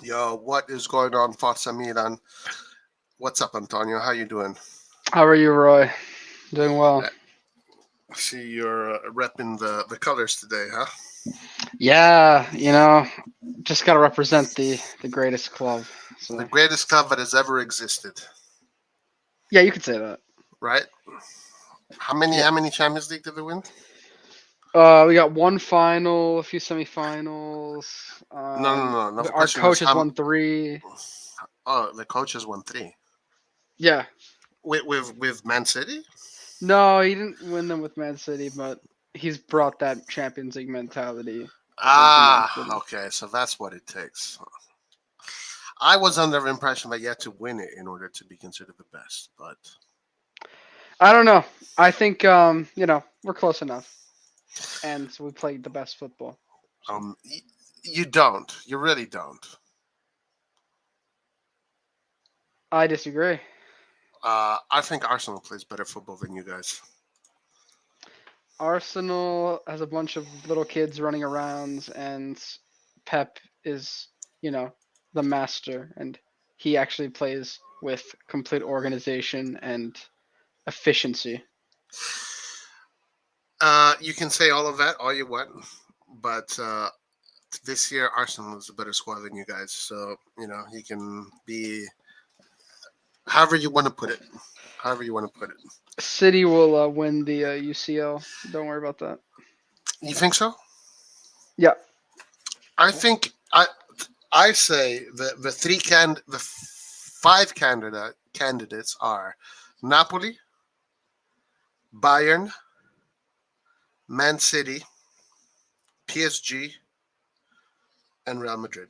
Yo, what is going on, Forza Milan? What's up, Antonio? How you doing? How are you, Roy? Doing well. I see you're repping the colors today, huh? Yeah, just got to represent the greatest club. So. The greatest club that has ever existed. Yeah, you could say that. Right? How many Champions League did they win? We got one final, a few semifinals. No. Our coach has won 3. Oh, the coach has won 3. Yeah. With Man City? No, he didn't win them with Man City, but he's brought that Champions League mentality. Okay, so that's what it takes. I was under the impression that you had to win it in order to be considered the best, but I don't know. I think we're close enough, and so we played the best football. You don't. You really don't. I disagree. I think Arsenal plays better football than you guys. Arsenal has a bunch of little kids running around, and Pep is, the master, and he actually plays with complete organization and efficiency. You can say all of that all you want, but this year Arsenal is a better squad than you guys. So, you can be however you want to put it. City will win the UCL. Don't worry about that. You think so? Yeah. I think I say the 5 candidates are Napoli, Bayern, Man City, PSG, and Real Madrid.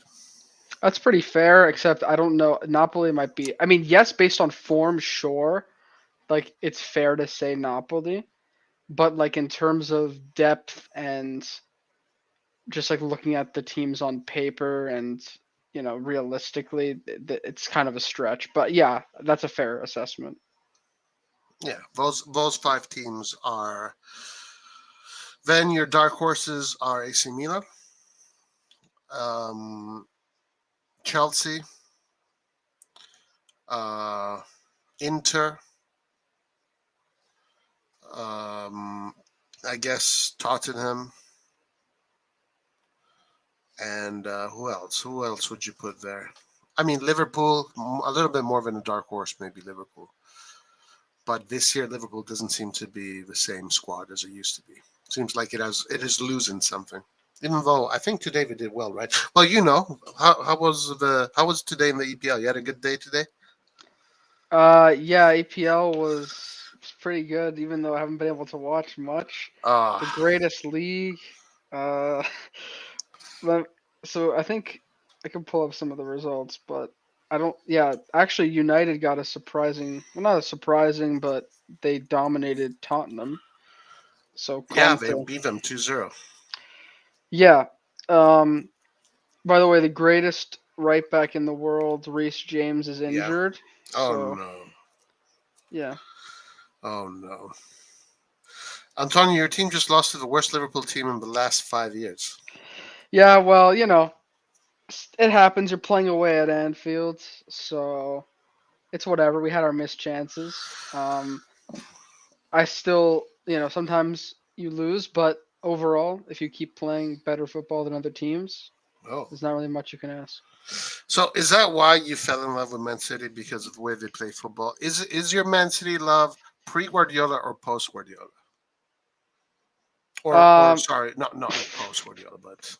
That's pretty fair, except I don't know. Napoli might be. I mean, yes, based on form, sure. Like, it's fair to say Napoli. But, like, in terms of depth and just, like, looking at the teams on paper and, realistically, it's kind of a stretch. But, yeah, that's a fair assessment. Yeah, those 5 teams are. Then your dark horses are AC Milan, Chelsea, Inter, I guess Tottenham, and who else? Who else would you put there? I mean, Liverpool, a little bit more than a dark horse, maybe Liverpool. But this year, Liverpool doesn't seem to be the same squad as it used to be. Seems like it is losing something. Even though I think today they did well, right? Well, how was today in the EPL? You had a good day today? Yeah, EPL was pretty good, even though I haven't been able to watch much. Uh, The greatest league. Uh, Let- so I think I can pull up some of the results, but I don't. Yeah, actually, United got a surprising. Well, not a surprising, but they dominated Tottenham. So yeah, Conte. they beat them 2-0. Yeah. Um. By the way, the greatest right back in the world, Reece James, is Yeah. injured. Oh So no. yeah. Oh no. Antonio, your team just lost to the worst Liverpool team in the last 5 years. Yeah. Well, it happens. You're playing away at Anfield, so it's whatever. We had our missed chances. I still, sometimes you lose, but overall, if you keep playing better football than other teams, Oh. there's not really much you can ask. So is that why you fell in love with Man City because of the way they play football? Is your Man City love pre Guardiola or post Guardiola? Or Um, sorry, not post Guardiola, but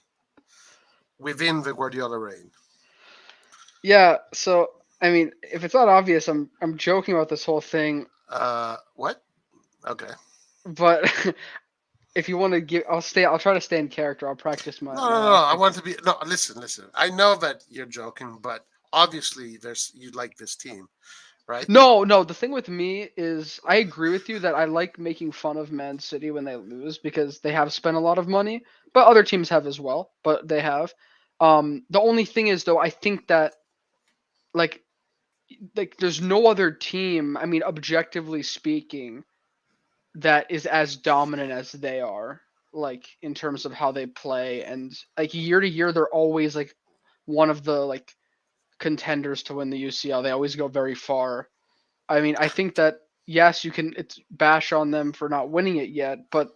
within the Guardiola reign. yeah. So I mean, if it's not obvious, I'm joking about this whole thing, What? Okay. but if you want to give, I'll stay. I'll try to stay in character. I'll practice No, my no, no. I accent. want to be no. Listen. I know that you're joking, but obviously there's you like this team, right? No, no. The thing with me is, I agree with you that I like making fun of Man City when they lose because they have spent a lot of money, but other teams have as well. But they have. The only thing is, though, I think that like there's no other team. I mean, objectively speaking, that is as dominant as they are. Like in terms of how they play, and like year to year, they're always like one of the like contenders to win the UCL. They always go very far. I mean, I think that yes, you can it's bash on them for not winning it yet, but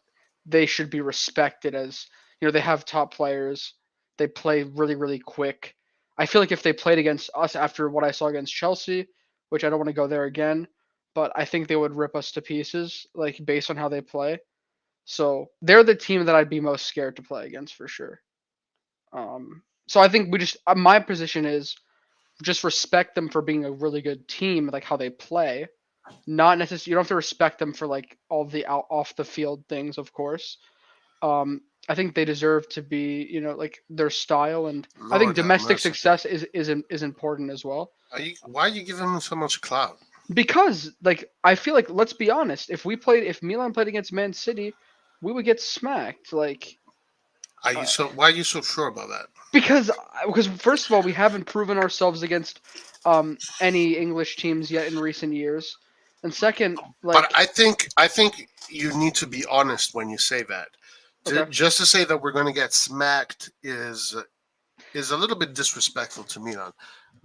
they should be respected as they have top players. They play really, really quick. I feel like if they played against us after what I saw against Chelsea, which I don't want to go there again, but I think they would rip us to pieces, like based on how they play. So they're the team that I'd be most scared to play against for sure. So I think we just my position is just respect them for being a really good team, like how they play, not necessarily you don't have to respect them for like all the off the field things, of course. I think they deserve to be, like their style, and I think Lord have domestic mercy. success is important as well. Why are you giving them so much clout? Because like I feel like, let's be honest, if Milan played against Man City, we would get smacked. Like Are you uh, so? Why are you so sure about that? because first of all, we haven't proven ourselves against any English teams yet in recent years, and second, But like I think you need to be honest when you say that. okay, Just to say that we're going to get smacked is a little bit disrespectful to Milan,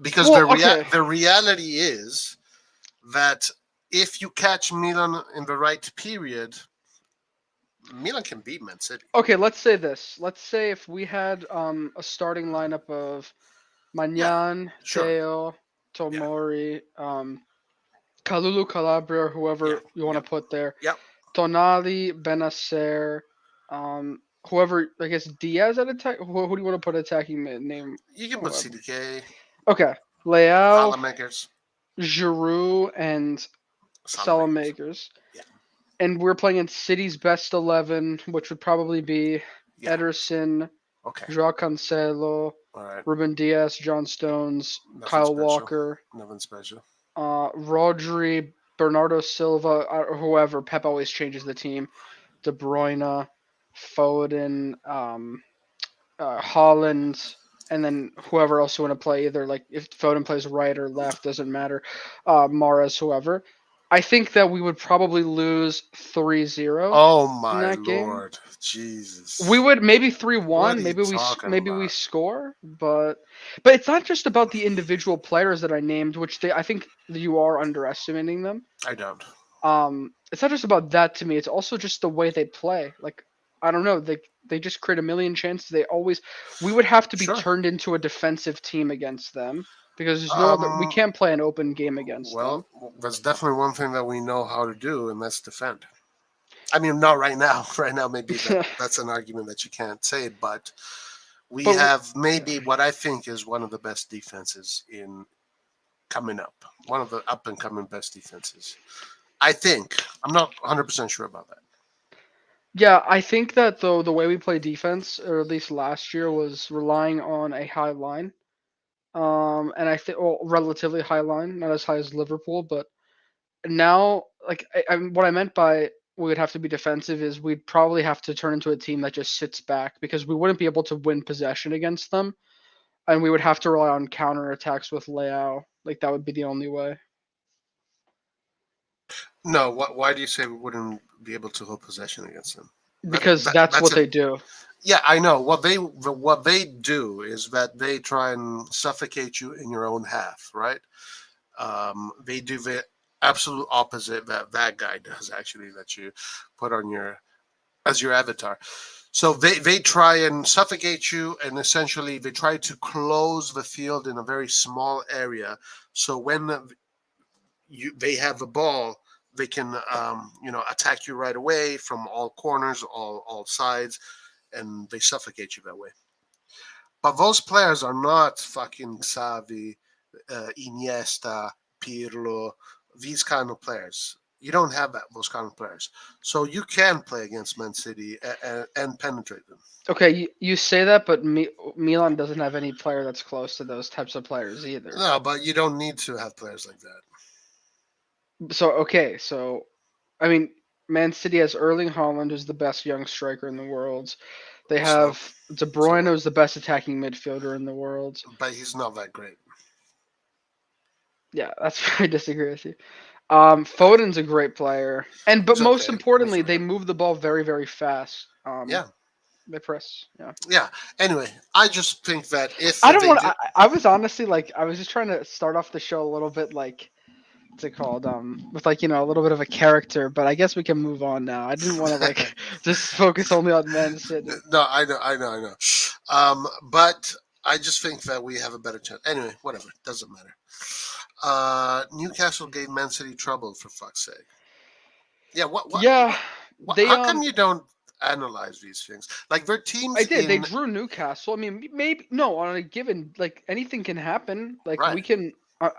because well, okay. the reality is that if you catch Milan in the right period, Milan can beat Man City. Okay, let's say this. Let's say if we had a starting lineup of Yeah, Magnan, sure. Theo, Yeah, Tomori, Kalulu Calabria, or yeah, whoever you want yep, to put there, yep. Tonali, Bennacer, whoever, I guess Diaz at attack. Who do you want to put attacking name? You can put Whoever. CDK, Okay, Leao, Salamakers, Giroud, and Salamakers. Salamakers. Yeah, And we're playing in City's best 11, which would probably be yeah. Ederson, Okay. Joao Cancelo, All right. Ruben Diaz, John Stones, Nothing Kyle special. Walker, Nothing special. Rodri, Bernardo Silva, or whoever. Pep always changes the team. De Bruyne, Foden, Holland, and then whoever else you want to play. Either like if Foden plays right or left, doesn't matter. Mares, whoever. I think that we would probably lose 3-0 Oh in my that game. lord, We Jesus! would maybe What 3-1, are you talking maybe we about? score, but it's not just about the individual players that I named, which I think you are underestimating them. I don't. It's not just about that to me. It's also just the way they play. Like I don't know, they just create a million chances. We would have to be Sure. turned into a defensive team against them because there's no other. We Um. can't play an open game against them. Well, that's definitely one thing that we know how to do, and that's defend. I mean, not right now. Right now, maybe that's an argument that you can't say, but we but have maybe what I think is one of the best defenses in coming up. One of the up and coming best defenses. I think I'm not 100% sure about that. Yeah, I think that though the way we play defense, or at least last year, was relying on a high line. And I think, well, relatively high line, not as high as Liverpool, but now, like, what I meant by we would have to be defensive is we'd probably have to turn into a team that just sits back because we wouldn't be able to win possession against them, and we would have to rely on counter attacks with Leao. Like that would be the only way. No, why do you say we wouldn't be able to hold possession against them? Because that's That's what it. they do. Yeah, I know. What they do is that they try and suffocate you in your own half, right? They do the absolute opposite that that guy does actually that you put on your as your avatar. So they try and suffocate you, and essentially they try to close the field in a very small area. So when they have the ball, they can attack you right away from all corners, all sides, and they suffocate you that way. But those players are not fucking Xavi, Iniesta, Pirlo, these kind of players. You don't have those kind of players. So you can play against Man City and penetrate them. Okay, you say that, but Milan doesn't have any player that's close to those types of players either. No, but you don't need to have players like that. So okay, so I mean, Man City has Erling Haaland, who's the best young striker in the world. They So, have De so Bruyne, what? who's the best attacking midfielder in the world. But he's not that great. Yeah, that's where I disagree with you. Foden's a great player, but He's most okay. He's importantly, they okay. move the ball very, very fast. Yeah, They press. Yeah. yeah. Anyway, I just think that if I don't they want. do, I was honestly like, I was just trying to start off the show a little bit like, what's it called? With like a little bit of a character, but I guess we can move on now. I didn't want to like just focus only on Man City. no, I know. But I just think that we have a better chance. Anyway, whatever, doesn't matter. Newcastle gave Man City trouble for fuck's sake. Yeah, Yeah, they how come you don't analyze these things? Like their I teams did. They in drew Newcastle. I mean, maybe no on a given like anything can happen. Like right. we can.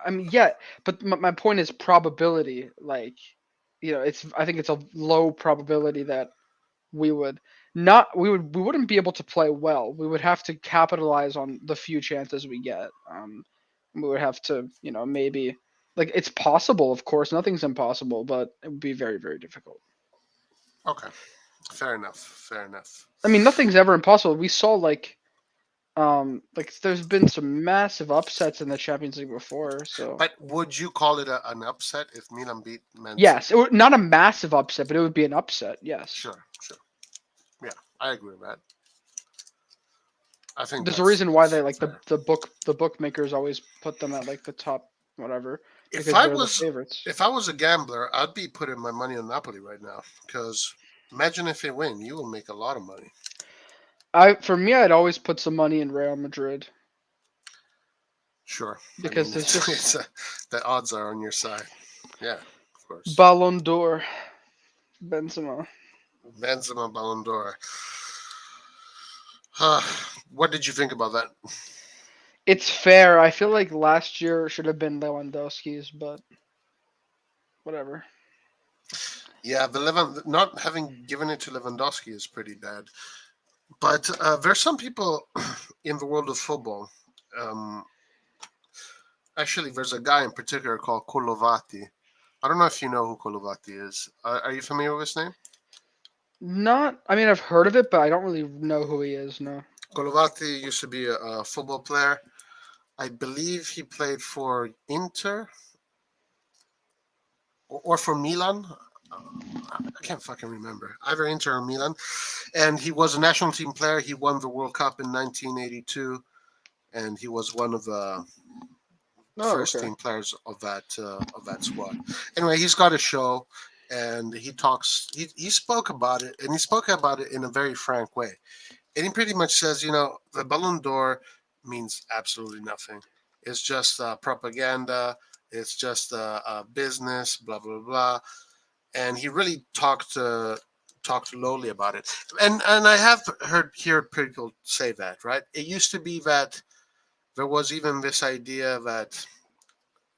I mean, yeah, but my point is probability. Like, it's I think it's a low probability that we would we wouldn't be able to play well. We would have to capitalize on the few chances we get. We would have to, maybe like it's possible, of course, nothing's impossible, but it would be very, very difficult. Okay, fair enough. Fair enough. I mean, nothing's ever impossible. We saw like there's been some massive upsets in the Champions League before, so But would you call it an upset if Milan beat Man yes, City? not a massive upset, but it would be an upset. Yes, Sure, sure. Yeah, I agree with that. I think there's a that's reason why that's they like fair. the bookmakers always put them at like the top whatever If because I they're the was favorites. if I was a gambler, I'd be putting my money on Napoli right now because imagine if they win, you will make a lot of money. For me, I'd always put some money in Real Madrid Sure, I because mean there's just the odds are on your side. Yeah, of course. Ballon d'Or, Benzema. Benzema Ballon d'Or. What did you think about that? It's fair. I feel like last year should have been Lewandowski's, but whatever. Yeah, not having given it to Lewandowski is pretty bad. But there's some people in the world of football. Um, Actually, there's a guy in particular called Kolovati. I don't know if you know who Kolovati is. Are you familiar with his name? Not. I mean, I've heard of it, but I don't really know who he is. No. Kolovati used to be a football player. I believe he played for Inter or for Milan. I can't fucking remember. Either Inter or Milan. And he was a national team player. He won the World Cup in 1982, and he was one of the Oh, first okay. team players of that squad. Anyway, he's got a show, and he talks. He spoke about it, and he spoke about it in a very frank way. And he pretty much says, the Ballon d'Or means absolutely nothing. It's just propaganda. It's just a business. Blah blah blah. And he really talked lowly about it. And I have heard people say that, right? It used to be that there was even this idea that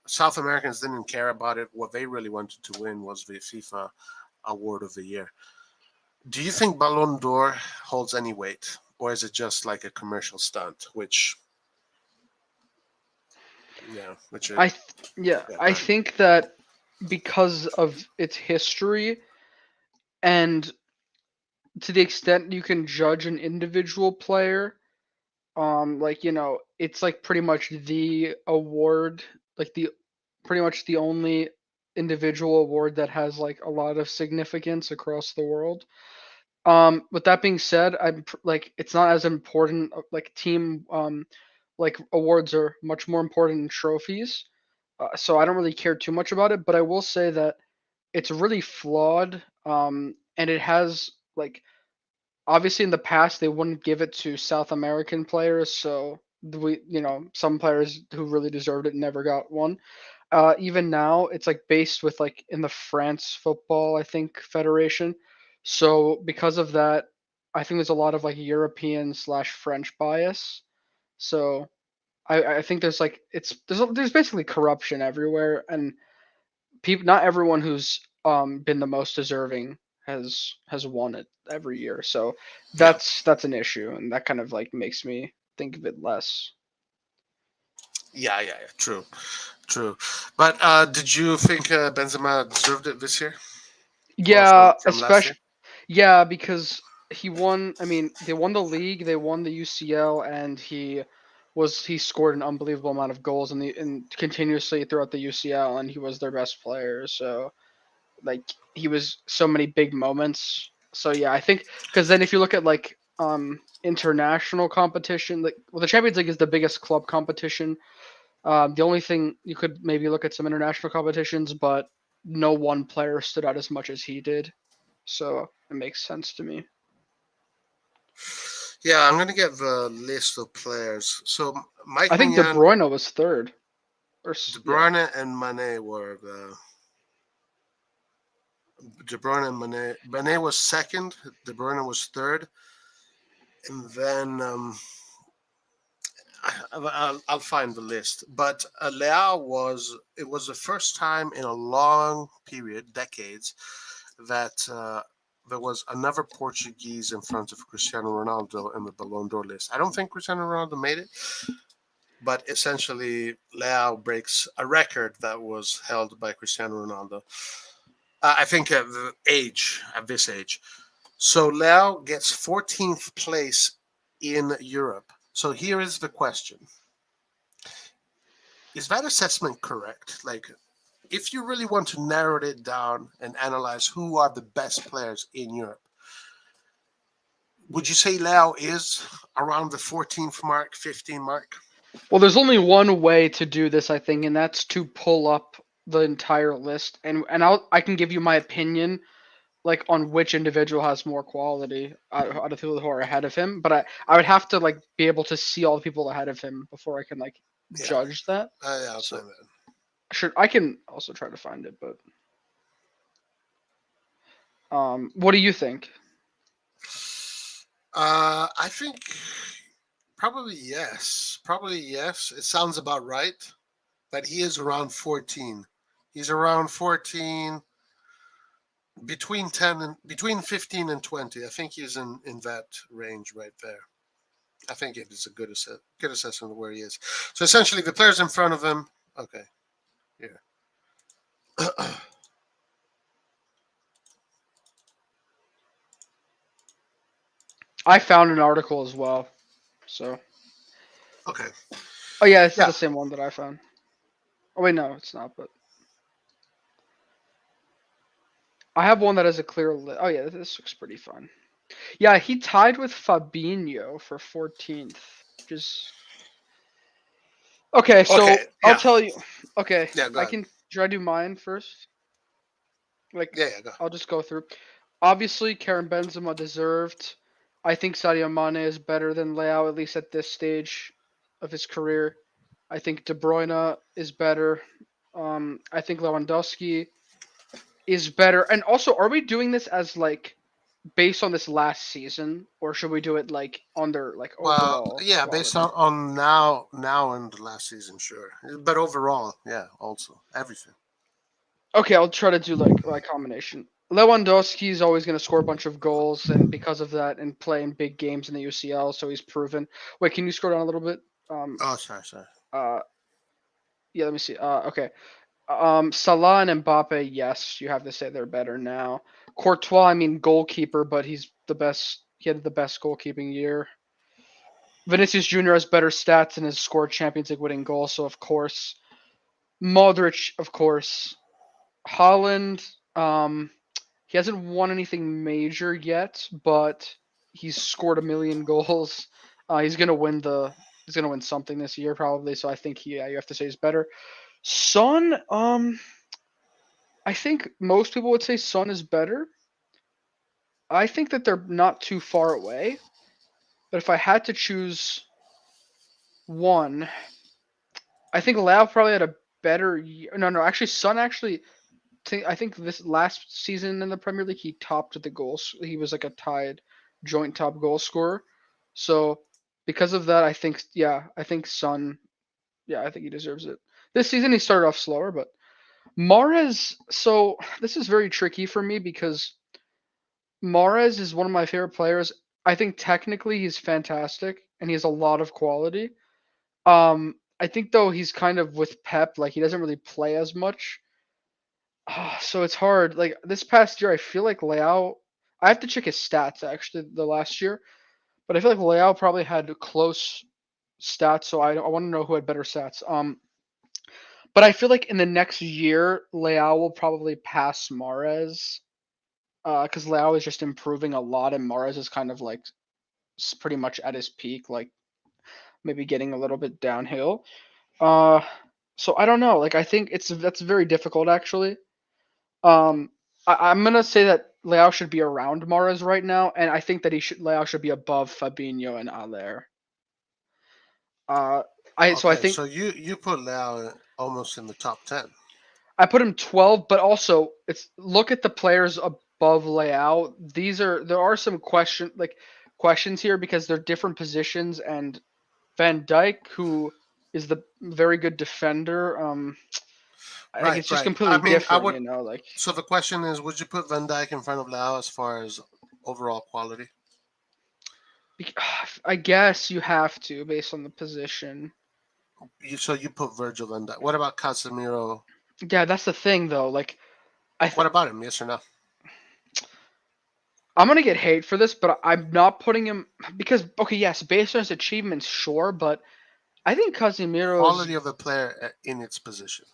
South Americans didn't care about it. What they really wanted to win was the FIFA Award of the Year. Do you think Ballon d'Or holds any weight, or is it just like a commercial stunt? Which, yeah, which it, Yeah, yeah, go I ahead. think that because of its history and to the extent you can judge an individual player, like it's like pretty much the award, like the pretty much the only individual award that has like a lot of significance across the world. With that being said, like it's not as important. Like team, like awards are much more important than trophies. So I don't really care too much about it. But I will say that it's really flawed. And it has like obviously in the past they wouldn't give it to South American players. So some players who really deserved it never got one. Even now, it's like based with like in the France football, I think federation. So because of that, I think there's a lot of like European slash French bias. So I think there's like there's basically corruption everywhere, and people not everyone who's been the most deserving has won it every year. So Yeah, that's an issue, and that kind of like makes me think of it less. yeah. True, true. But did you think Benzema deserved it this year, or Yeah, from last year? especially yeah, because he won. I mean, they won the league, they won the UCL, and he scored an unbelievable amount of goals in the in continuously throughout the UCL, and he was their best player. So like he was so many big moments. So yeah, I think because then if you look at like international competition, like well, the Champions League is the biggest club competition. The only thing you could maybe look at some international competitions, but no one player stood out as much as he did. So it makes sense to me. Yeah, I'm gonna get the list of players. So Mike I think De Mignon, Bruyne was third. De Yeah. Bruyne, and Mane were the De Bruyne and Mane. Mane was second. De Bruyne was third, and then I'll find the list. But Leao was. It was the first time in a long period, decades, that there was another Portuguese in front of Cristiano Ronaldo in the Ballon d'Or list. I don't think Cristiano Ronaldo made it, but essentially Leao breaks a record that was held by Cristiano Ronaldo. I think at this age. So Leao gets 14th place in Europe. So here is the question: is that assessment correct? Like, if you really want to narrow it down and analyze who are the best players in Europe, would you say Leao is around the 14th mark, 15 mark? Well, there's only one way to do this, I think, and that's to pull up the entire list, and I can give you my opinion like on which individual has more quality out of people who are ahead of him. But I would have to like be able to see all the people ahead of him before I can like Yeah, judge that. yeah, I'll So find that. sure, I can also try to find it. But what do you think? I think probably yes. Probably yes. It sounds about right. But he is around 14. He's around 14, between 15 and 20. I think he's in that range right there. I think it is a good assessment of where he is. So essentially, the players in front of him. Okay, here. I found an article as well. So Okay, oh yeah, this is yeah. the same one that I found. Oh wait, no, it's not. But I have one that has a clear list. Oh yeah, this looks pretty fun. Yeah, he tied with Fabinho for 14th, which is okay. Okay, So I'll yeah, tell you. Okay, yeah. Go I ahead. can. Should I do mine first? Like, Yeah, yeah. Go ahead. I'll just go through. Obviously, Karen Benzema deserved. I think Sadio Mane is better than Leao, at least at this stage of his career. I think De Bruyne is better. I think Lewandowski is better. And also, are we doing this as like based on this last season, or should we do it like under like Well, overall yeah, based quality? on now and the last season, sure. But overall, yeah, also everything. Okay, I'll try to do like my combination. Lewandowski is always going to score a bunch of goals, and because of that, and play in big games in the UCL, so he's proven. Wait, can you scroll down a little bit? Oh, sorry. Uh, yeah, let me see. Okay. Salah and Mbappe, yes, you have to say they're better now. Courtois, I mean, goalkeeper, but he's the best. He had the best goalkeeping year. Vinicius Jr. has better stats and has scored Champions League winning goals, so of course. Modric, of course. Holland, he hasn't won anything major yet, but he's scored a million goals. He's gonna win the. He's gonna win something this year probably. So I think yeah, you have to say he's better. Son, I think most people would say Son is better. I think that they're not too far away. But if I had to choose one, I think Leao probably had a better year. No, actually, Son actually. I think this last season in the Premier League, he topped the goals. He was like a tied joint top goal scorer. So because of that, I think yeah, I think Son, yeah, I think he deserves it. This season he started off slower, but Mahrez. So this is very tricky for me because Mahrez is one of my favorite players. I think technically he's fantastic and he has a lot of quality. I think though he's kind of with Pep, like he doesn't really play as much. So it's hard. Like this past year, I feel like Leao. I have to check his stats actually the last year, but I feel like Leao probably had close stats. So I want to know who had better stats. But I feel like in the next year, Leao will probably pass Mahrez. Because Leao is just improving a lot, and Mahrez is kind of like pretty much at his peak, like maybe getting a little bit downhill. Uh, so I don't know. Like I think that's very difficult actually. Um, I'm gonna say that Leao should be around Mahrez right now, and I think that Leao should be above Fabinho and Aller. Uh, I Okay, think so you put Leao almost in the top 10. I put him 12, but also it's look at the players above Leao. There are some questions here because they're different positions, and Van Dijk, who is the very good defender, like Right, it's just right. I completely mean, I different, would. you know. Like So the question is, would you put Van Dijk in front of Leao as far as overall quality? I guess you have to based on the position. So you put Virgil Van Dijk. What about Casemiro? Yeah, that's the thing though. Like I What th- about him? Yes or no? I'm gonna get hate for this, but I'm not putting him because okay, yes, based on his achievements, sure, but I think Casemiro's. Quality of a player in its position.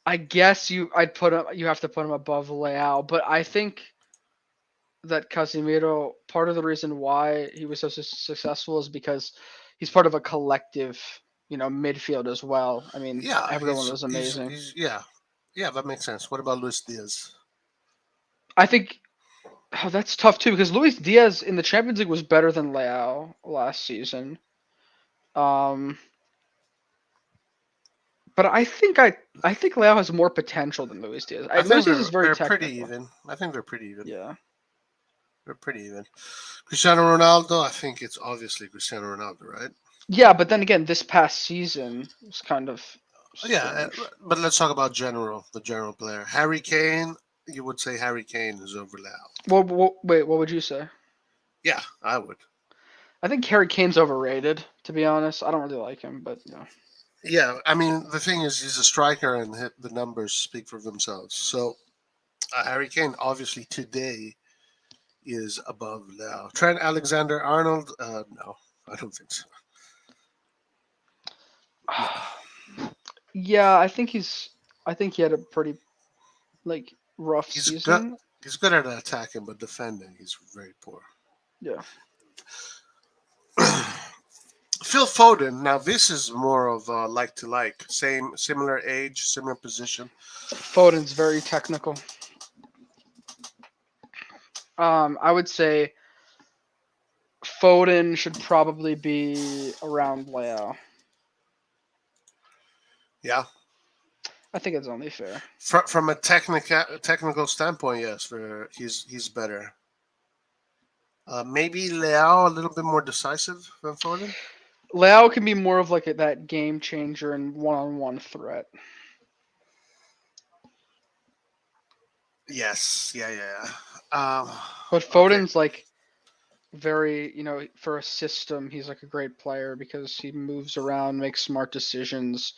I guess I'd put him. You have to put him above Leao, but I think that Casemiro. Part of the reason why he was so successful is because he's part of a collective, midfield as well. I mean, Yeah, everyone was amazing. yeah, that makes sense. What about Luis Diaz? I think that's tough too because Luis Diaz in the Champions League was better than Leao last season. Um, but I think Leao has more potential than Luis Diaz. I Luis think Diaz is very they're pretty technical. even. I think they're pretty even. Yeah. They're pretty even. Cristiano Ronaldo, I think it's obviously Cristiano Ronaldo, right? Yeah, but then again, this past season was kind of Yeah, strange. but let's talk about the general player. Harry Kane, you would say Harry Kane is over Leao. Wait, what would you say? Yeah, I would. I think Harry Kane's overrated, to be honest. I don't really like him, but yeah. Yeah, I mean, the thing is, he's a striker and the numbers speak for themselves. So, Harry Kane, obviously, today is above Leao. Trent Alexander Arnold, no, I don't think so. No. Yeah, I think he had a pretty like rough He's good. season. He's good at attacking, but defending, he's very poor. Yeah. Phil Foden. Now this is more of like to like, similar age, similar position. Foden's very technical. I would say Foden should probably be around Leao. Yeah, I think it's only fair. From a technical standpoint, yes, he's better. Maybe Leao a little bit more decisive than Foden. Leao can be more of like that game changer and one-on-one threat. Yes, yeah, yeah. But Okay, Foden's like very, for a system, he's like a great player because he moves around, makes smart decisions,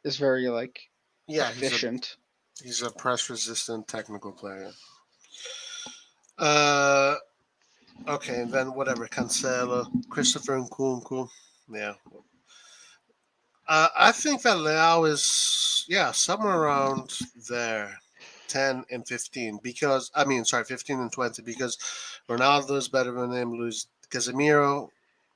is very like yeah, efficient. he's a press resistant technical player. Uh, okay, and then whatever Cancelo, Christopher Nkunku. Yeah, I think that Leao is somewhere around there, 10 and 15. Because I mean, sorry, 15 and 20. Because Ronaldo is better than him. Luis Casemiro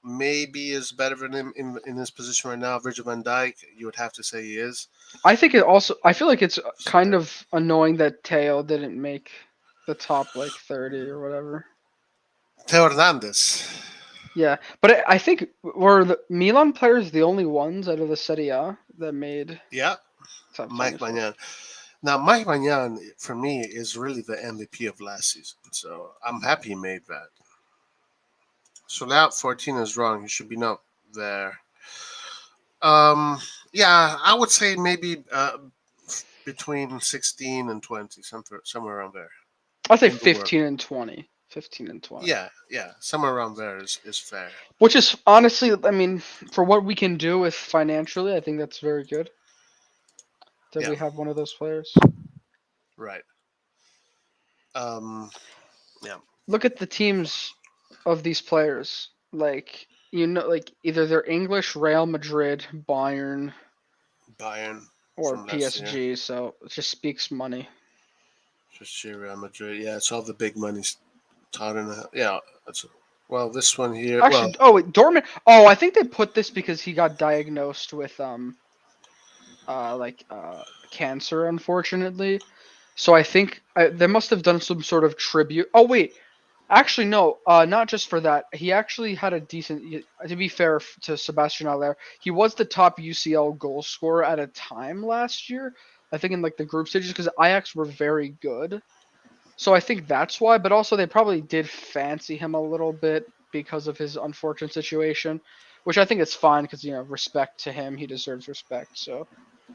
maybe is better than him in his position right now. Virgil van Dijk, you would have to say he is. I think it also. I feel like it's So kind there. of annoying that Theo didn't make the top like 30 or whatever. Theo Hernandez. Yeah, but I think were the Milan players the only ones out of the Serie A that made Yeah, top Mike 25? Magnan. Now, Mike Magnan, for me, is really the MVP of last season. So I'm happy he made that. So layout 14 is wrong. He should be not there. Um, yeah, I would say maybe between 16 and 20, somewhere around there I'd say in the world. 15 and 20. 15 and 20. Yeah, somewhere around there is fair. Which is honestly, I mean, for what we can do with financially, I think that's very good that Yeah, we have one of those players. right. Um, yeah, Look at the teams of these players. Like, like either they're English, Real Madrid, Bayern, Bayern or from last year. PSG, so it just speaks money. Just Real Madrid. Yeah, it's all the big money. Tottenham. Yeah, that's well. This one here. Well, Actually, oh wait, Dortmund. Oh, I think they put this because he got diagnosed with like cancer, unfortunately. So I think they must have done some sort of tribute. Oh wait, actually no, not just for that. He actually had a decent. To be fair to Sebastian Aller, he was the top UCL goal scorer at a time last year. I think in like the group stages because Ajax were very good. So I think that's why, but also they probably did fancy him a little bit because of his unfortunate situation, which I think is fine because respect to him, he deserves respect. So,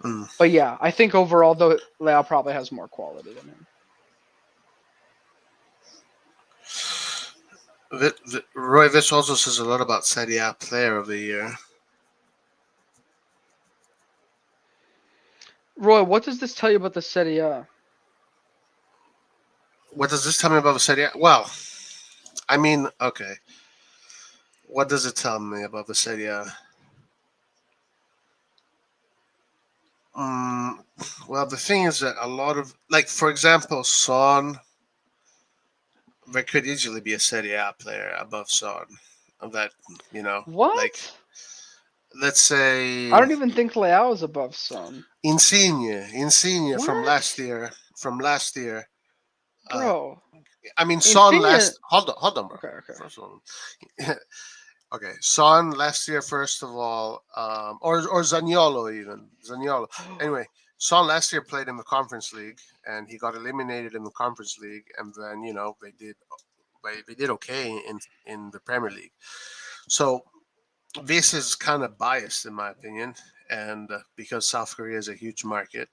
mm. but yeah, I think overall though Leao probably has more quality than him. Roy Vish also says a lot about Serie A Player of the Year. Roy, what does this tell you about the Serie A? What does this tell me about the Serie A? Well, I mean, okay. What does it tell me about the Serie A? Mm, well, the thing is that a lot of, like, for example, Son, there could easily be a Serie A player above Son. Of that, like, What? let's I say don't even think Leao is above Son. Insigne What? from last year. Uh, Bro, I mean, Son Insigne. last. Hold on, bro. Okay, okay. First of all, okay, Son last year, first of all, or Zaniolo even Zaniolo. Anyway, Son last year played in the Conference League, and he got eliminated in the Conference League, and then they did okay in the Premier League. So this is kind of biased in my opinion, and because South Korea is a huge market,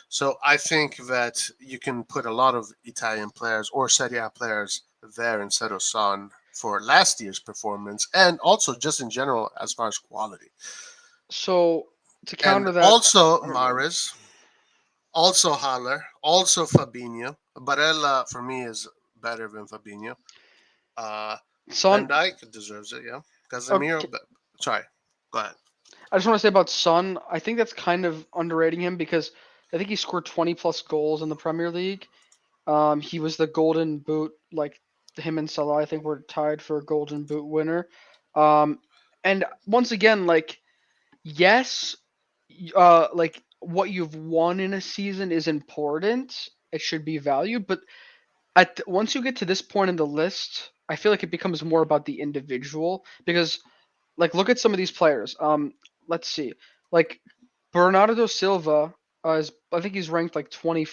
so I think that you can put a lot of Italian players or Serie A players there instead of Son for last year's performance, and also just in general as far as quality. So to And counter that, also okay, go. Mares, also Haller, also Fabinho. Barella for me is better than Fabinho. Uh, Van Son. Dijk deserves it, yeah. Casemiro, Okay, sorry, go ahead. I just want to say about Son. I think that's kind of underrating him because I think he scored 20 plus goals in the Premier League. He was the Golden Boot, like him and Salah. I think were tied for a Golden Boot winner. Um, and once again, like yes, like what you've won in a season is important. It should be valued, but once you get to this point in the list, I feel like it becomes more about the individual because like look at some of these players. Let's see. Like Bernardo Silva. I think he's ranked like 20,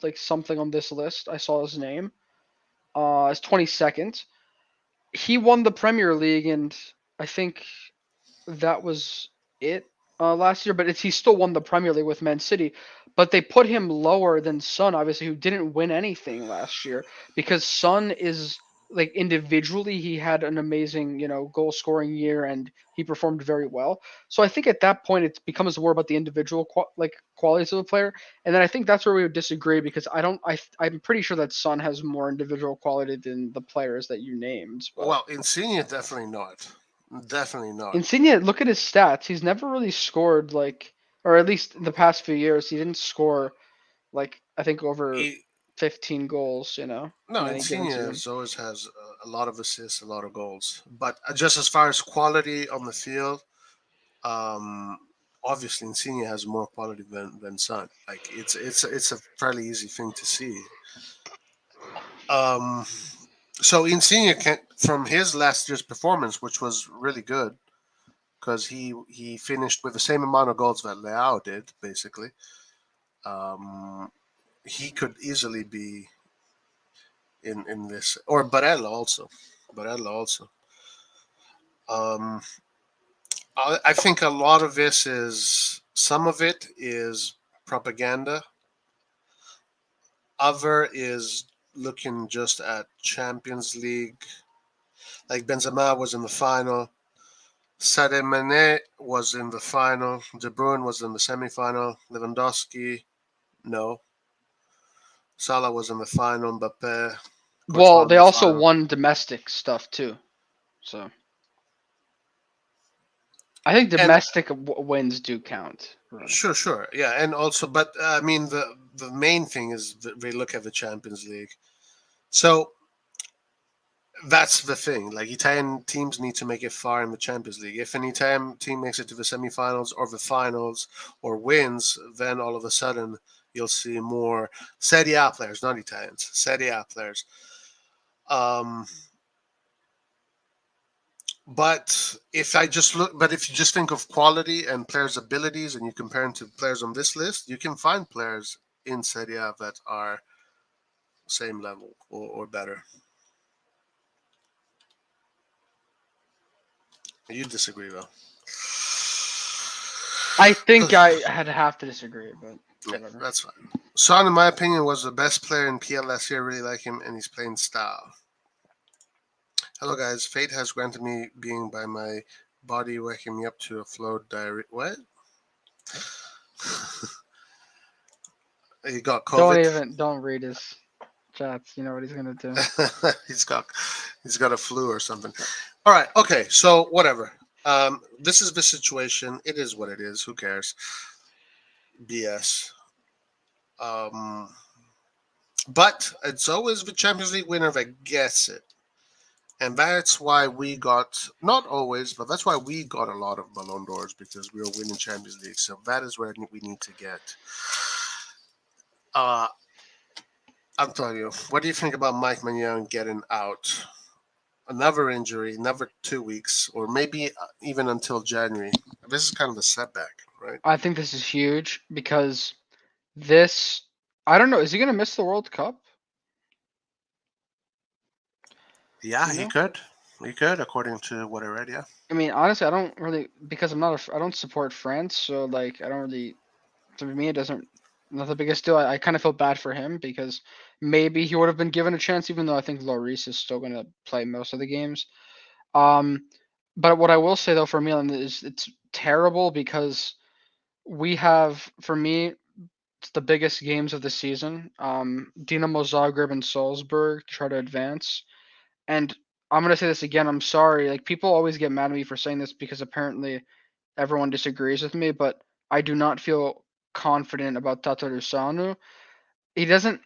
like something on this list. I saw his name. As 22nd. He won the Premier League, and I think that was it last year. But he still won the Premier League with Man City. But they put him lower than Son, obviously, who didn't win anything last year because Son is like individually he had an amazing goal scoring year and he performed very well. So I think at that point it becomes more about the individual qualities of the player. And then I think that's where we would disagree because I'm pretty sure that Son has more individual quality than the players that you named. But Well, Insigne definitely not. Definitely not. Insigne, look at his stats. He's never really scored like, or at least in the past few years, he didn't score like I think over He, 15 goals, no, in any given Insigne season. always has a lot of assists, a lot of goals. But just as far as quality on the field, um, obviously Insigne has more quality than Son. Like it's a fairly easy thing to see. Um, so Insigne can, from his last year's performance, which was really good, because he finished with the same amount of goals that Leao did, basically. Um, he could easily be in this, or Barella also. Barella also. Um, I think a lot of this is some of it is propaganda. Other is looking just at Champions League. Like Benzema was in the final. Sadio Mane was in the final. De Bruyne was in the semi-final. Lewandowski, no. Salah was in the final. Mbappe, Well, Courtois in they the also final. won domestic stuff too. So I think And domestic wins do count. Right. sure, yeah, and also, but I mean, the main thing is that we look at the Champions League. So that's the thing. Like Italian teams need to make it far in the Champions League. If an Italian team makes it to the semifinals or the finals or wins, then all of a sudden you'll see more Serie A players, not Italians, Serie A players. Um, but if you just think of quality and players' abilities, and you compare them to players on this list, you can find players in Serie A that are same level or better. You disagree, though. I think I had to have to disagree, but Yeah, whatever. that's fine. Son, in my opinion, was the best player in PL last year. I really like him, and he's playing style. Hello, guys. Fate has granted me being by my body, waking me up to a flow diary. What? He got Don't COVID. even don't read his chats. You know what he's gonna do. he's got he's got a flu or something. All right. Okay. So whatever. This is the situation. It is what it is. Who cares? BS. Um, but it's always the Champions League winner that gets it. And that's why we got, not always, but that's why we got a lot of Ballon d'Ors because we were winning Champions League. So that is where we need to get. Uh, Antonio, what do you think about Mike Magnan getting out? Another injury, another 2 weeks, or maybe even until January. This is kind of a setback, right? I think this is huge because this. I don't know. Is he gonna miss the World Cup? Do Yeah, you he know? could. He could, according to what I read, yeah. I mean, honestly, I don't really because I don't support France, so like I don't really. To me, it doesn't. Not the biggest deal. I kind of feel bad for him because maybe he would have been given a chance, even though I think Lloris is still gonna play most of the games. Um, but what I will say though for Milan is it's terrible because we have, for me, it's the biggest games of the season. Dinamo Zagreb and Salzburg to try to advance. And I'm gonna say this again. I'm sorry. Like people always get mad at me for saying this because apparently everyone disagrees with me, but I do not feel confident about Tatarusanu. He doesn't.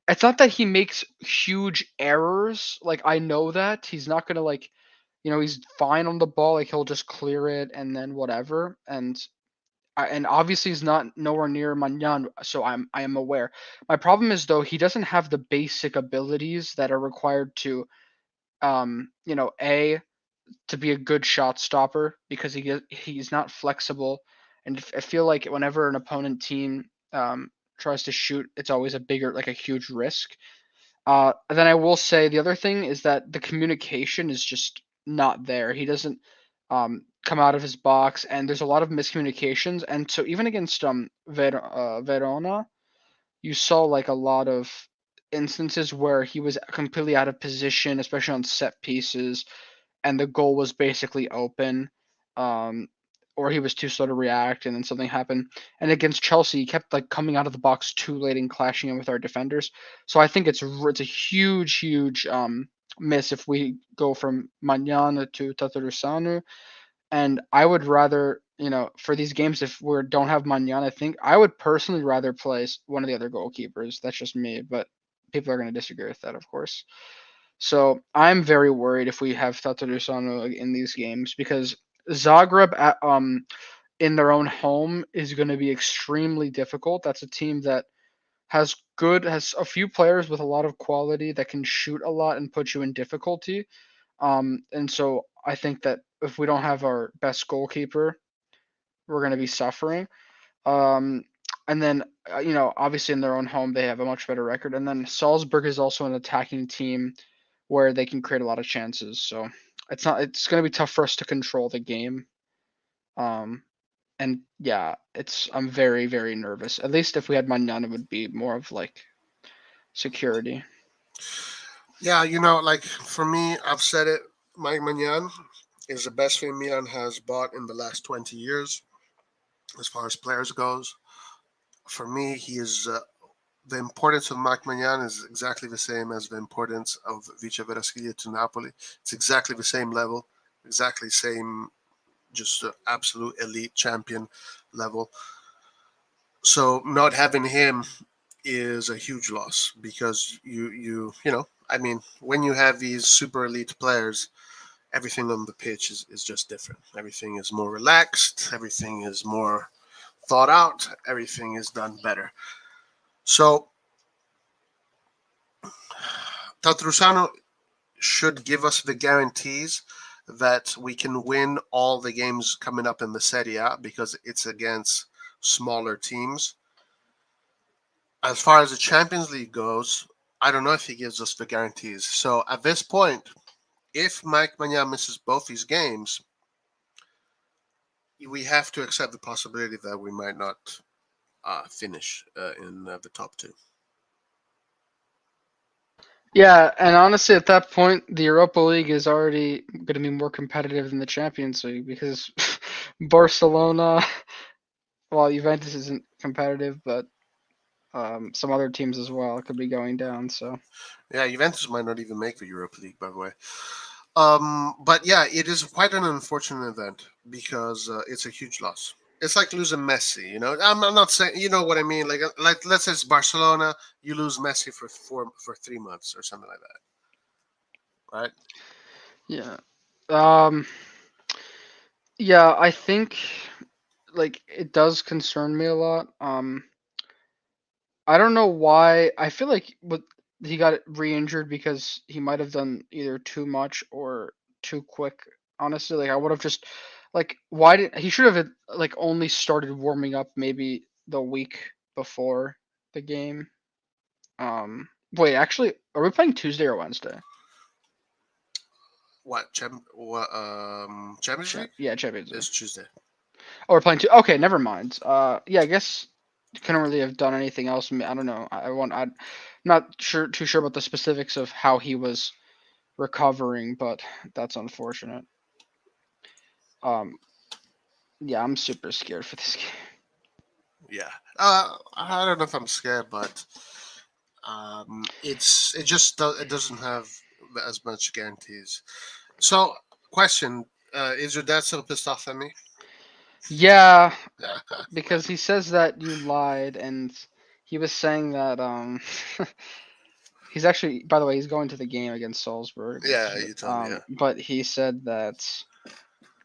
It's not that he makes huge errors. Like I know that he's not gonna like, he's fine on the ball. Like he'll just clear it and then whatever. And obviously he's not nowhere near Magnan, so I am aware. My problem is though he doesn't have the basic abilities that are required to, a to be a good shot stopper because he's not flexible, and I feel like whenever an opponent team tries to shoot, it's always a bigger, like a huge risk. Then I will say the other thing is that the communication is just not there. He doesn't come out of his box, and there's a lot of miscommunications. And so even against Verona, you saw like a lot of instances where he was completely out of position, especially on set pieces, and the goal was basically open, um, or he was too slow to react, and then something happened. And against Chelsea, he kept like coming out of the box too late and clashing in with our defenders. So I think it's a huge miss if we go from Mañana to Tatarusanu. And I would rather, for these games, if we don't have Mañana, I think I would personally rather play one of the other goalkeepers. That's just me, but people are going to disagree with that, of course. So I'm very worried if we have Tatarusanu in these games because Zagreb in their own home is going to be extremely difficult. That's a team that has a few players with a lot of quality that can shoot a lot and put you in difficulty. And so I think that if we don't have our best goalkeeper, we're going to be suffering. Um, and then obviously in their own home they have a much better record. And then Salzburg is also an attacking team where they can create a lot of chances. So it's going to be tough for us to control the game. Um, and yeah, I'm very very nervous. At least if we had Manana, it would be more of like security. Yeah, like for me, I've said it. Mike Magnan is the best thing Milan has bought in the last 20 years, as far as players goes. For me, he is the importance of Mike Magnan is exactly the same as the importance of Vice Verasquilla to Napoli. It's exactly the same level, exactly same, just absolute elite champion level. So not having him is a huge loss because I mean, when you have these super elite players, everything on the pitch is just different. Everything is more relaxed, everything is more thought out, everything is done better. So Tatrusano should give us the guarantees that we can win all the games coming up in the Serie A because it's against smaller teams. As far as the Champions League goes, I don't know if he gives us the guarantees. So at this point, if Mike Magnan misses both these games, we have to accept the possibility that we might not finish in the top two. Yeah, and honestly, at that point, the Europa League is already going to be more competitive than the Champions League because Barcelona, well, Juventus isn't competitive, but some other teams as well could be going down. So Yeah, Juventus might not even make the Europa League, by the way. But yeah, it is quite an unfortunate event because it's a huge loss. It's like losing Messi, I'm not saying, you know what I mean. Like let's say it's Barcelona, you lose Messi for 3 months or something like that, right? yeah, um, yeah, I think like it does concern me a lot. I don't know why. I feel like he got re-injured because he might have done either too much or too quick. Honestly, like I would have just like why did he should have like only started warming up maybe the week before the game. Wait, actually, are we playing Tuesday or Wednesday? Champions League Yeah, Champions League. is Tuesday. Oh, we're playing two. Okay, never mind. Yeah, I guess couldn't really have done anything else. I don't know. I'm not too sure about the specifics of how he was recovering, but that's unfortunate. Um, yeah, I'm super scared for this game. Yeah. I don't know if I'm scared, but it doesn't have as much guarantees. So, question: is your dad still pissed off at me? Yeah, because he says that you lied, and he was saying that he's actually, by the way, he's going to the game against Salzburg. Yeah, you told me. Yeah. But he said that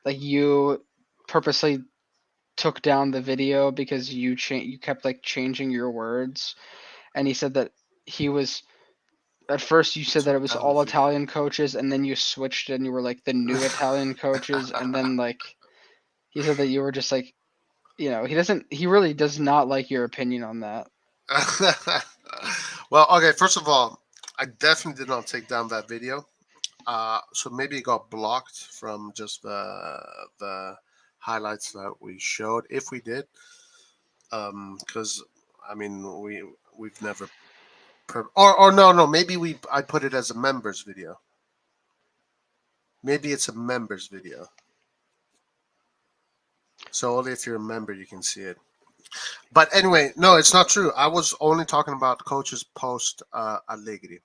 like you purposely took down the video because you kept like changing your words, and he said that he was at first you said that it Took was down the all video. Italian coaches, and then you switched it and you were like the new Italian coaches, and then like he said that you were just like he doesn't. He really does not like your opinion on that. Well, okay. First of all, I definitely did not take down that video. So maybe it got blocked from just the highlights that we showed, if we did. Because I mean, we've never or no, maybe I put it as a members video. Maybe it's a members video. So only if you're a member you can see it. But anyway, no, it's not true. I was only talking about coaches post Allegri.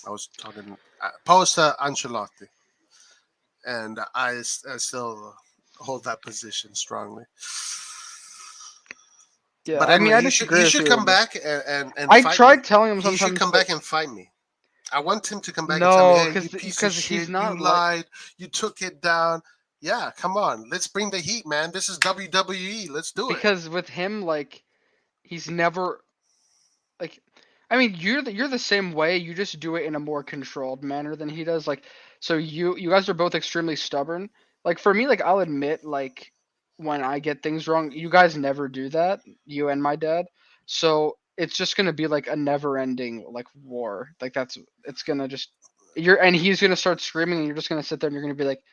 I was talking post Ancelotti, and I still hold that position strongly. Yeah, But I mean, anyway, I he should disagree he with should you, come but back and I fight me. tried telling him He should sometimes come that back and fight me. I want him to come back and tell me, no, "Hey, you piece of because he's shit! You not like lied. You took it down." Yeah, come on. Let's bring the heat, man. This is WWE. Let's do it. because with him like he's never like I mean you're the same way, you just do it in a more controlled manner than he does. Like so you guys are both extremely stubborn. Like for me, like I'll admit like when I get things wrong, you guys never do that, you and my dad. So it's just gonna be like a never ending like war. Like it's gonna just and he's gonna start screaming and you're just gonna sit there and you're gonna be like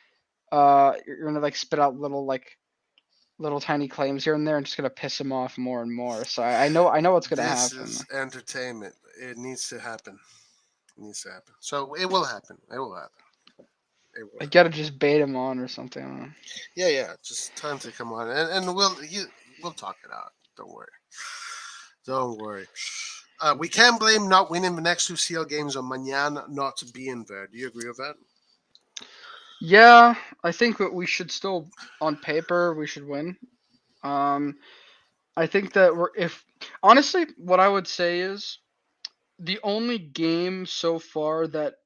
you're gonna like spit out little tiny claims here and there and just gonna piss him off more and more. So I know what's gonna This happen. is entertainment. It needs to happen. It needs to happen. So it will happen. It will happen. It will I happen. gotta just bait him on or something. I don't know. Yeah, yeah. Just time to come on, and we'll talk it out. Don't worry. Don't worry. We can't blame not winning the next two CL games on Manyan not being there. Do you agree with that? Yeah, I think that we should still, on paper, we should win. Um, I think that we're if honestly, what I would say is the only game so far that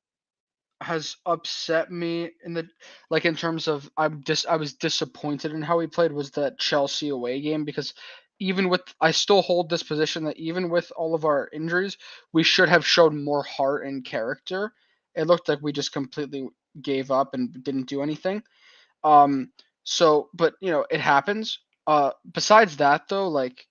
has upset me in the like in terms of I was disappointed in how he played was that Chelsea away game because even with I still hold this position that even with all of our injuries, we should have shown more heart and character. It looked like we just completely gave up and didn't do anything. Um, so, but it happens. Besides that though, like,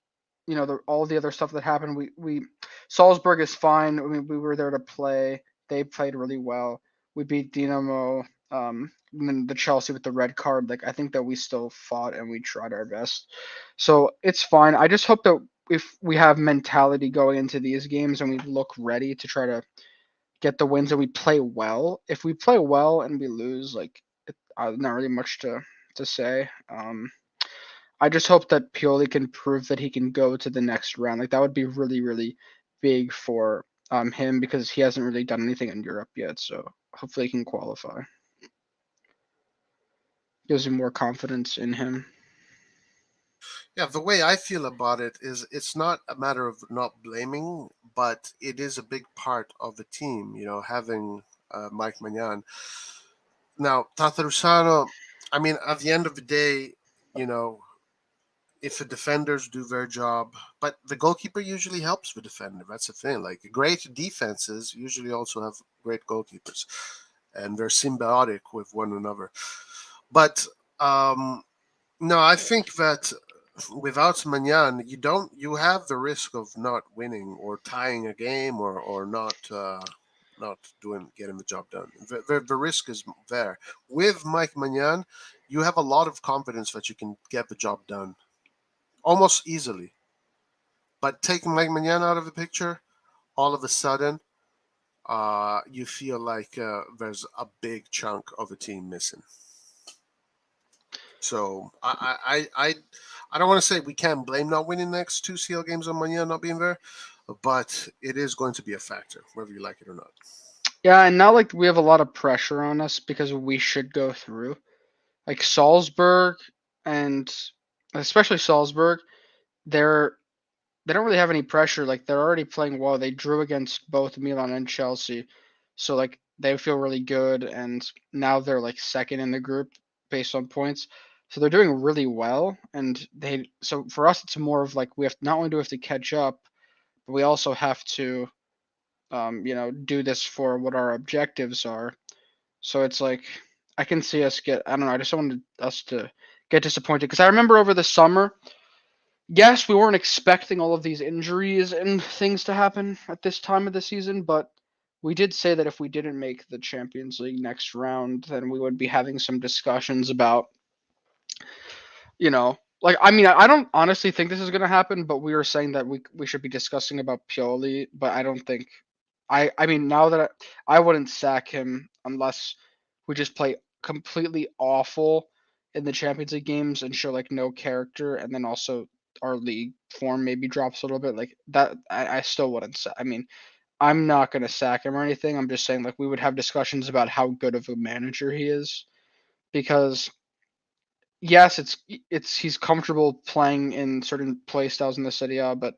all the other stuff that happened, we Salzburg is fine. I mean, we were there to play. They played really well. We beat Dinamo. And then the Chelsea with the red card. Like, I think that we still fought and we tried our best. So it's fine. I just hope that if we have mentality going into these games and we look ready to try to get the wins and we play well. If we play well and we lose, like not really much to say. I just hope that Pioli can prove that he can go to the next round. Like that would be really really big for him because he hasn't really done anything in Europe yet. So hopefully he can qualify. Gives him more confidence in him. Yeah, the way I feel about it is it's not a matter of not blaming, but it is a big part of the team, having Mike Magnan. Now, Tatarusano, I mean, at the end of the day, you know, if the defenders do their job, but the goalkeeper usually helps the defender. That's the thing. Like, great defenses usually also have great goalkeepers, and they're symbiotic with one another. But no, I think that without Manyan, you have the risk of not winning or tying a game or not getting the job done. The risk is there. With Mike Manyan, you have a lot of confidence that you can get the job done almost easily. But taking Mike Manyan out of the picture, all of a sudden, you feel like there's a big chunk of the team missing. So I don't want to say we can't blame not winning the next two CL games on Mania not being there, but it is going to be a factor, whether you like it or not. Yeah, and now like we have a lot of pressure on us because we should go through. Like Salzburg and especially Salzburg, they're they don't really have any pressure. Like they're already playing well. They drew against both Milan and Chelsea, so like they feel really good. And now they're like second in the group based on points. So they're doing really well. And so for us, it's more of like we have not only do we have to catch up, but we also have to do this for what our objectives are. So it's like I can see us get. I don't know. I just don't want us to get disappointed because I remember over the summer yes, we weren't expecting all of these injuries and things to happen at this time of the season, but we did say that if we didn't make the Champions League next round, then we would be having some discussions about, like, I mean, I don't honestly think this is going to happen, but we were saying that we should be discussing about Pioli, but I don't think I mean, now that I wouldn't sack him unless we just play completely awful in the Champions League games and show like no character, and then also our league form maybe drops a little bit like that. I still wouldn't sack. I mean, I'm not gonna sack him or anything. I'm just saying like we would have discussions about how good of a manager he is because yes, it's he's comfortable playing in certain play styles in the Serie A, but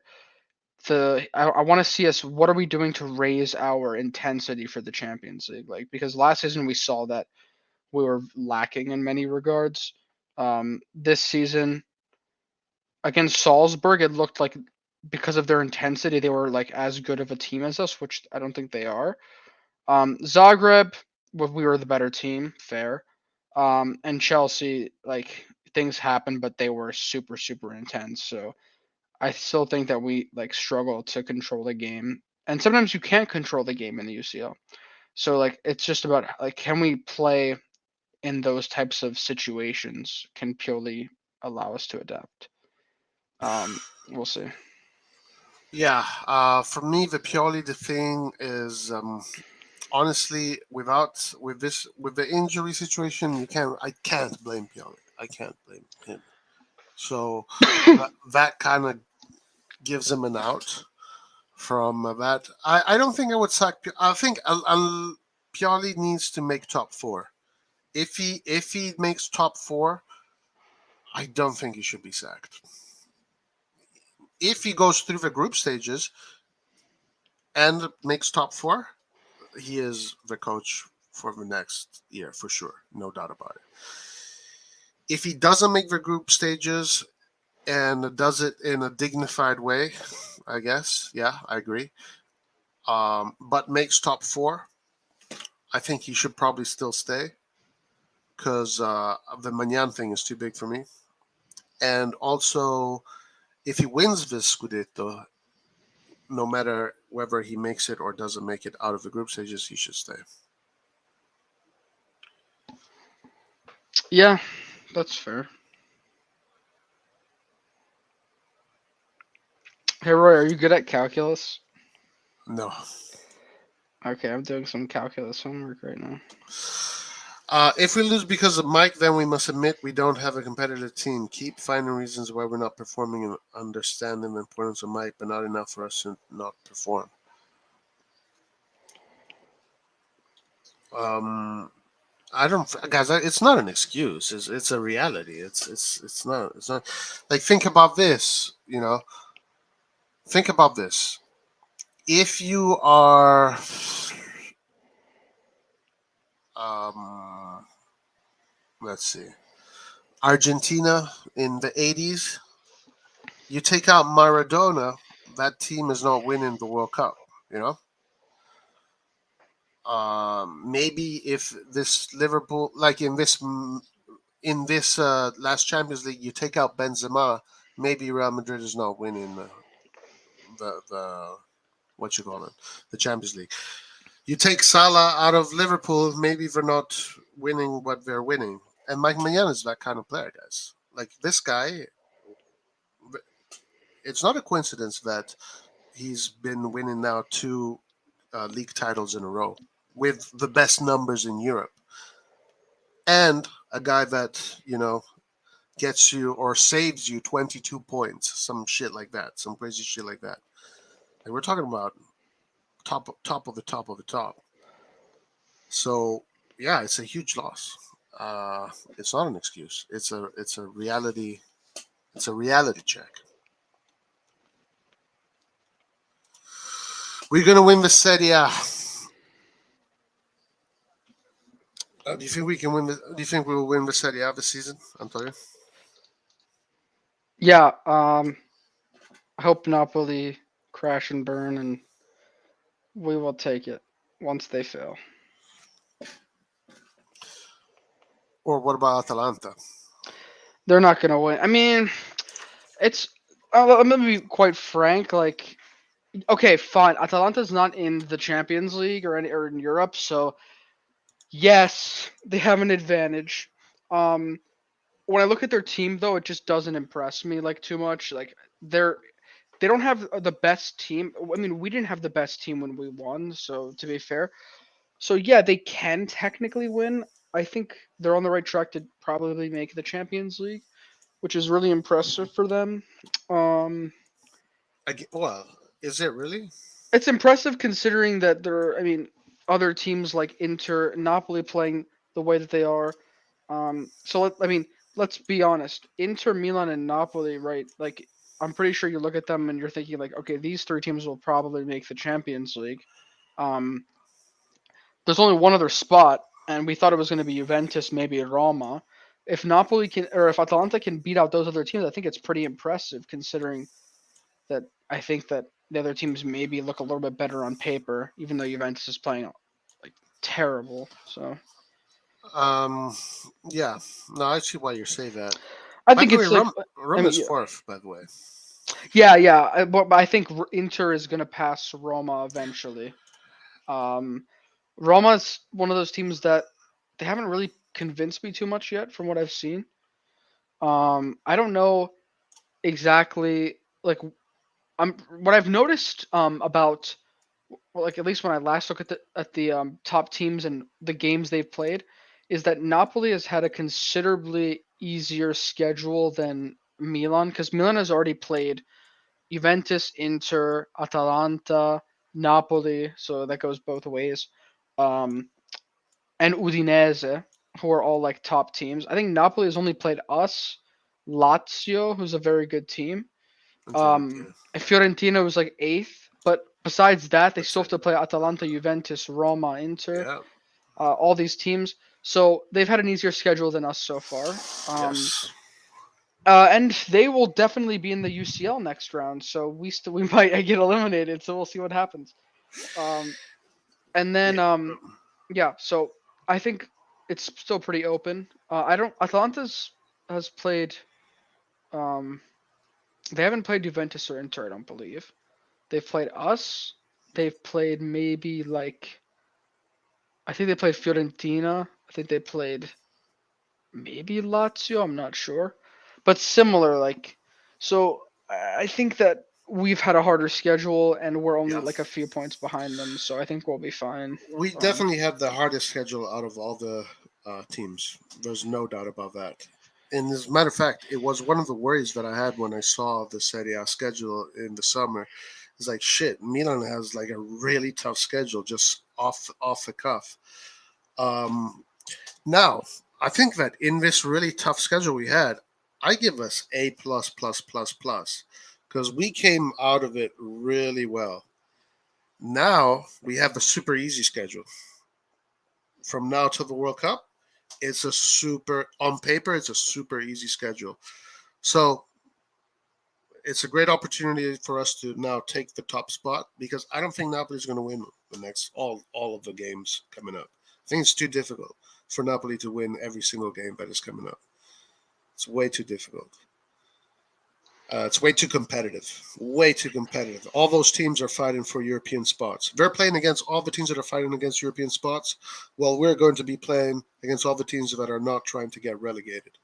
I want to see us what are we doing to raise our intensity for the Champions League, like because last season we saw that we were lacking in many regards. This season against Salzburg, it looked like because of their intensity, they were like as good of a team as us, which I don't think they are. Zagreb, we were the better team, fair. And Chelsea, like things happened, but they were super super intense. So I still think that we like struggle to control the game, and sometimes you can't control the game in the UCL. So like it's just about like can we play in those types of situations? Can Pioli allow us to adapt? We'll see. Yeah, for me, the Pioli the thing is honestly with the injury situation, I can't blame Pioli. I can't blame him. So that kind of gives him an out from that. I don't think I would sack. I think Pioli needs to make top four. If he makes top four, I don't think he should be sacked. If he goes through the group stages and makes top four, he is the coach for the next year for sure, no doubt about it. If he doesn't make the group stages and does it in a dignified way, I guess, yeah, I agree. But makes top four, I think he should probably still stay because the Manyan thing is too big for me. And also, if he wins this Scudetto, no matter whether he makes it or doesn't make it out of the group stages, he should stay. Yeah, that's fair. Hey Roy, are you good at calculus? No. Okay, I'm doing some calculus homework right now. If we lose because of Mike, then we must admit we don't have a competitive team. Keep finding reasons why we're not performing and understanding the importance of Mike, but not enough for us to not perform. Um, I don't, guys. It's not an excuse. It's a reality. It's not like think about this. Think about this. If you are, um, let's see, Argentina in the '80s, you take out Maradona, that team is not winning the World Cup. You know, maybe if this Liverpool, like in this last Champions League, you take out Benzema, maybe Real Madrid is not winning the what you call it, the Champions League. You take Salah out of Liverpool, maybe they're not winning what they're winning. And Mike Maignan is that kind of player, guys. Like this guy, it's not a coincidence that he's been winning now two league titles in a row with the best numbers in Europe, and a guy that gets you or saves you 22 points, some shit like that, some crazy shit like that. And we're talking about top of the top of the top. So yeah, it's a huge loss. It's not an excuse. It's a reality. It's a reality check. We're gonna win the Serie A. Do you think we can win? Do you think we will win the Serie A this season, Antonio? Yeah, I hope Napoli crash and burn, and we will take it once they fail. Or what about Atalanta? They're not gonna win. I mean, it's I'm gonna be quite frank. Like, okay, fine. Atalanta's not in the Champions League or in Europe, so yes, they have an advantage. Um, when I look at their team, though, it just doesn't impress me like too much. Like they're they don't have the best team. I mean, we didn't have the best team when we won, so to be fair. So yeah, they can technically win. I think they're on the right track to probably make the Champions League, which is really impressive for them. Um, Well, is it really? it's impressive considering that I mean, other teams like Inter, Napoli playing the way that they are. I mean, let's be honest. Inter, Milan, and Napoli, right? Like, I'm pretty sure you look at them and you're thinking like, okay, these three teams will probably make the Champions League. Um, there's only one other spot, and we thought it was going to be Juventus, maybe Roma. If Napoli can, or if Atalanta can beat out those other teams, I think it's pretty impressive considering that I think that the other teams maybe look a little bit better on paper, even though Juventus is playing like terrible. So Um, yeah. No, I see why you say that. I By think the way, it's like, I Rum mean, is fourth. By the way, yeah. But I think Inter is going to pass Roma eventually. Um, Roma's one of those teams that they haven't really convinced me too much yet from what I've seen. I don't know exactly like I'm what I've noticed about well, like at least when I last look at the top teams and the games they've played, is that Napoli has had a considerably easier schedule than Milan because Milan has already played Juventus, Inter, Atalanta, Napoli, so that goes both ways, um, and Udinese, who are all like top teams. I think Napoli has only played us, Lazio, who's a very good team, Atalanta. and Fiorentina was like eighth, but besides that, they That's still have it. to play Atalanta, Juventus, Roma, Inter, Yeah. all these teams. So they've had an easier schedule than us so far. Yes. And they will definitely be in the UCL next round. So we might get eliminated. So we'll see what happens. Um, and Yeah. then yeah. So I think it's still pretty open. I don't. Atalanta's has played. Um, they haven't played Juventus or Inter. I don't believe. They've played us. They've played maybe like I think they played Fiorentina. I think they played maybe Lazio. I'm not sure, but similar. Like so, I think that we've had a harder schedule and we're only Yeah. like a few points behind them. So I think we'll be fine. We definitely had the hardest schedule out of all the teams. There's no doubt about that. And as a matter of fact, it was one of the worries that I had when I saw the Serie A schedule in the summer. It's like shit. Milan has like a really tough schedule, just off the cuff. Um, Now, I think that in this really tough schedule we had, I give us A plus plus plus plus because we came out of it really well. Now we have the super easy schedule. From now till the World Cup, it's a super on paper, it's a super easy schedule. So it's a great opportunity for us to now take the top spot because I don't think Napoli is going to win the next all of the games coming up. I think it's too difficult for Napoli to win every single game that is coming up. It's way too difficult. It's way too competitive. Way too competitive. All those teams are fighting for European spots. They're playing against all the teams that are fighting against European spots. Well, we're going to be playing against all the teams that are not trying to get relegated.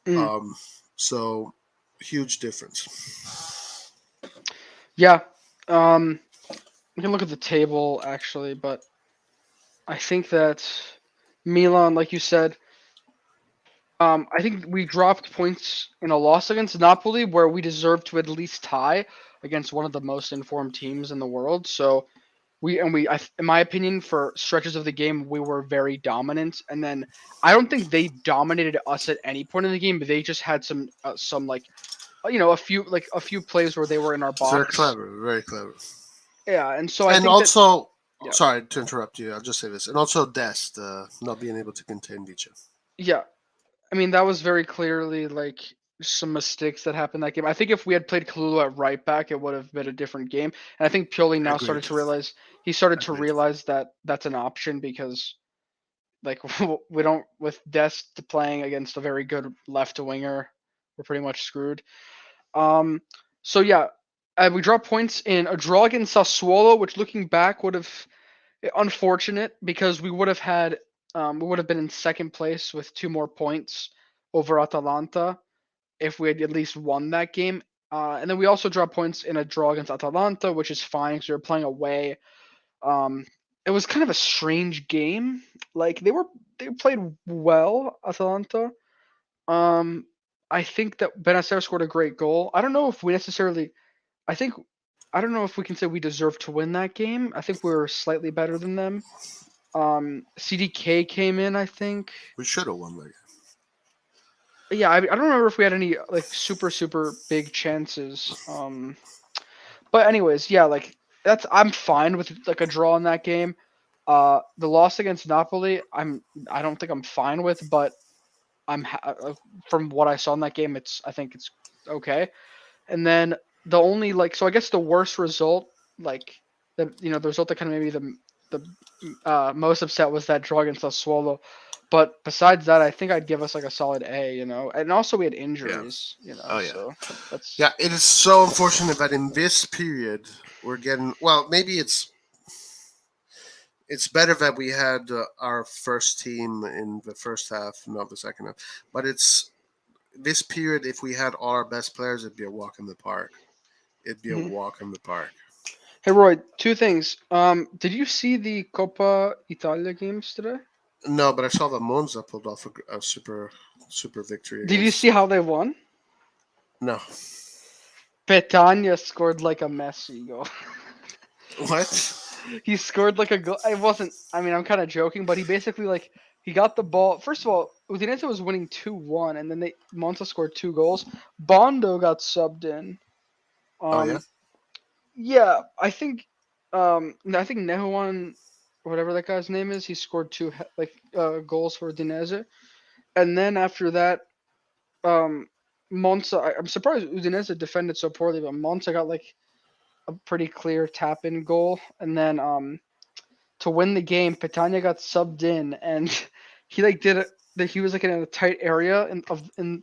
Mm, Um, so, huge difference. yeah. We can look at the table actually, but I think that Milan, like you said, I think we dropped points in a loss against Napoli where we deserved to at least tie against one of the most informed teams in the world. So in my opinion, for stretches of the game, we were very dominant. And then I don't think they dominated us at any point in the game, but they just had some like a few plays where they were in our They're box. clever, very clever. Yeah, and so I And think that also, yeah, sorry to interrupt you, I'll just say this. And also, Dest not being able to contain Vicha. yeah, I mean, that was very clearly like some mistakes that happened that game. I think if we had played Kalulu at right back, it would have been a different game. And I think Pioli now started Agreed. to realize he started to Agreed. realize that that's an option because like we don't with Dest playing against a very good left winger, we're pretty much screwed. So yeah, we dropped points in a draw against Sassuolo, which looking back would have unfortunate because we would have been in second place with 2 more points over Atalanta if we had at least won that game. And then we also dropped points in a draw against Atalanta, which is fine because we were playing away. Um, it was kind of a strange game. Like they played well, Atalanta. Um, I think that Bennacer scored a great goal. I don't know if we necessarily. I think I don't know if we can say we deserve to win that game. I think we were slightly better than them. CDK came in, I think. We should have won that. Yeah, I don't remember if we had any like super big chances. But anyways, yeah, like I'm fine with like a draw in that game. The loss against Napoli, I don't think I'm fine with, but from what I saw in that game, I think it's okay. And then the only like so I guess the worst result, like the result that kind of made me the most upset was that draw against Sassuolo. But besides that, I think I'd give us like a solid A, and also we had Yeah. injuries, Oh yeah. so that's Yeah, it is so unfortunate that in this period we're getting. Well, maybe it's better that we had our first team in the first half, not the second half. But it's this period. If we had all our best players, it'd be a walk in the park. It'd be a Mhm. walk in the park. Hey Roy, two things. Did you see the Coppa Italia games today? No, but I saw that Monza pulled off a super victory Did you against. see how they won? No, Petagna scored like a Messi goal. what? He scored like a goal. I wasn't. I mean, I'm kind of joking, but he basically like he got the ball. First of all, Udinese was winning 2-1, and then Monza scored 2 goals. Bondo got subbed in. Oh yeah. Um, yeah, I think Nehuan, whatever that guy's name is, he scored goals for Udinese, and then after that, um, Monza. I'm surprised Udinese defended so poorly, but Monza got like a pretty clear tap in goal, and then to win the game, Petagna got subbed in, and he like did it. That he was like in a tight area in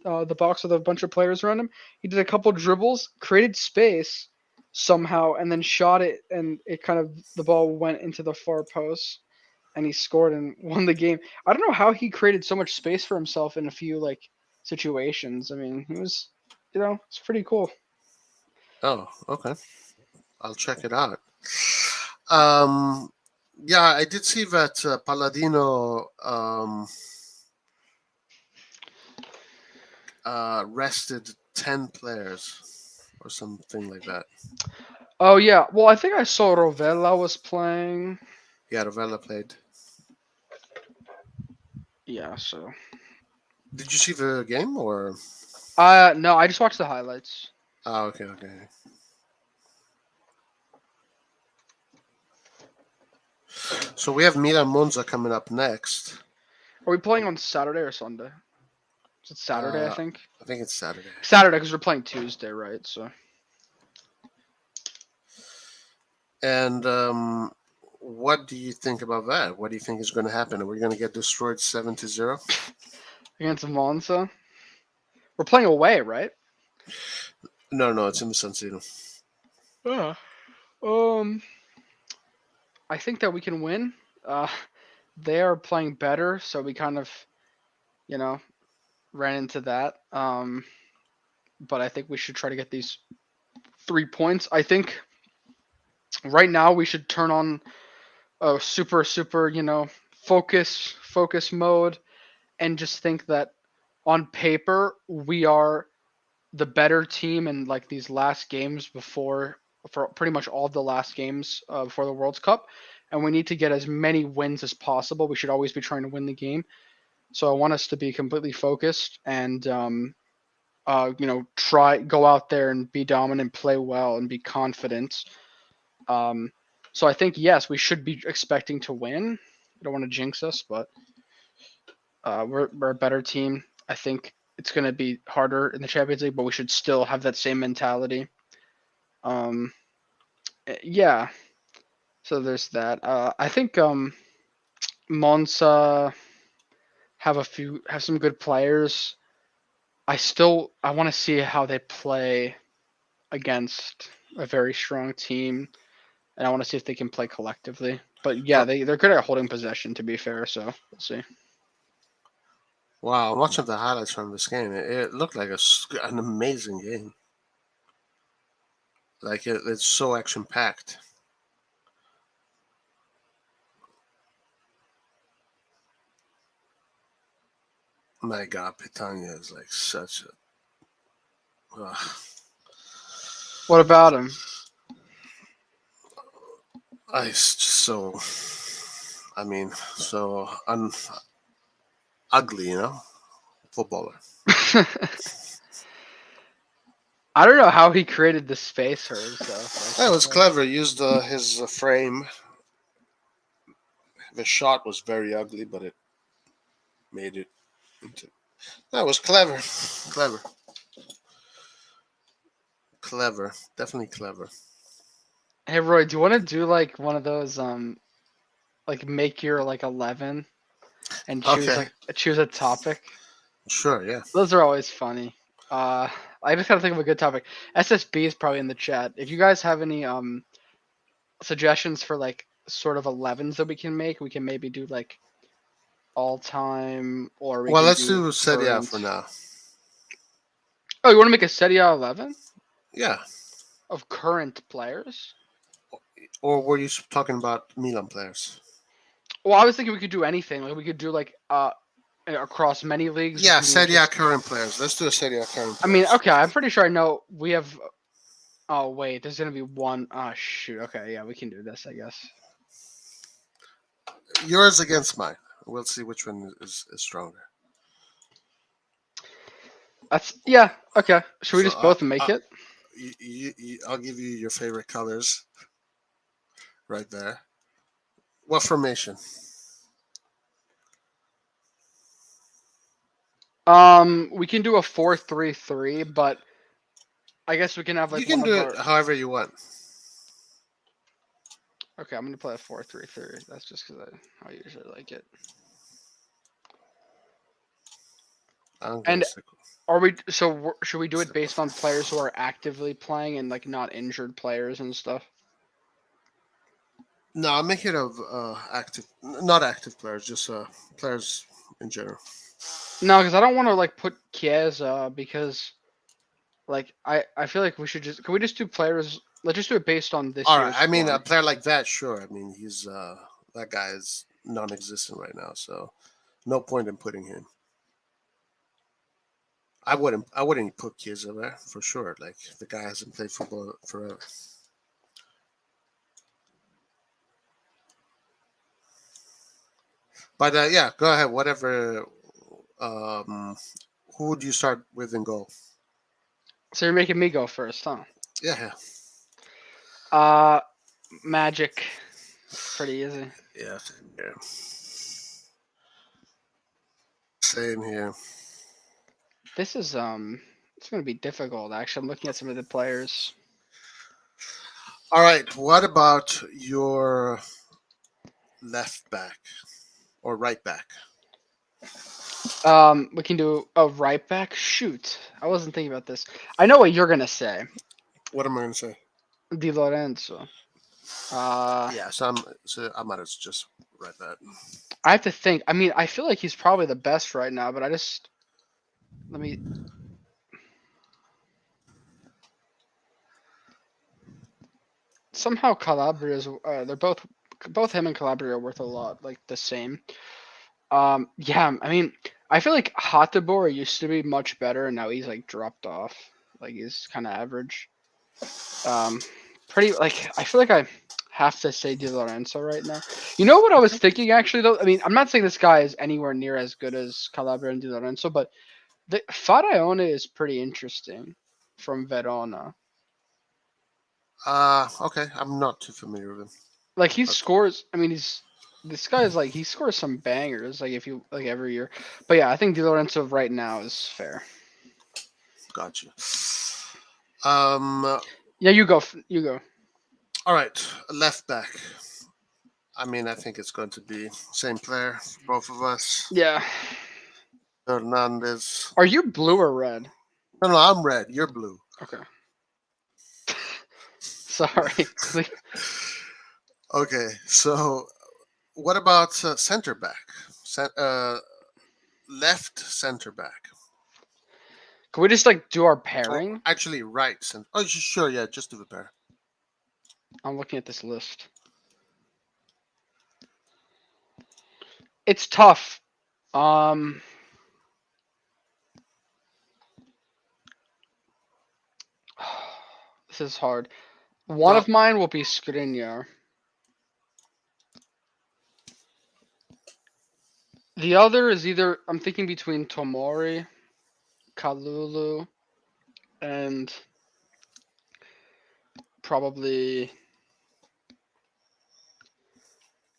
the box with a bunch of players around him. He did a couple dribbles, created space somehow, and then shot it, and it kind of the ball went into the far post, and he scored and won the game. I don't know how he created so much space for himself in a few like situations. I mean, he was, it's pretty cool. Oh, okay. I'll check it out. Um, yeah, I did see that Palladino rested 10 players or something like that. Oh yeah, well I think I saw Rovella was playing. Yeah, Ravella played. Yeah, so Did you see the game or? no, I just watched the highlights. Oh, okay, okay. So we have Milan Monza coming up next. Are we playing on Saturday or Sunday? Is it Saturday? I Uh, think I think it's Saturday. Saturday because we're playing Tuesday, right? So And what do you think about that? What do you think is going to happen? Are we going to get destroyed 7-0? against Monza, we're playing away, right? No, no, it's in the San Siro. Yeah. Um, I think that we can win. Uh, they are playing better, so we kind of, you know, ran into that. But I think we should try to get these 3 points. I think right now we should turn on a super, focus mode and just think that on paper we are the better team in like these last games for pretty much all the last games before the World Cup, and we need to get as many wins as possible. We should always be trying to win the game. So I want us to be completely focused and try go out there and be dominant, play well, and be confident. Um, so I think yes, we should be expecting to win. I don't want to jinx us, but we're a better team. I think it's going to be harder in the Champions League, but we should still have that same mentality. Um, yeah. So there's that. I think Monza have some good players. I want to see how they play against a very strong team, and I want to see if they can play collectively. But yeah, Oh, they're good at holding possession. To be fair, so we'll see. wow, I'm watching the highlights from this game. It looked like an amazing game. Like it's so action packed. My God, Pitania is like such a. What about him? It's just so. I mean, so ugly, footballer. I don't know how he created the space for himself. That was clever. Used his frame. The shot was very ugly, but it made it into. That was clever. Clever. Clever. Definitely clever. Hey Roy, do you want to do like one of those like make your like 11 and choose Okay. like choose a topic? Sure, yeah. Those are always funny. I just gotta think of a good topic. SSB is probably in the chat. If you guys have any suggestions for like sort of 11s that we can make, we can maybe do like all time or we Well, can let's do do Serie A for current. now. Oh, you want to make a Serie A 11 Yeah. of current players? Or were you talking about Milan players? Well, I was thinking we could do anything. Like we could do like across many leagues. We Yeah, can do Serie A just. current players. Let's do a Serie A current I mean, players. okay. I'm pretty sure I know we have. Oh wait, there's gonna be one. Oh shoot. Okay, yeah, we can do this. I guess. Yours against mine. We'll see which one is stronger. That's yeah. Okay. Should we So just both make it? I'll give you your favorite colors right there. What formation? We can do a 4-3-3, but I guess we can have You like can one of do it our. however you want. Okay, I'm gonna play a 4-3-3. That's just because I usually like it. I'm gonna And stick. are we? So should we do it Stick based with. on players who are actively playing and like not injured players and stuff? No, I'll make it of active, not active players, just players in general. No, because I don't want to like put Chiesa because like I feel like we should just can we just do players? Let's just do it based on this All right. year's I mean, a squad. player like that, sure. I mean, he's that guy is non-existent right now, so no point in putting him. I wouldn't put Chiesa there for sure. Like the guy hasn't played football forever. But yeah, go ahead. Whatever. Um, who would you start with in goal? So you're making me go first, huh? Yeah, Uh, Magic. It's pretty easy. yeah, same here. Same here. This is it's gonna be difficult actually. I'm looking at some of the players. All right. What about your left back or right back? We can do a right back. Shoot, I wasn't thinking about this. I know what you're gonna say, What am I going to say? Di Lorenzo. Uh, Yeah, so I might as just write that. I have to think. I mean, I feel like he's probably the best right now, but I just let me. Somehow Calabria's. They're both him and Calabria are worth a lot, like the same. Yeah. I mean, I feel like Hateboer used to be much better, and now he's like dropped off. Like he's kind of average. Um, pretty like I feel like I have to say Di Lorenzo right now. You know what I was thinking actually though? I mean, I'm not saying this guy is anywhere near as good as Calabria and Di Lorenzo, but the Faraone is pretty interesting from Verona. Okay. I'm not too familiar with him. Like he But scores. I mean, this guy is like he scores some bangers like if you like every year. But yeah, I think Di Lorenzo right now is fair. gotcha. Um. Yeah, you go. You go. All right. Left back. I mean, I think it's going to be same player for both of us. Yeah. Hernandez. Are you blue or red? No, I'm red. You're blue. Okay. Sorry. Okay, so what about center back? Left center back. Can we just like do our Oh, pairing? actually, right center. Oh, sure, yeah, just do the pair. I'm looking at this list. It's tough. Um, this is hard. One Well, of mine will be Skriniar. The other is either I'm thinking between Tomori, Kalulu, and probably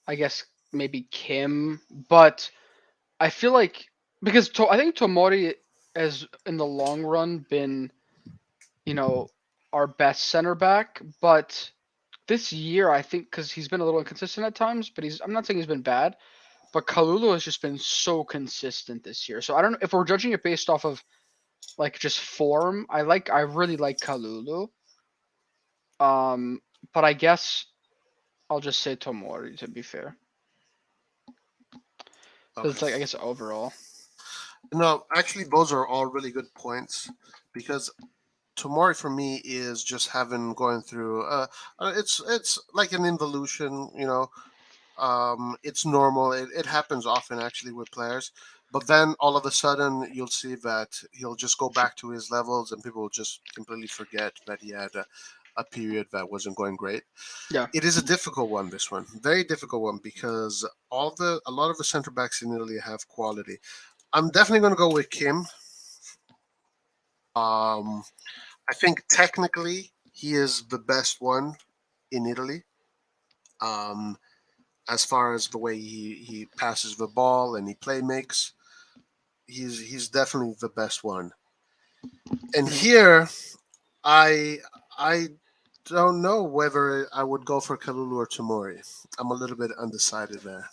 I guess maybe Kim. But I feel like because I think Tomori has in the long run been, you know, our best center back, but this year I think because he's been a little inconsistent at times, but I'm not saying he's been bad, but Kalulu has just been so consistent this year. So I don't know if we're judging it based off of like just form. I really like Kalulu. Um, but I guess I'll just say Tomori to be fair. Because okay. it's like I guess overall. No, actually, those are all really good points because Tomori for me is just having going through. It's like an involution, you know. It's normal. It happens often actually with players. But then all of a sudden you'll see that he'll just go back to his levels, and people will just completely forget that he had a period that wasn't going great. Yeah. It is a difficult one. This one, very difficult one, because a lot of the center backs in Italy have quality. I'm definitely going to go with Kim. Um, I think technically he is the best one in Italy. Um, as far as the way he passes the ball and he play makes, he's definitely the best one. And Mhm. here, I I don't know whether I would go for Kalulu or Tomori. I'm a little bit undecided there.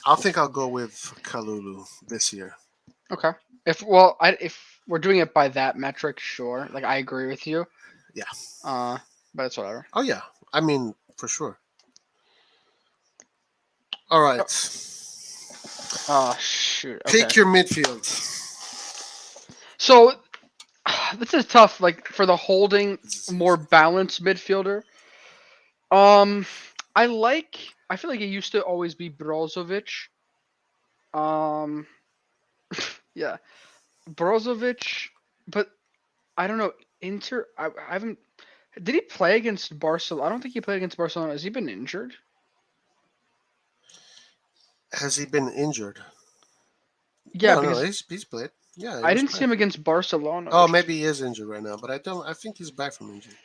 I'll go with Kalulu this year. Okay. If we're doing it by that metric, sure. Like I agree with you. Yeah. Uh, but it's whatever. Oh yeah. I mean, for sure. All Oh, right. oh shoot. Okay. Pick your midfield. So this is tough. Like for the holding, This is more easy. balanced midfielder. Um, I feel like it used to always be Brozovic. Um, yeah, Brozovic. But I don't know. I haven't. Did he play against Barcelona? I don't think he played against Barcelona. Has he been injured? Has he been injured? Yeah, No, no, because he's played. Yeah, he I was didn't see back. him against Barcelona, Oh, which is maybe he is injured right now, but I don't. I think he's back from injury.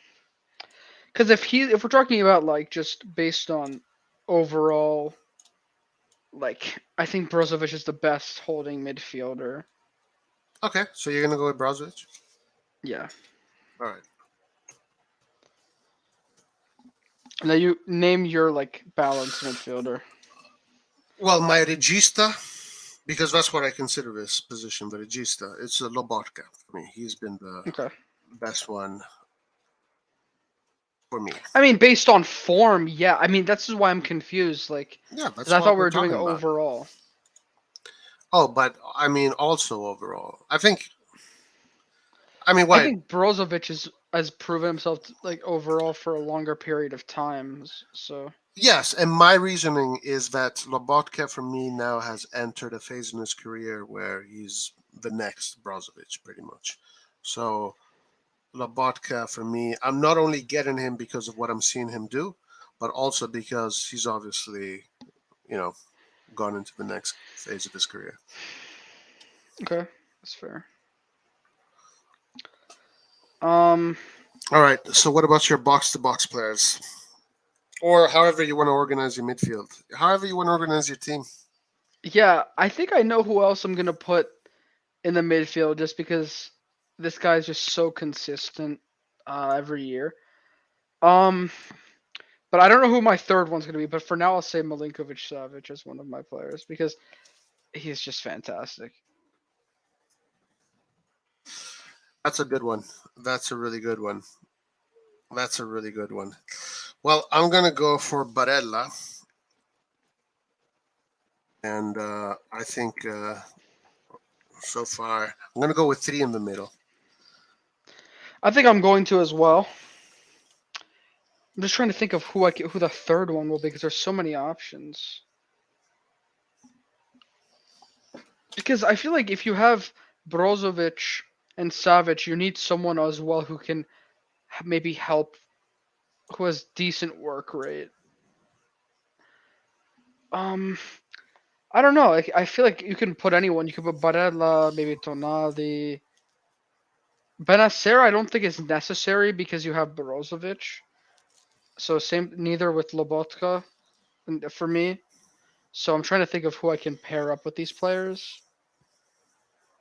because if we're talking about like just based on overall, like I think Brozovic is the best holding midfielder. Okay, so you're gonna go with Brozovic. Yeah. All right. Now you name your like balanced midfielder. Well, my regista, because that's what I consider this position, the regista. It's a Lobotka for me. He's been the Okay. best one for me. I mean, based on form, yeah. I mean, that's why I'm confused. Like, Yeah, because that's I thought what we we're were doing talking about. overall. Oh, but I mean, also overall, I think. I mean, I what? think Brozovic has proven himself like overall for a longer period of time. So Yes, and my reasoning is that Lobotka for me now has entered a phase in his career where he's the next Brozovic, pretty much. So Lobotka for me, I'm not only getting him because of what I'm seeing him do, but also because he's obviously, you know, gone into the next phase of his career. okay, that's fair. Um, All right. So what about your box to box players? Or however you want to organize your midfield. However you want to organize your team. yeah, I think I know who else I'm gonna put in the midfield just because this guy's just so consistent every year. Um, but I don't know who my third one's gonna be. But for now, I'll say Milinkovic Savic as one of my players because he's just fantastic. That's a good one. That's a really good one. That's a really good one. Well, I'm gonna go for Barella, and I think so far I'm gonna go with three in the middle. I think I'm going to as well. I'm just trying to think of who the third one will be because there's so many options. Because I feel like if you have Brozovic and Savic, you need someone as well who can maybe help, who has decent work rate. Um, I don't know. I feel like you can put anyone. You could put Barella, maybe Tonali. Bennacer, I don't think is necessary because you have Brozovic. So same, neither with Lobotka for me. So I'm trying to think of who I can pair up with these players.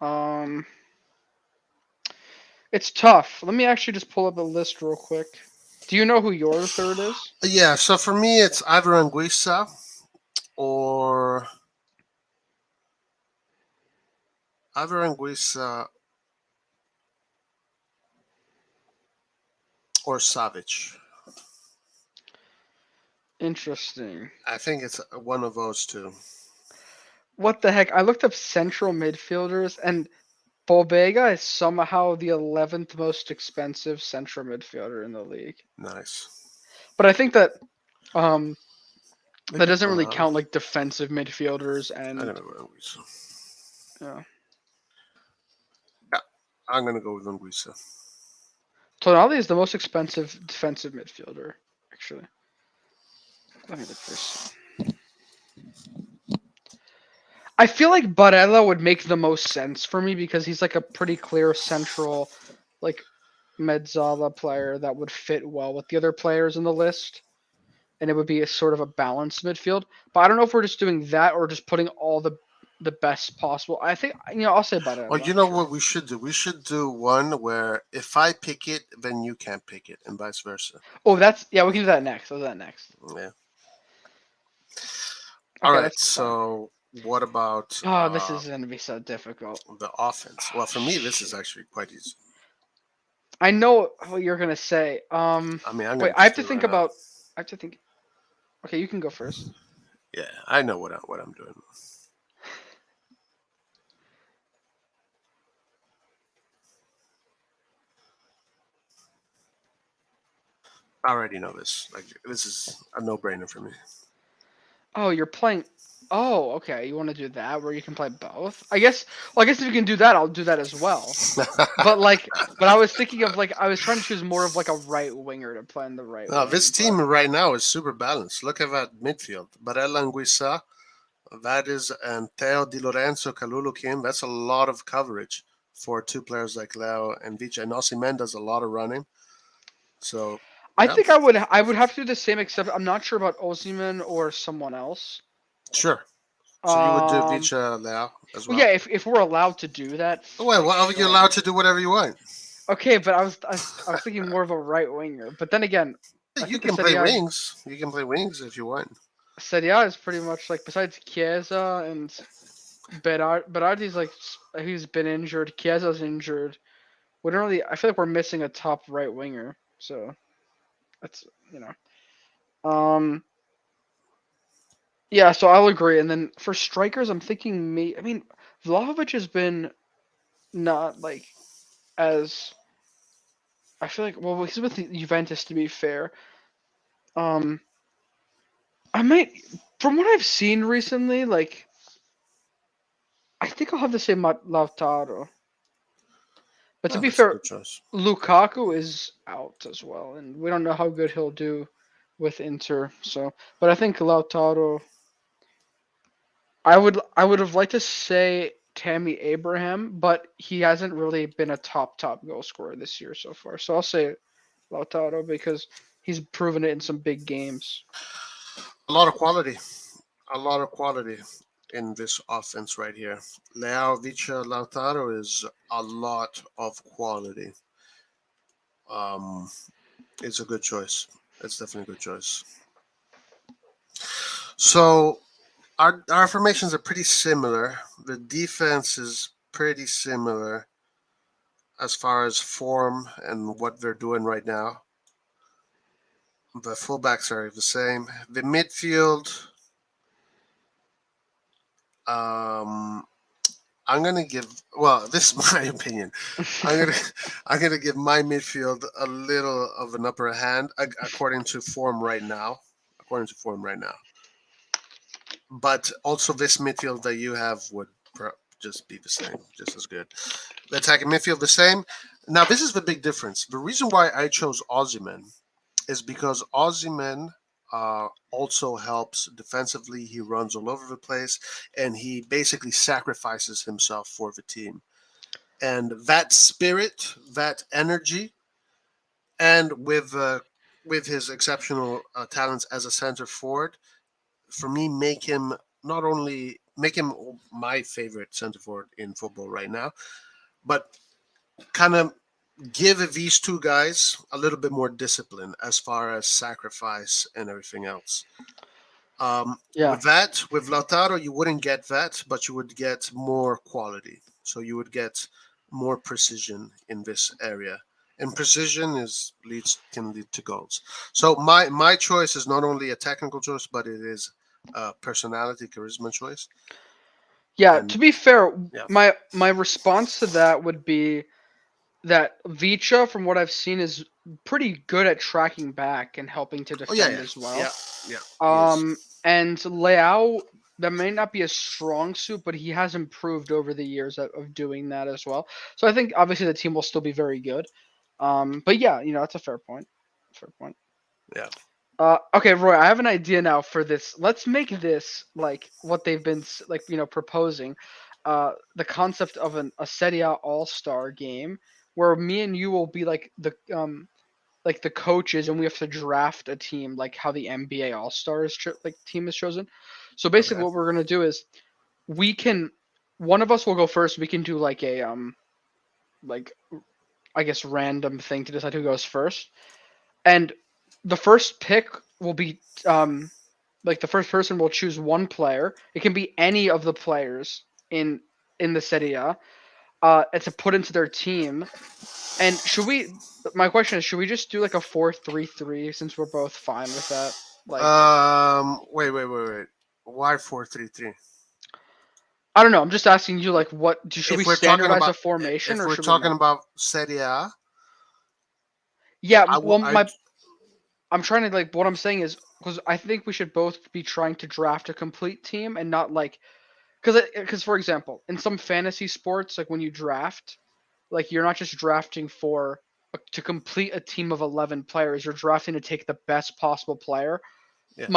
Um, it's tough. Let me actually just pull up a list real quick. Do you know who your third is? Yeah. So for me, it's either Anguissa or either Anguissa or Savic. Interesting. I think it's one of those two. What the heck? I looked up central midfielders, and Bobega is somehow the 11th most expensive central midfielder in the league. Nice. But I think that um that Maybe doesn't really Tonali. count like defensive midfielders I'm and gonna go with Anguissa. yeah. Yeah, I'm gonna go with Anguissa. Tonali is the most expensive defensive midfielder, actually. Let me look first. I feel like Barella would make the most sense for me because he's like a pretty clear central, like Mezzala player that would fit well with the other players in the list, and it would be a sort of a balanced midfield. But I don't know if we're just doing that or just putting all the best possible. I think I'll say Or Barella. you know Sure. what we should do? We should do one where if I pick it, then you can't pick it, and vice versa. Oh, that's yeah. We can do that next. We'll do that next. Yeah. All Okay, right. that's fine. So what about Oh, this is gonna be so difficult. the offense? Well, Oh, for me, this is shit. actually quite easy. I know what you're gonna say. I mean, I'm Wait, gonna I have just to do it think right now. about. I have to think. Okay, you can go first. Yeah, I know what I'm doing. I already know this. Like this is a no-brainer for me. Oh, you're playing. Oh, okay. You want to do that where you can play both? I guess. Well, I guess if you can do that, I'll do that as well. But I was thinking of like I was trying to choose more of like a right winger to play in the right No, this wing. team But right now is super balanced. Look at that midfield. Barella Anguissa, that is, and Theo Di Lorenzo, Kalulu Kim. That's a lot of coverage for two players like Leao and Vicha. And Osimhen does a lot of running. So, I yeah, think I would have to do the same, except I'm not sure about Osimhen or someone else. sure. So you would do Um. Vicha Leao as Well, well? yeah. If we're allowed to do that, Oh, wait, like well, you're allowed sure. to do whatever you want. Okay, but I was thinking more of a right winger. But then again, I You think the can play Serie A wings. You can play wings if you want. Serie A is pretty much like besides Chiesa and Berardi's like he's been injured. Chiesa's injured. We don't really. I feel like we're missing a top right winger. So that's you know. Yeah. So I'll agree. And then for strikers, I'm thinking me. I mean, Vlahovic has been not like as. I feel like well he's with Juventus to be fair. Um, I might from what I've seen recently, like I think I'll have to say Lautaro. But to Oh, be that's a fair, good choice. Lukaku is out as well, and we don't know how good he'll do with Inter. So, but I think Lautaro. I would have liked to say Tammy Abraham, but he hasn't really been a top goal scorer this year so far. So I'll say Lautaro because he's proven it in some big games. A lot of quality. A lot of quality in this offense right here. Leao, Vicha, Lautaro is a lot of quality. Um, it's a good choice. It's definitely a good choice. So our formations are pretty similar. The defense is pretty similar. as far as form and what they're doing right now. The fullbacks are the same. The midfield, um, I'm gonna give. Well, this is my opinion. I'm gonna I'm gonna give my midfield a little of an upper hand according to form right now. According to form right now, but also this midfield that you have would just be the same, just as good. The attacking midfield the same. Now this is the big difference. The reason why I chose Ozyman is because Ozyman also helps defensively. He runs all over the place, and he basically sacrifices himself for the team. And that spirit, that energy, and with his exceptional talents as a center forward, for me, make him not only make him my favorite center forward in football right now, but kind of give these two guys a little bit more discipline as far as sacrifice and everything else. Yeah. With Lautaro, you wouldn't get that, but you would get more quality. So you would get more precision in this area, and precision is leads can lead to goals. So my choice is not only a technical choice, but it is a personality, charisma choice. Yeah, And to be fair, yeah, my response to that would be that Vicha, from what I've seen, is pretty good at tracking back and helping to oh yeah, defend yeah, as well. yeah, yeah. He is. And Leao, that may not be a strong suit, but he has improved over the years of doing that as well. So I think obviously the team will still be very good. But yeah, that's a fair point. Fair point. Yeah. Okay, Roy, I have an idea now for this. Let's make this like what they've been like, proposing. The concept of a Serie A All-Star game where me and you will be like the coaches, and we have to draft a team like how the NBA All Stars team is chosen. So basically, Okay. what we're gonna do is we can one of us will go first. We can do like a like I guess random thing to decide who goes first, and the first pick will be like the first person will choose one player. It can be any of the players in the Serie A, and to put into their team. And should we? My question is, should we just do like a 4-3-3 since we're both fine with that? Like, Wait. Why 4-3-3? I don't know. I'm just asking you, like, should we If we're talking standardize a about formation if or we're should we talking not? about Serie A, Yeah, I well, would I I'm trying to like what I'm saying is because I think we should both be trying to draft a complete team and not like because for example, in some fantasy sports, like when you draft, like you're not just drafting to complete a team of 11 players. You're drafting to take the best possible player. yeah.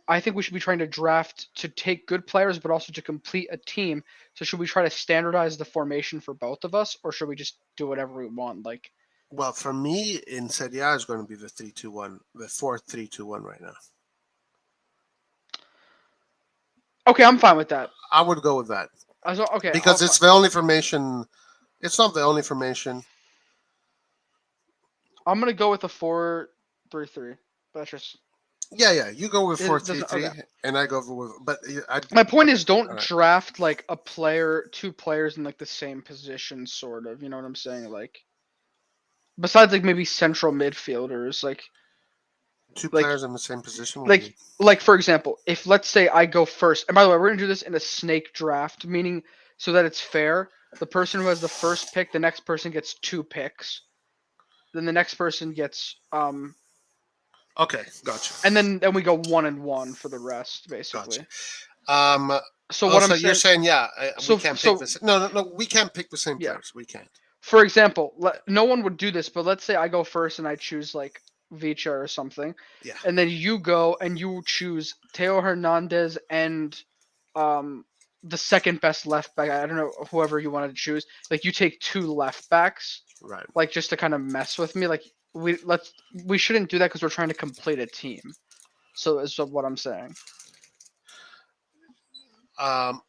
I think we should be trying to draft to take good players, but also to complete a team. So should we try to standardize the formation for both of us, or should we just do whatever we want? Like, Well, for me in Serie A is going to be the 3-2-1, the 4-3-2-1 right now. okay, I'm fine with that. I would go with that Okay, because it's the only formation. It's not the only formation. I'm gonna go with a 4-3-3. That's just Yeah. You go with four it three doesn't. three, Okay. and I go with. But I My point okay. is, All don't right. draft like two players in like the same position, sort of. You know what I'm saying? Like, besides like maybe central midfielders, Two like players in the same position. What do you like mean? like for example, if let's say I go first, and by the way, we're gonna do this in a snake draft, meaning so that it's fair. The person who has the first pick, the next person gets two picks. Then the next person gets Okay, gotcha. and then we go 1-1 for the rest, Gotcha. basically. Um. So what Also, I'm you're saying, saying yeah, we so can't pick so this. No. We can't pick the same yeah. players. We can't. For example, no one would do this, but let's say I go first and I choose like Vicha or something, Yeah. and then you go and you choose Theo Hernandez and um the second best left back. I don't know whoever you wanted to choose. Like you take two left backs, Right. like just to kind of mess with me. Like we shouldn't do that because we're trying to complete a team. So is what I'm saying.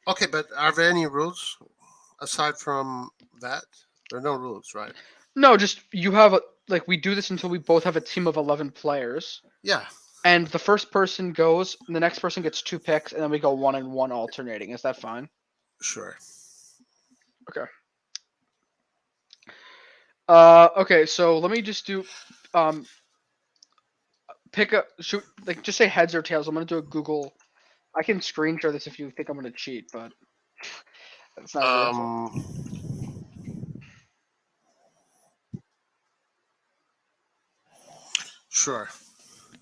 Okay, but are there any rules aside from that? There are no rules, right? No, just you have like we do this until we both have a team of 11 players. Yeah. And the first person goes, and the next person gets two picks, and then we go 1-1 alternating. Is that fine? Sure. Okay. Okay, so let me just do um pick a shoot like just say heads or tails. I'm gonna do a Google. I can screen share this if you think I'm gonna cheat, but that's not really helpful. Um, sure.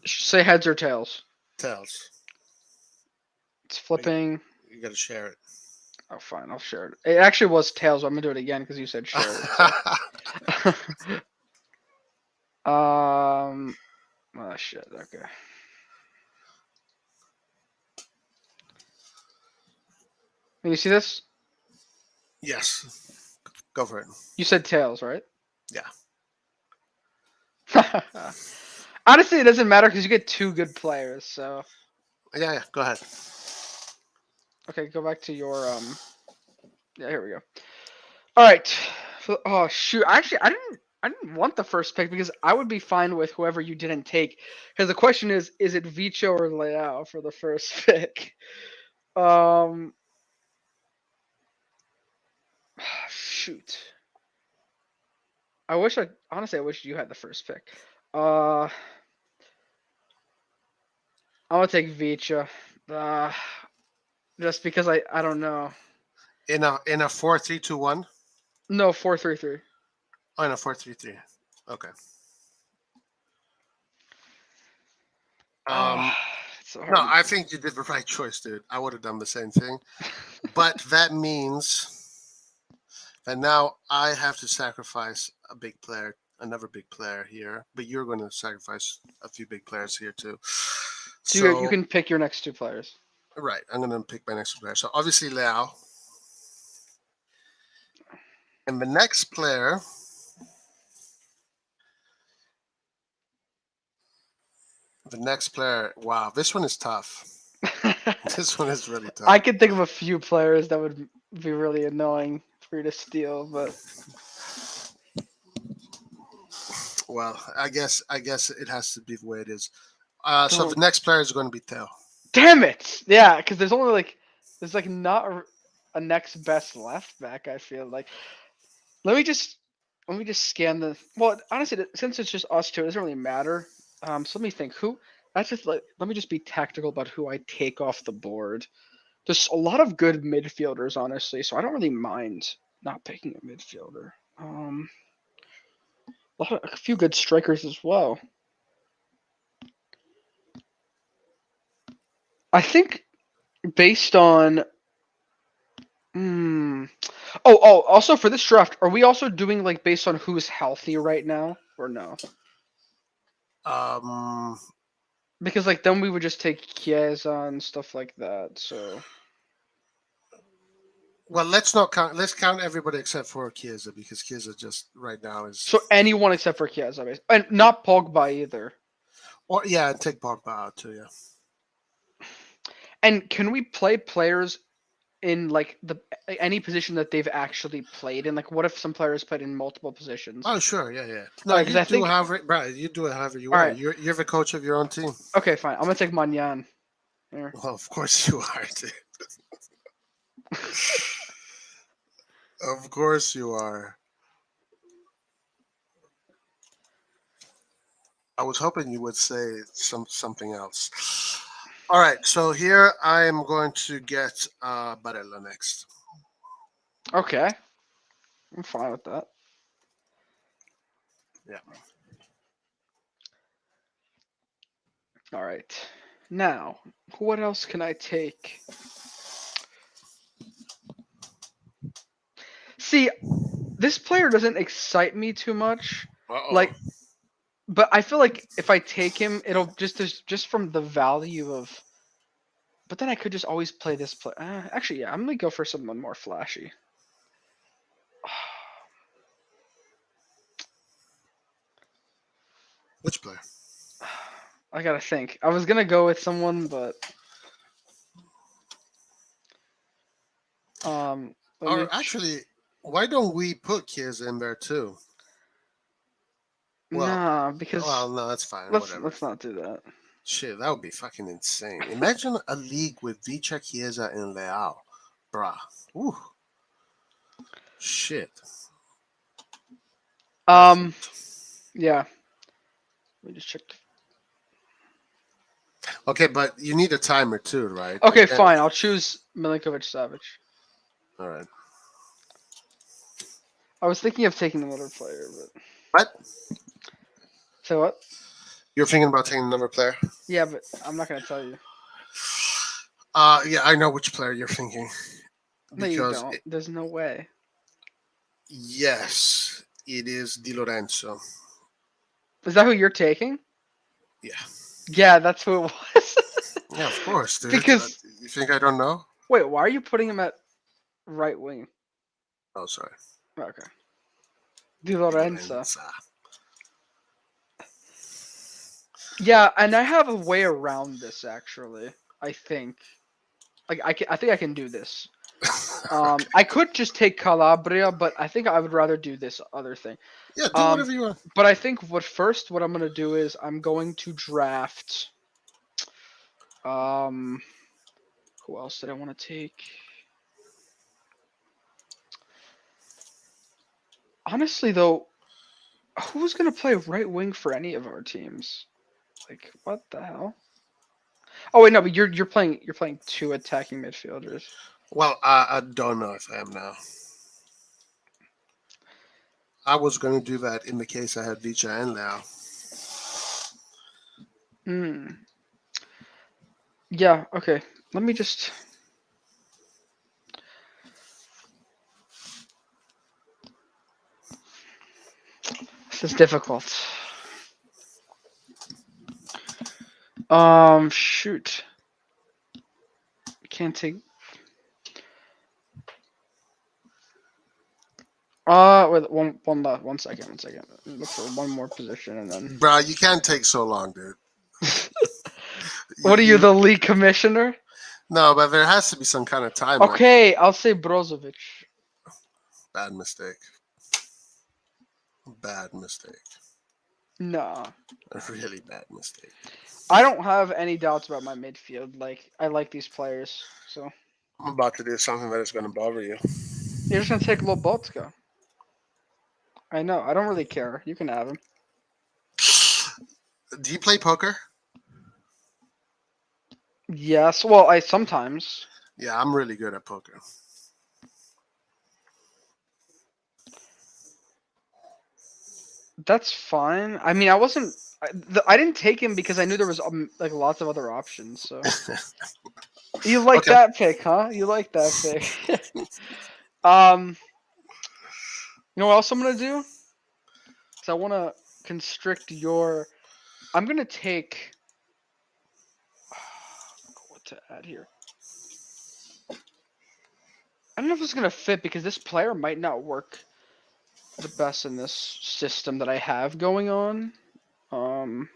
Say heads or tails. Tails. It's But flipping. you got to share it. Oh, fine. I'll share it. It actually was tails. So I'm gonna do it again because you said share it. So. Oh shit. Okay. Can you see this? Yes. Go for it. You said tails, right? Yeah. Honestly, it doesn't matter because you get two good players. So Yeah, yeah. Go ahead. okay, go back to your Yeah, here we go. All right. Oh shoot! Actually, I didn't want the first pick because I would be fine with whoever you didn't take. Because the question is it Vicho or Leao for the first pick? Um, shoot. I wish you had the first pick. I'm gonna take Vicha. Uh, just because I don't know. In a 4-3-2-1. No, 4-3-3. Oh, in a 4-3-3. Okay. Oh, Um. it's so No, hard. I think you did the right choice, dude. I would have done the same thing. But that means that now I have to sacrifice a big player, another big player here. But you're going to sacrifice a few big players here too. So you So, can pick your next two players. right, I'm going to pick my next player. So obviously Leao. And the next player, wow, this one is tough. This one is really tough. I could think of a few players that would be really annoying for you to steal, but Well, I guess it has to be the way it is. So the don't. next player is going to be Theo. Damn it! Yeah, because there's like not a next best left back. I feel like let me just let me just scan the. Well, honestly, since it's just us two, it doesn't really matter. So let me think. Who? That's just like let me just be tactical about who I take off the board. There's a lot of good midfielders, honestly, so I don't really mind not picking a midfielder. A few good strikers as well. I think based on. Hmm. Also for this draft, are we also doing like based on who's healthy right now or no? Um, Because like then we would just take Chiesa and stuff like that. So well, let's not count. Let's count everybody except for Chiesa because Chiesa just right now is. anyone except for Chiesa, and not Pogba either. Or yeah, take Pogba out too. Yeah. And can we play players in like the any position that they've actually played in? Like, what if some players played in multiple positions? Oh sure, yeah, yeah. All No, right, because you I do think. however, right? You do it however you All want. right, You're the coach of your own team. okay, fine. I'm gonna take Manyan. Here. Well, of course you are. Dude. Of course you are. I was hoping you would say something else. All right, so here I am going to get Barella next. Okay, I'm fine with that. Yeah. All right. Now, what else can I take? See, this player doesn't excite me too much. Uh oh. Like, but I feel like if I take him, it'll just from the value of. But then I could just always play this play. Actually, yeah, I'm gonna go for someone more flashy. Which player? I gotta think. I was gonna go with someone, but let me. Or actually, why don't we put Chiesa in there too? Well, Nah, because well, no, that's fine. let's Whatever. not do that. Shit, that would be fucking insane. Imagine a league with Vicha, Chiesa, and Leao. Bruh. Ooh. Shit. Um, yeah. Let me just check. Okay, but you need a timer too, right? Okay, Yeah. fine. I'll choose Milinkovic Savic. All right. I was thinking of taking another player, but What? so what? You're thinking about taking another player? Yeah, but I'm not gonna tell you. Yeah, I know which player you're thinking. No, you Because don't. There's no way. yes, it is Di Lorenzo. Is that who you're taking? Yeah. Yeah, that's who it was. Yeah, of course, dude. Because You think I don't know? wait, why are you putting him at right wing? Oh, sorry. Okay, Di Di Lorenzo. Lorenzo. Yeah, and I have a way around this actually. I think. Like I think I can do this. Okay. I could just take Calabria, but I think I would rather do this other thing. Yeah, do Um, whatever you want. but I think what I'm gonna do is I'm going to draft. Um, who else did I want to take? Honestly, though, who's gonna play right wing for any of our teams? Like, what the hell? Oh wait, no, but you're playing two attacking midfielders. Well, I don't know if I am now. I was going to do that in the case I had Vicha and Leao. Hmm. Yeah. Okay. Let me just. This is difficult. Shoot. Can't take. Wait, one second. Look for one more position and then. Bro, you can't take so long, dude. What are you, the league commissioner? No, but there has to be some kind of time. Like, Okay, I'll say Brozovic. bad mistake. Bad mistake. Nah. A really bad mistake. I don't have any doubts about my midfield. Like, I like these players. So, I'm about to do something that is going to bother you. you're just going to take Lobotka. I know. I don't really care. You can have him. Do you play poker? Yes. Well, I sometimes. Yeah, I'm really good at poker. That's fine. I mean, I wasn't. I didn't take him because I knew there was like lots of other options. So you like Okay. that pick, huh? You like that pick. um, you know what else I'm gonna do? So I want to constrict your. I'm gonna take. What to add here? I don't know if it's gonna fit because this player might not work the best in this system that I have going on. Um,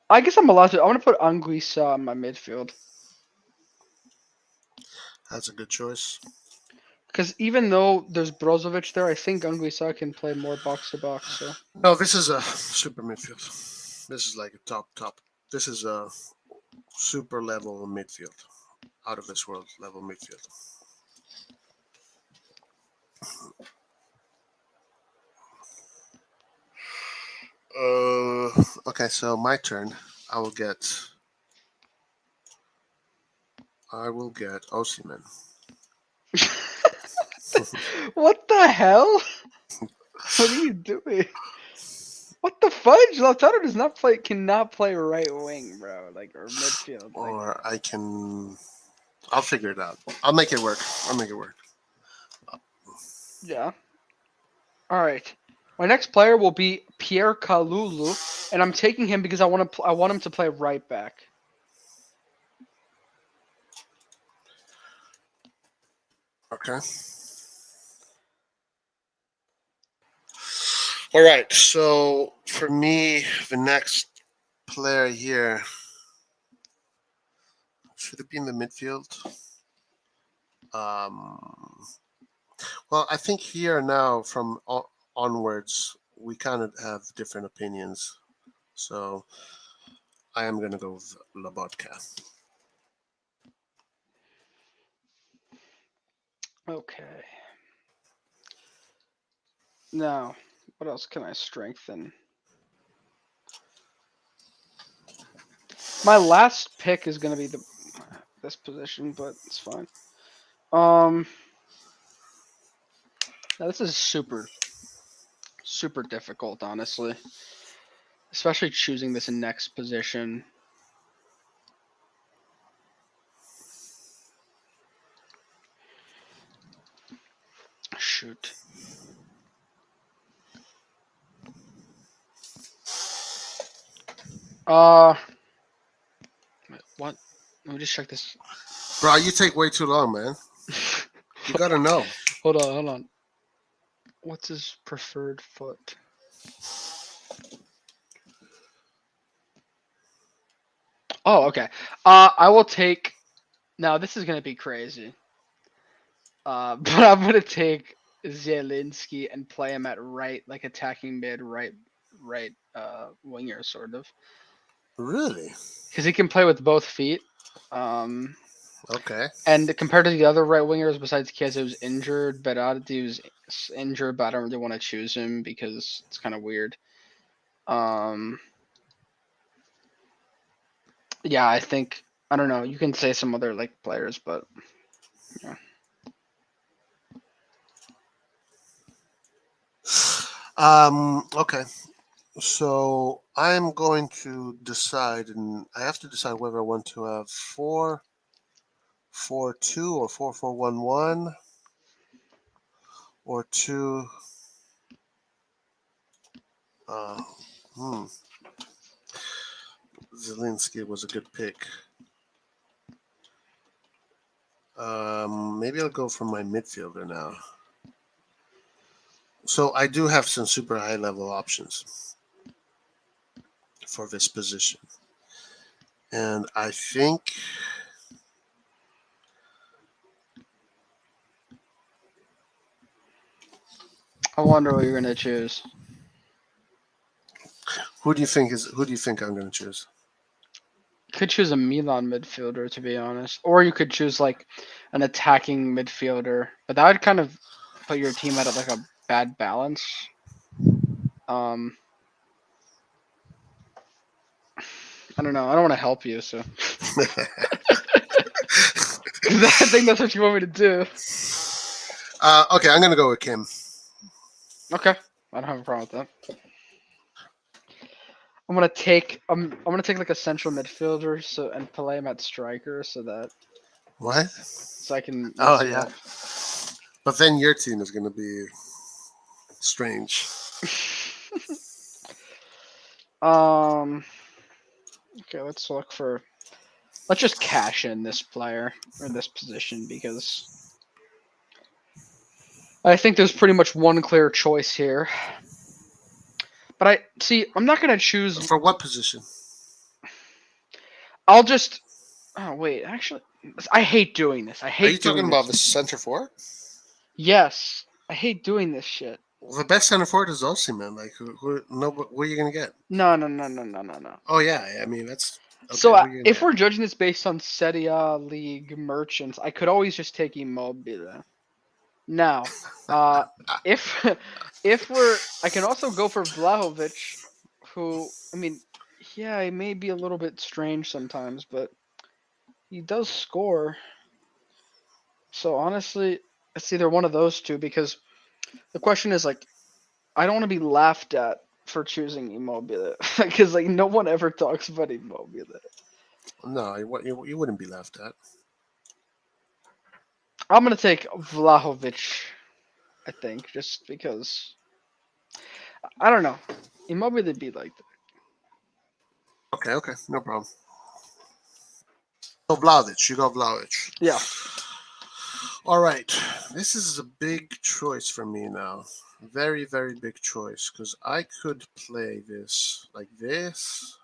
I guess I'm allowed to. I want to put Anguissa on my midfield That's a good choice. because even though there's Brozovic there, I think Anguissa can play more box to box. So No, this is a super midfield. This is like a top. This is a super level midfield. Out of this world level midfield. Okay, so my turn. I will get. Osimhen. what the hell? What are you doing? What the fudge? Lautaro does not play. Cannot play right wing, bro. Like or midfield. Like Or I can. I'll figure it out. I'll make it work. yeah. All right. My next player will be Pierre Kalulu, and I'm taking him because I want to. I want him to play right back. Okay. All right. So for me, the next player here should it be in the midfield? Um, well, I think here now from onwards we kind of have different opinions. So I am going to go with Lobotka. Okay. Now, what else can I strengthen? My last pick is gonna be this position, but it's fine. Now this is super difficult, honestly. Especially choosing this next position. Shoot. What? Let me just check this. Bro, you take way too long, man. You gotta know. Hold on. What's his preferred foot? Oh, okay. I will take. Now this is gonna be crazy. But I'm gonna take Zielinski and play him at right, like attacking mid, right, winger, sort of. Really? Because he can play with both feet. Okay. And compared to the other right wingers, besides Chiesa, who's injured, Berardi was injured, but I don't really want to choose him because it's kind of weird. Yeah, I think I don't know. You can say some other like players, but yeah. Okay. So I'm going to decide, and I have to decide whether I want to have 4-4-2 or 4-4-1-1 or two. Uh, Zelensky was a good pick. Maybe I'll go for my midfielder now. So I do have some super high level options for this position. And I think I wonder what you're gonna choose. who do you think I'm going to choose? You could choose a Milan midfielder, to be honest, or you could choose like an attacking midfielder, but that would kind of put your team at like a bad balance. I don't know. I don't want to help you, so I think that's what you want me to do. Okay, I'm going to go with Kim. Okay, I don't have a problem with that. I'm gonna take like a central midfielder and play him at striker What? so I can Oh, mess you yeah. up. But then your team is going to be strange. Okay, let's just cash in this player or this position because I think there's pretty much one clear choice here. But I'm not gonna choose. For what position? I'll just. Oh wait, actually, I hate doing this. I Are you hate talking doing about this. the center forward? Yes, I hate doing this shit. Well, the best center forward is Osimhen. Like, who are you going to get? No. Oh, yeah. I mean, that's okay. So Who are you going to if get? we're judging this based on Serie A league merchants, I could always just take Immobile. Now, if I can also go for Vlahovic, who I mean, yeah, he may be a little bit strange sometimes, but he does score. So honestly, it's either one of those two because the question is like, I don't want to be laughed at for choosing Immobile because like no one ever talks about Immobile. No, you wouldn't be laughed at. I'm gonna take Vlahovic, I think, just because I don't know. Immobile be like that. Okay, no problem. So Vlahovic, you got Vlahovic. Yeah. All right, this is a big choice for me now. Very, very big choice because I could play this like this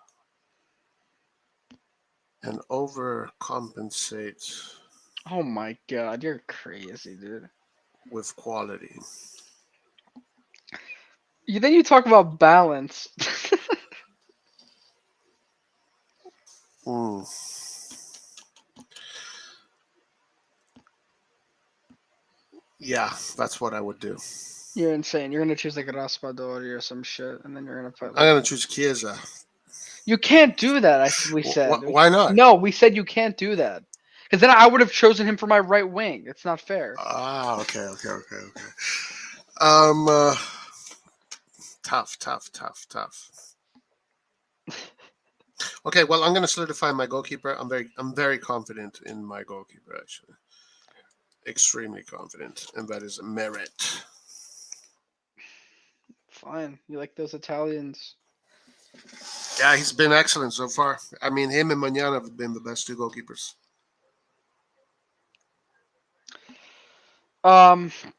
and overcompensate Oh my god, you're crazy, dude. with quality. Then you talk about balance. Mm. Yeah, that's what I would do. You're insane. You're gonna choose like Raspadori or some shit, and then you're gonna put I'm like. gonna choose Chiesa. You can't do that. We said. Why not? No, we said you can't do that. Because then I would have chosen him for my right wing. It's not fair. Ah, okay. Um, uh, tough. Okay, well, I'm gonna solidify my goalkeeper. I'm very confident in my goalkeeper. Actually, extremely confident, and that is Merit. Fine. You like those Italians. Yeah, he's been excellent so far. I mean, him and Mañana have been the best two goalkeepers.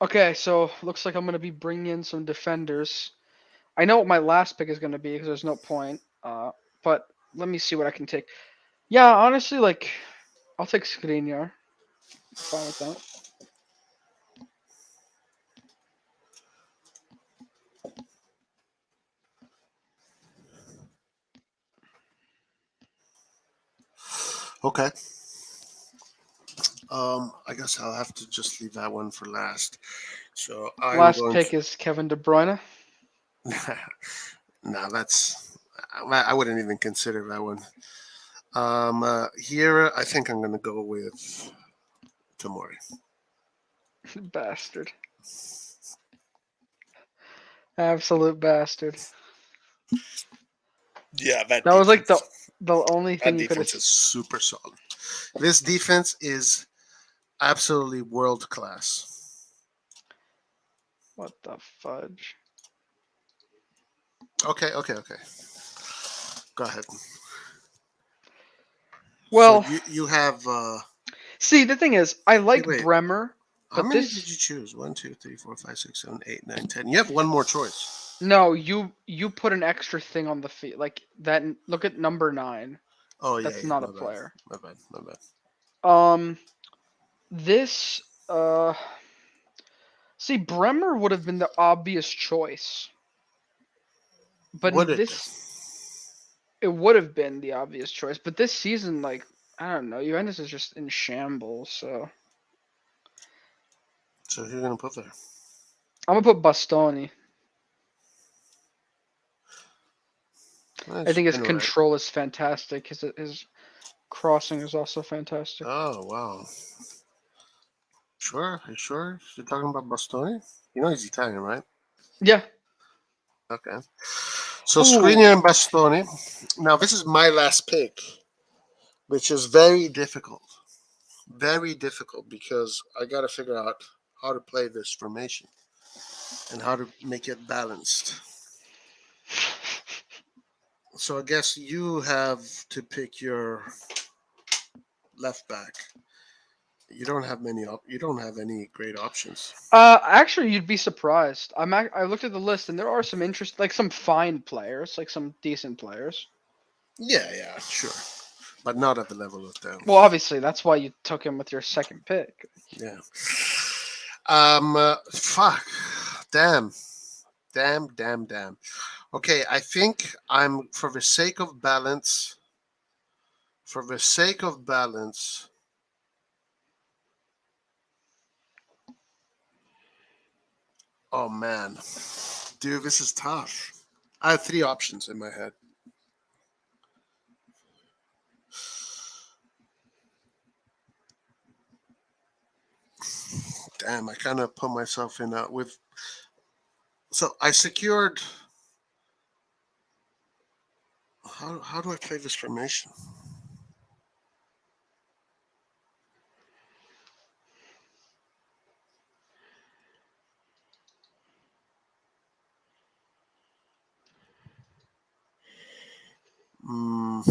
Okay, so looks like I'm gonna be bringing in some defenders. I know what my last pick is gonna be because there's no point. But let me see what I can take. Yeah, honestly, like I'll take Skriniar. Fine with that. Okay. I guess I'll have to just leave that one for last. So I'm Last going pick is Kevin De Bruyne. to. No, that's. I wouldn't even consider that one. Here I think I'm gonna go with Tamori. Bastard. Absolute bastard. Yeah, That was like the only thing that you could have. defense is super solid. This defense is absolutely world class. What the fudge? Okay. Go ahead. So Well, you have see, the thing is, I like wait. Bremer, How but many did this you choose? 1, 2, 3, 4, 5, 6, 7, 8, 9, 10. You have one more choice. no, you put an extra thing on the feet like that. Look at number 9. Oh That's yeah. not a My bad. player. My bad. Um, this see, Bremer would have been the obvious choice, but Would in it? this it would have been the obvious choice. But this season, like I don't know, Juventus is just in shambles. So So who are you gonna put there? I'm gonna put Bastoni. I It's think his been alright. control is fantastic. His crossing is also fantastic. Oh wow. Sure. Are you sure? You're talking about Bastoni? You know he's Italian, right? Yeah. Okay. So Ooh. Skriniar and Bastoni. Now this is my last pick, which is very difficult. Very difficult because I got to figure out how to play this formation and how to make it balanced. So I guess you have to pick your left back. You don't have many. You don't have any great options. Actually, you'd be surprised. I looked at the list and there are some interest, like some fine players, like some decent players. Yeah, sure, but not at the level of them. Well, obviously that's why you took him with your second pick. Yeah. Fuck. Damn. Damn. Okay, I think I'm for the sake of balance. For the sake of balance, oh man, dude, this is tough. I have three options in my head. Damn, I kind of put myself in with. So I secured. How do I play this formation? Mm,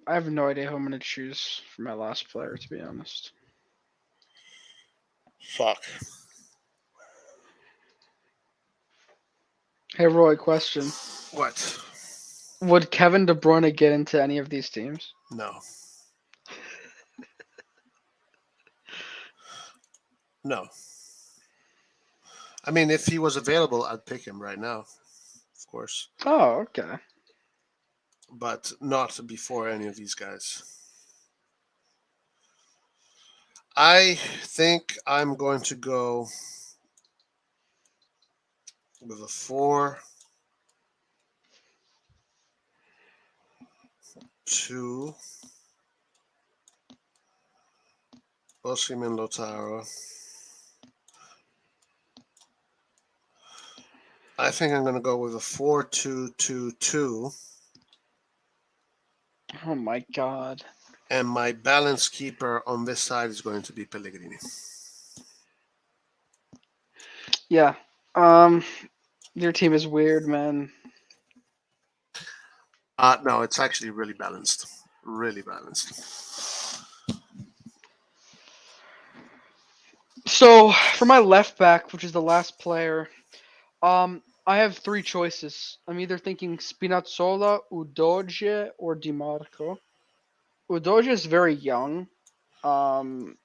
I have no idea who I'm gonna choose for my last player, to be honest. fuck. Hey Roy, question: What? would Kevin De Bruyne get into any of these teams? No. No. I mean, if he was available, I'd pick him right now, of course, Oh, okay. but not before any of these guys. I think I'm going to go with a 4-2 Osimhen Lautaro. I think I'm going to go with a 4-2-2-2, Oh my god. and my balance keeper on this side is going to be Pellegrini. Yeah. Your team is weird, man. No, it's actually really balanced. Really balanced. So for my left back, which is the last player, I have three choices. I'm either thinking Spinazzola, Udogie, or Di Marco. Udogie is very young. Um,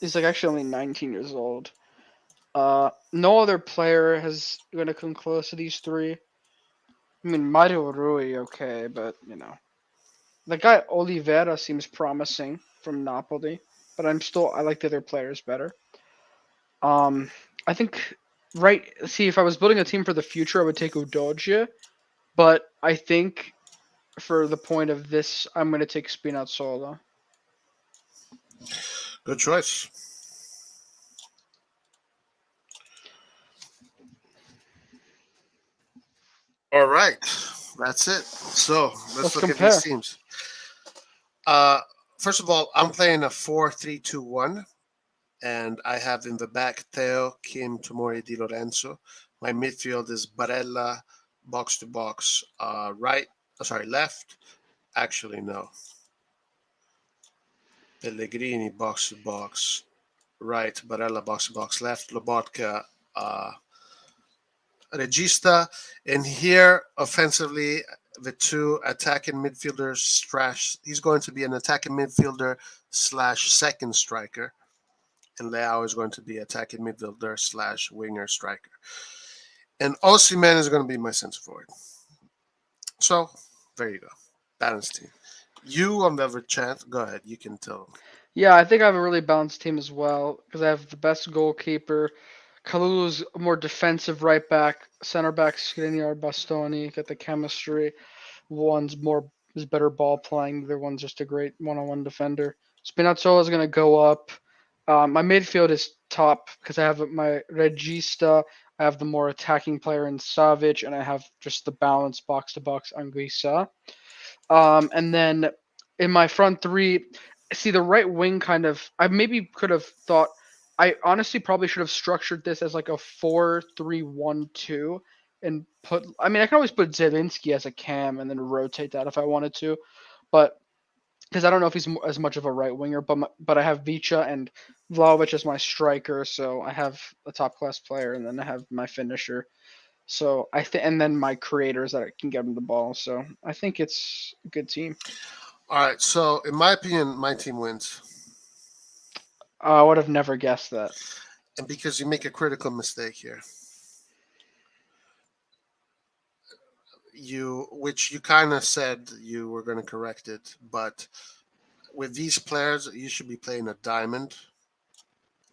he's like actually only 19 years old. No other player has going to come close to these three. I mean, Mario Rui, okay, but the guy Oliveira seems promising from Napoli, but I like the other players better. Um, I think right. See, if I was building a team for the future, I would take Udogie, but I think for the point of this, I'm going to take Spinazzola. Good choice. All right, that's it. So let's Let's look at these compare. teams. Uh, First of all, I'm playing a 4-3-2-1, and I have in the back Theo, Kim, Tomori, Di Lorenzo. My midfield is Barella, box to box, left. Actually, no. Pellegrini, box to box, right. Barella, box to box, left. Lobotka, Regista. And here, offensively, the two attacking midfielders he's going to be an attacking midfielder slash second striker. And Leao is going to be attacking midfielder slash winger striker. And Osimhen is going to be my center forward. So, there you go. Balanced team. You, on the other chance, go ahead. You can tell. Yeah, I think I have a really balanced team as well because I have the best goalkeeper. Kalulu's a more defensive right back, center back Skriniar, Bastoni, got the chemistry. One's more is better ball playing. The other one's just a great one-on-one defender. Spinazzola is going to go up. My midfield is top because I have my Regista. I have the more attacking player in Savic, and I have just the balanced box-to-box Anguissa. And then in my front three, see the right wing kind of. I maybe could have thought. I honestly probably should have structured this as like a 4-3-1-2 and put. I mean, I can always put Zelinski as a cam and then rotate that if I wanted to, but because I don't know if he's as much of a right winger, but I have Vicha and Vlahovic as my striker, so I have a top class player, and then I have my finisher. So I think, and then my creators that can get him the ball. So I think it's a good team. All right. So, in my opinion, my team wins. I would have never guessed that. And because you make a critical mistake here. Which you kind of said you were going to correct it, but with these players, you should be playing a diamond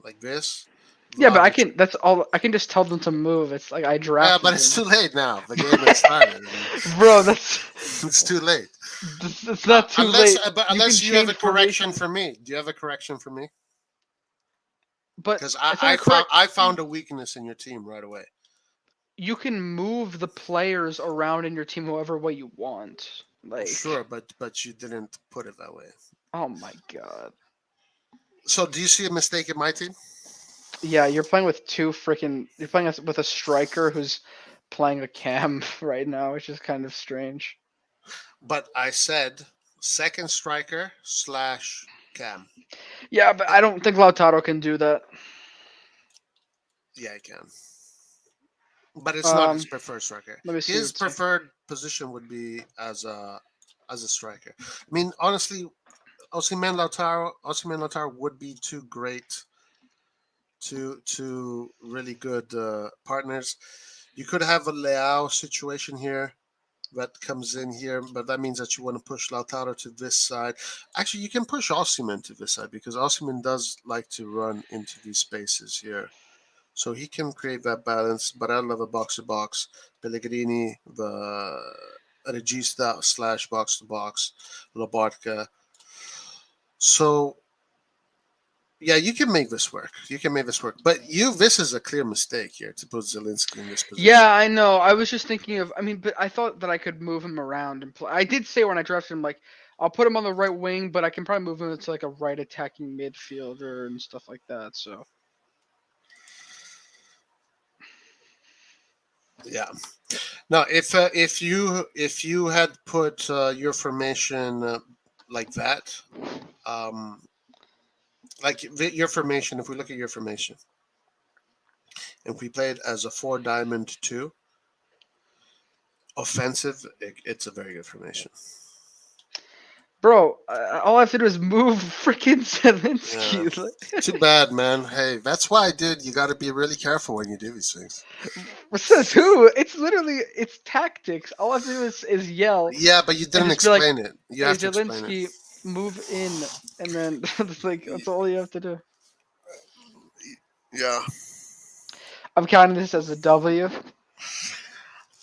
like this. Yeah, but I Vlahovic. can. That's all. I can just tell them to move. It's like I Yeah, drafted but it's too them. late now. The game has started. Bro, that's It's too late. it's not too Unless, late. but You can unless you have change a correction formation, for me. Do you have a correction for me? but Because it's not a correct. I found a weakness in your team right away. You can move the players around in your team however way you want. Sure, Like, but you didn't put it that way. oh my god. So, do you see a mistake in my team? Yeah, you're playing with two freaking. You're playing with a striker who's playing a cam right now, which is kind of strange. But I said second striker slash cam. Yeah, but I don't think Lautaro can do that. Yeah, I can. But it's not his Um, preferred striker. Let me see your His team. preferred position would be as a striker. I mean, honestly, Osimhen Lautaro would be two great two really good partners. You could have a Leao situation here that comes in here, but that means that you want to push Lautaro to this side. Actually, you can push Osimhen to this side because Osimhen does like to run into these spaces here. So he can create that balance. But I love a box to box. Pellegrini, the regista slash box to box, Lobotka. So yeah, you can make this work. You can make this work. But this is a clear mistake here to put Zelensky in this position. Yeah, I know. I was just thinking of. I mean, but I thought that I could move him around and play. I did say when I drafted him, like I'll put him on the right wing, but I can probably move him into like a right attacking midfielder and stuff like that. So Yeah. Now, if you had put your formation like that, um, your formation, if we look at your formation, if we played as a four diamond two offensive, it's a very good formation. bro, all I have to do is move freaking Yeah. Zelensky. Too bad, man. Hey, that's why I did. You got to be really careful when you do these things. Says who? It's literally it's tactics. All I have to do is yell Yeah, but you and didn't just be like, explain it. You "Hey, have to explain it. Zelensky, move in," and then it's like that's all you have to do. Yeah. I'm counting this as a W.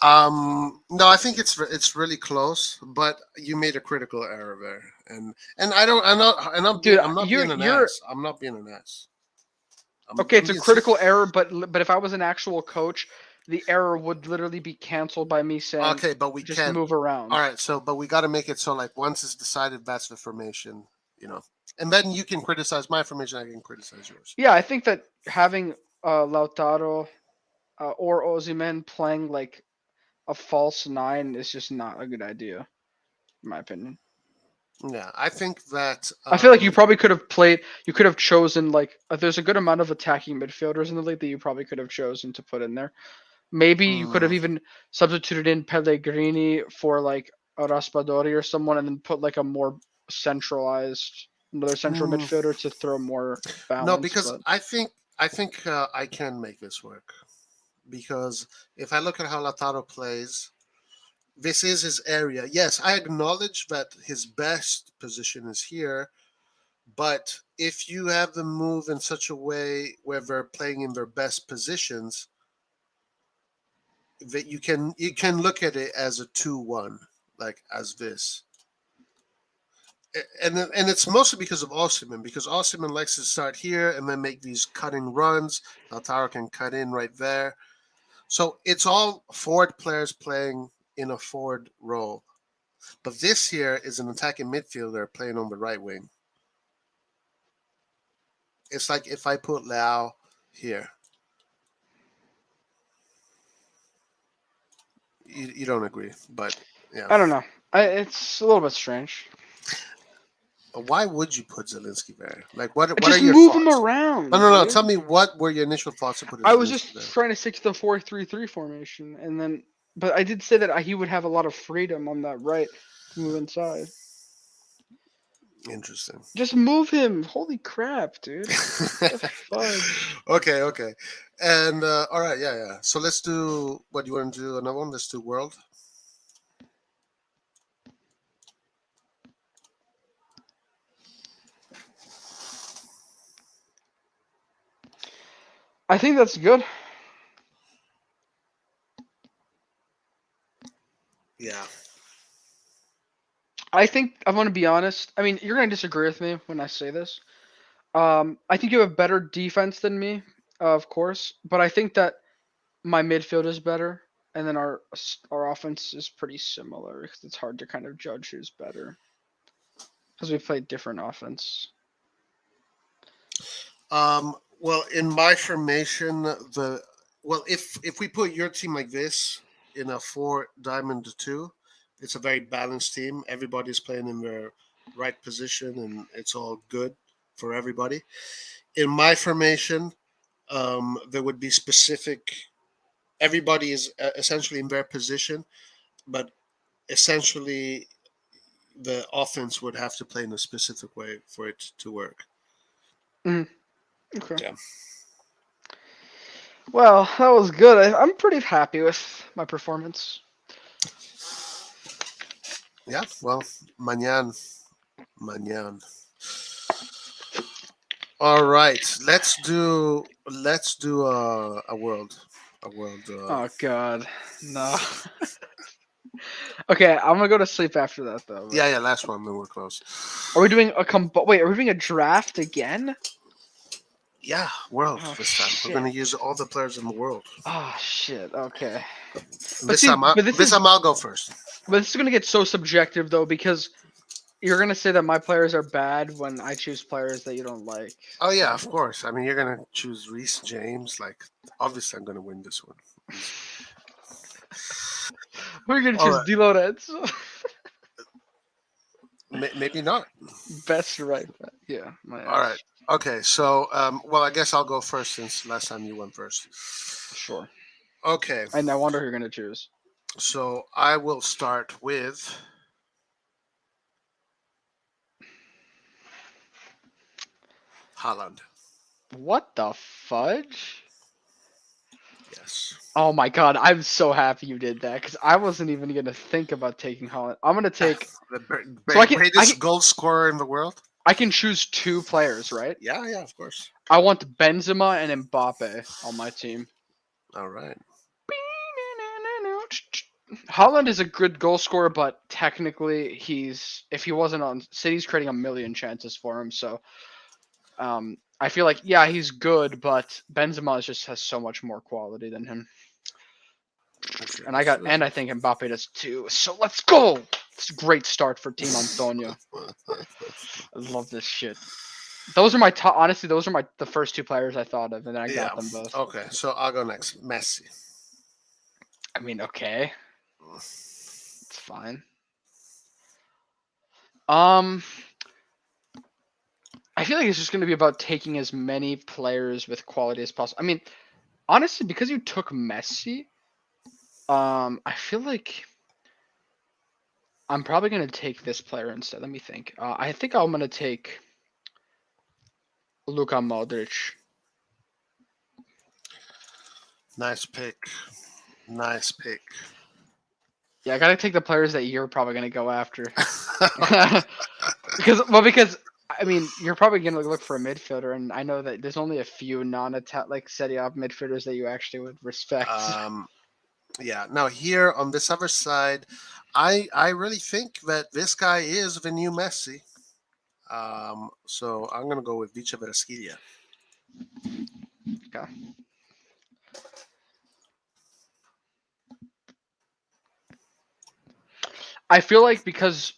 No, I think it's really close, but you made a critical error there, and I don't, Dude, I'm not being an you're ass. I'm not being an ass. okay. I'm It's a being critical error, but if I was an actual coach, the error would literally be canceled by me saying, okay, but we "Just can't. move All around." right, so but we got to make it so like once it's decided, that's the formation, you know, and then you can criticize my formation. I can criticize yours. Yeah, I think that having Lautaro or Ozyman playing like a false nine is just not a good idea, in my opinion. Yeah, I think that I feel like you probably could have played. You could have chosen like there's a good amount of attacking midfielders in the league that you probably could have chosen to put in there. Maybe you could have mm, even substituted in Pellegrini for like a Raspadori or someone, and then put like a more centralized another central mm, midfielder to throw more no, balance. because But I think I can make this work because if I look at how Lautaro plays, this is his area. Yes, I acknowledge that his best position is here, but if you have them move in such a way where they're playing in their best positions, that you can look at it as a 2-1, like as this. And it's mostly because of Osimhen, because Osimhen likes to start here and then make these cutting runs. Lautaro can cut in right there. So it's all forward players playing in a forward role. But this here is an attacking midfielder playing on the right wing. It's like if I put Leao here. You don't agree, but yeah. I don't know. It's a little bit strange. Why would you put Zelensky there? Like, what are Just your move him thoughts? No, around, no, no. Tell dude. me what were your initial thoughts to put I was Zelensky just there? trying to stick to the 4-3-3 formation, and then, but I did say that he would have a lot of freedom on that right to move inside. Interesting. Just move him. Holy crap, dude. The fudge. Okay, okay. And all right, yeah, yeah. So let's do what you want to do. Another one. Let's do world. I think that's good. Yeah. I think I'm gonna be honest. I mean, you're gonna disagree with me when I say this. I think you have better defense than me, of course, but I think that my midfield is better, and then our offense is pretty similar because it's hard to kind of judge who's better because we play different offense. Well, in my formation, if we put your team like this in a four diamond two, it's a very balanced team. Everybody's playing in their right position, and it's all good for everybody. In my formation, there would be specific. Everybody is essentially in their position, but essentially the offense would have to play in a specific way for it to work. Mm, okay. Yeah. Well, that was good. I'm pretty happy with my performance. Yeah. Well, mañana, mañana. All right. Let's do a world. Oh God, no. Okay, I'm gonna go to sleep after that though. But Yeah. Last one. Then we're close. are we doing a Wait, are we doing a draft again? Yeah, world Oh this time. We're gonna shit. use all the players in the world. Oh shit. Okay. But This see, time, but this this is time I'll go first. but this is gonna get so subjective though because you're gonna say that my players are bad when I choose players that you don't like. Oh yeah, So of course. I mean, you're gonna choose Reese James. Like, obviously, I'm gonna win this one. we're gonna All choose right. Di Lorenzo. Maybe not. Best right back. Yeah, my All right. ass. Okay. So, well, I guess I'll go first since last time you went first. Sure. Okay. And I wonder who you're gonna choose. So I will start with Holland. What the fudge? Yes. Oh my god, I'm so happy you did that because I wasn't even gonna think about taking Holland. I'm gonna take. The So greatest goal scorer in the world. I can choose two players, right? Yeah, of course. I want Benzema and Mbappe on my team. All right. Holland is a good goal scorer, but technically he's if he wasn't on City's creating a million chances for him, so I feel like yeah, he's good, but Benzema just has so much more quality than him. Okay. And I think Mbappe does too. So let's go. It's a great start for Team Antonio. I love this shit. Those are my top. Honestly, those are the first two players I thought of, and then I got them both. Okay. So I'll go next. Messi. I mean, okay, it's fine. Um, I feel like it's just going to be about taking as many players with quality as possible. I mean, honestly, because you took Messi, I feel like I'm probably going to take this player instead. Let me think. I think I'm going to take Luka Modric. Nice pick. Nice pick. Yeah, I got to take the players that you're probably going to go after. because I mean, you're probably going to look for a midfielder, and I know that there's only a few non-attack like Serie A midfielders that you actually would respect. Yeah. Now here on this other side, I really think that this guy is the new Messi. So I'm gonna go with Vicha Veresquilla. Okay. I feel like because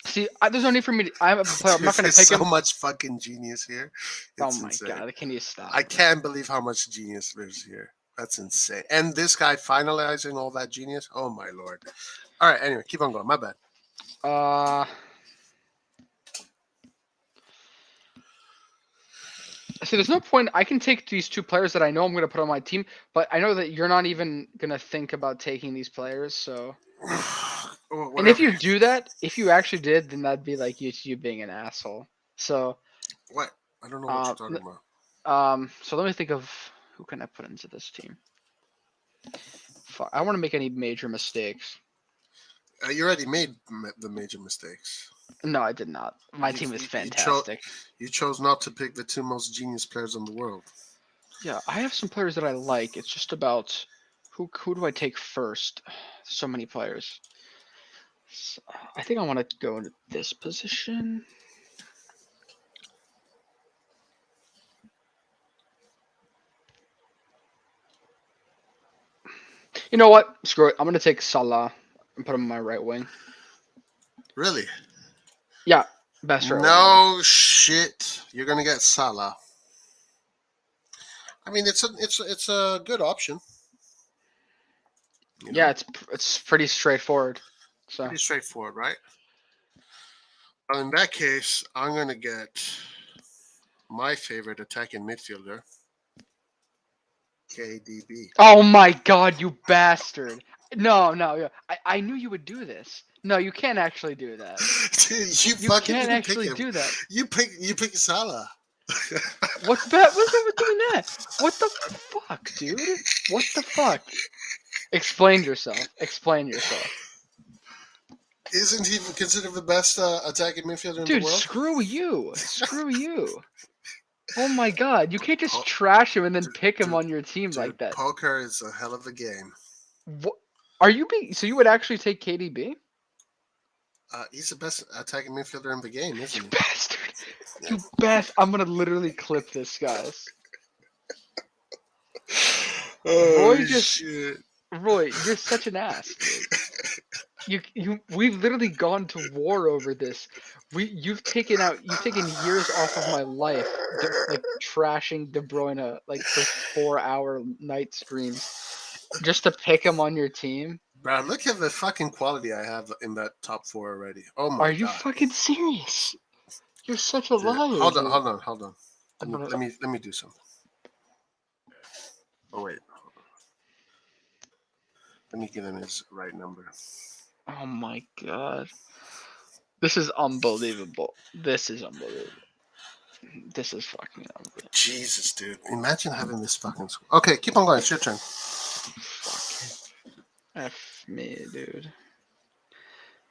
see, there's no need for me. I have a player. I'm not going to There's pick so him. much fucking genius here. Oh It's my insane. god! Can you stop? I can't believe how much genius there's here. That's insane. And this guy finalizing all that genius. Oh my lord. All right. Anyway, keep on going. My bad. See, there's no point. I can take these two players that I know I'm going to put on my team, but I know that you're not even going to think about taking these players. So, and if Whatever. you do that, if you actually did, then that'd be like you being an asshole. So, What? I don't know what you're uh, talking about. so let me think of who can I put into this team. Fuck, I don't want to make any major mistakes. You already made the major mistakes. No, I did not. My You- team is you- fantastic. You chose not to pick the two most genius players in the world. Yeah, I have some players that I like. It's just about who do I take first? So many players. So, I think I want to go into this position. You know what? Screw it. I'm gonna take Salah and put him on my right wing. Really? Yeah, best right wing. No shit. You're gonna get Salah. I mean, it's a good option. You know? Yeah, it's pretty straightforward. So Pretty straightforward, right? Well, in that case, I'm gonna get my favorite attacking midfielder, KDB. oh my god, you bastard! No, yeah. I knew you would do this. No, you can't actually do that. Dude, you You fucking can't didn't pick actually him. do that. You pick Salah. What's bad? What's wrong with doing that? What the fuck, dude? What the fuck? Explain yourself. Explain yourself. Isn't he considered the best attacking midfielder in the Dude, world? screw you. Screw you. Oh my god, you can't just trash him and then pick him on your team like that. Poker is a hell of a game. What? Are you being? So you would actually take KDB? He's the best attacking midfielder in the game, isn't he? Bastard. You best. I'm gonna literally clip this, guys. Oh, shit. Roy, you're such an ass, dude. We've literally gone to war over this. You've taken years off of my life, like trashing De Bruyne like for 4-hour night streams, just to pick him on your team. Bro, look at the fucking quality I have in that top 4 already. Oh my god. Are you fucking serious? You're such a liar. Hold dude. on. Let me do something. Oh wait. Let me give him his right number. Oh my god. This is unbelievable. This is unbelievable. This is fucking unbelievable. Jesus, dude. Imagine having this fucking school. Okay, keep on going. It's your turn. Fuck. F me, dude.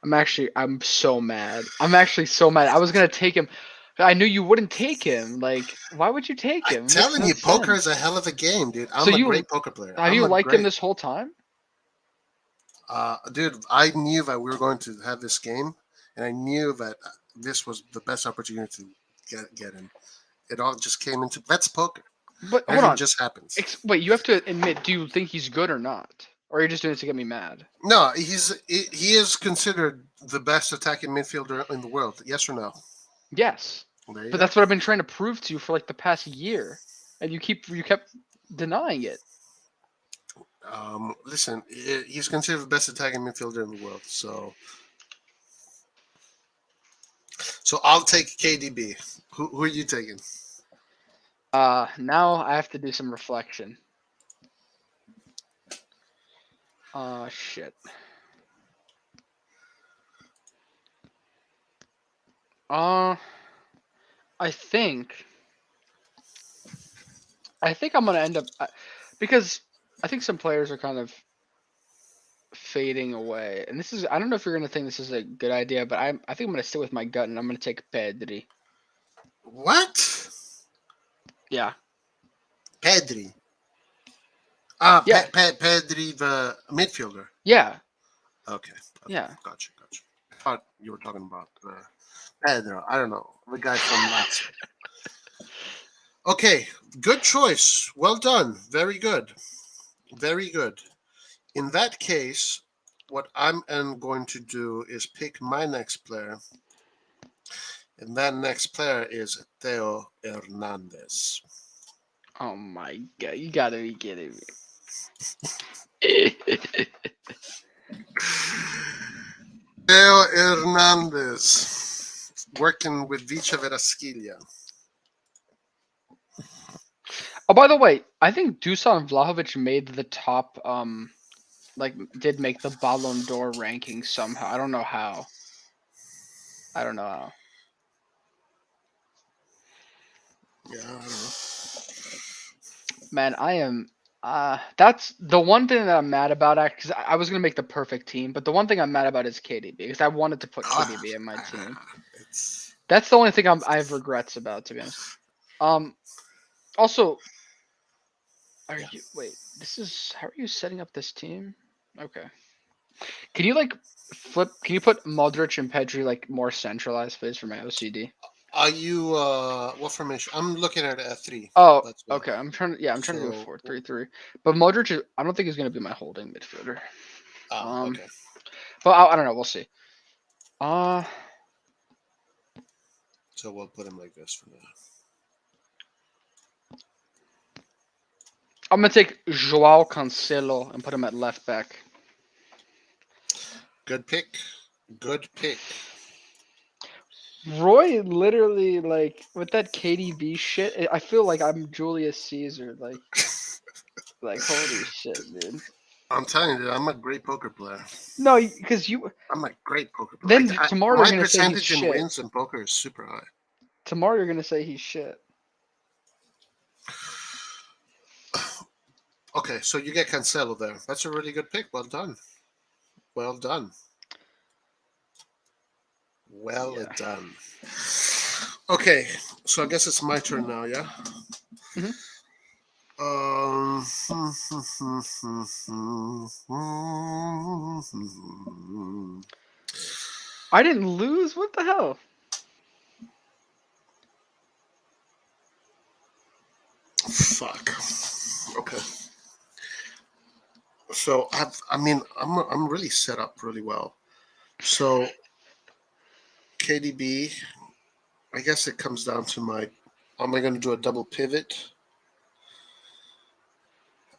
I'm so mad. I'm actually so mad. I was gonna take him. I knew you wouldn't take him. Like, why would you take him? I'm telling you, poker is a hell of a game, dude. I'm a great poker player. Have you liked him this whole time? Dude, I knew that we were going to have this game, and I knew that this was the best opportunity to get him. It all just came into that's poker. But hold on, just happens. Wait, you have to admit. Do you think he's good or not, or are you just doing it to get me mad? No, he is considered the best attacking midfielder in the world. Yes or no? Yes, but that's what I've been trying to prove to you for like the past year, and you kept denying it. Listen, he's considered the best attacking midfielder in the world. So I'll take KDB. Who are you taking? Now I have to do some reflection. Shit. I think I'm gonna end up because I think some players are kind of fading away, and I don't know if you're gonna think this is a good idea, but I think I'm gonna stick with my gut and I'm gonna take Pedri. What? Yeah. Pedri. Yeah. Pedri, the midfielder. Yeah. Okay. Yeah. Gotcha. I thought you were talking about Pedro. I don't know. The guy from Lazio. Okay. Good choice. Well done. Very good. Very good. In that case, what I'm going to do is pick my next player. And that next player is Theo Hernandez. Oh my god, you gotta be kidding me. Theo Hernandez, working with Vice Verasquilla. Oh, by the way, I think Dusan Vlahovic made the top, did make the Ballon d'Or ranking somehow. I don't know how. Yeah, I don't know. Man, I am. That's the one thing that I'm mad about. Because I was gonna make the perfect team, but the one thing I'm mad about is KDB because I wanted to put KDB in my team. That's the only thing I have regrets about, to be honest. Also, wait? How are you setting up this team? Okay. Can you flip? Can you put Modric and Pedri more centralized, please, for my OCD? Are you what formation? I'm looking at a 3. Oh, okay. I'm trying to do a 4-3-3. But Modric, I don't think he's going to be my holding midfielder. Okay. But I don't know. We'll see. So we'll put him like this for now. I'm gonna take Joao Cancelo and put him at left back. Good pick. Roy literally with that KDB shit. I feel like I'm Julius Caesar. Like holy shit, dude. I'm telling you, I'm a great poker player. No, because I'm a great poker player. Then tomorrow you're gonna say he's shit. My percentage in wins in poker is super high. Tomorrow you're gonna say he's shit. Okay, so you get Cancelo there. That's a really good pick. Well done. Well done. Well Yeah. done. Okay, so I guess it's my turn now, yeah? Mhm. Um, I didn't lose. What the hell? fuck. Okay. So I'm really set up really well. So KDB, I guess it comes down to my. Am I going to do a double pivot?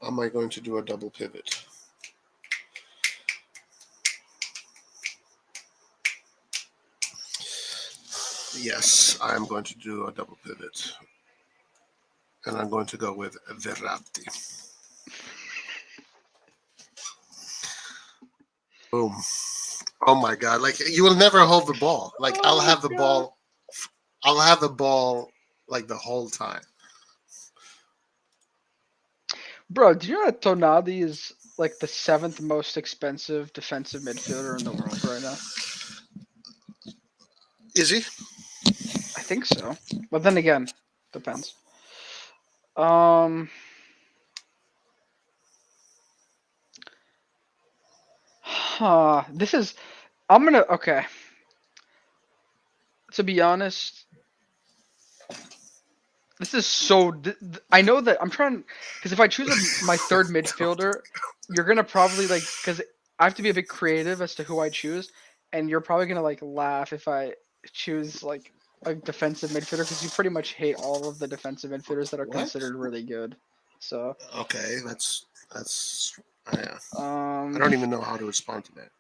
Am I going to do a double pivot? Yes, I am going to do a double pivot. And I'm going to go with Verratti. Boom. Oh my god. Like you will never hold the ball. Like Oh my god. I'll have the ball like the whole time. Bro, do you know that Tonali is like the 7th most expensive defensive midfielder in the world right now? Is he? I think so. But then again, depends. Um, this is. I'm gonna. Okay. To be honest, this is so. I know that I'm trying. Because if I choose my third midfielder, you're gonna probably like. Because I have to be a bit creative as to who I choose, and you're probably gonna like laugh if I choose like a defensive midfielder because you pretty much hate all of the defensive midfielders that are What? considered really good. So, Okay, that's yeah. I um, don't even know how to respond to that.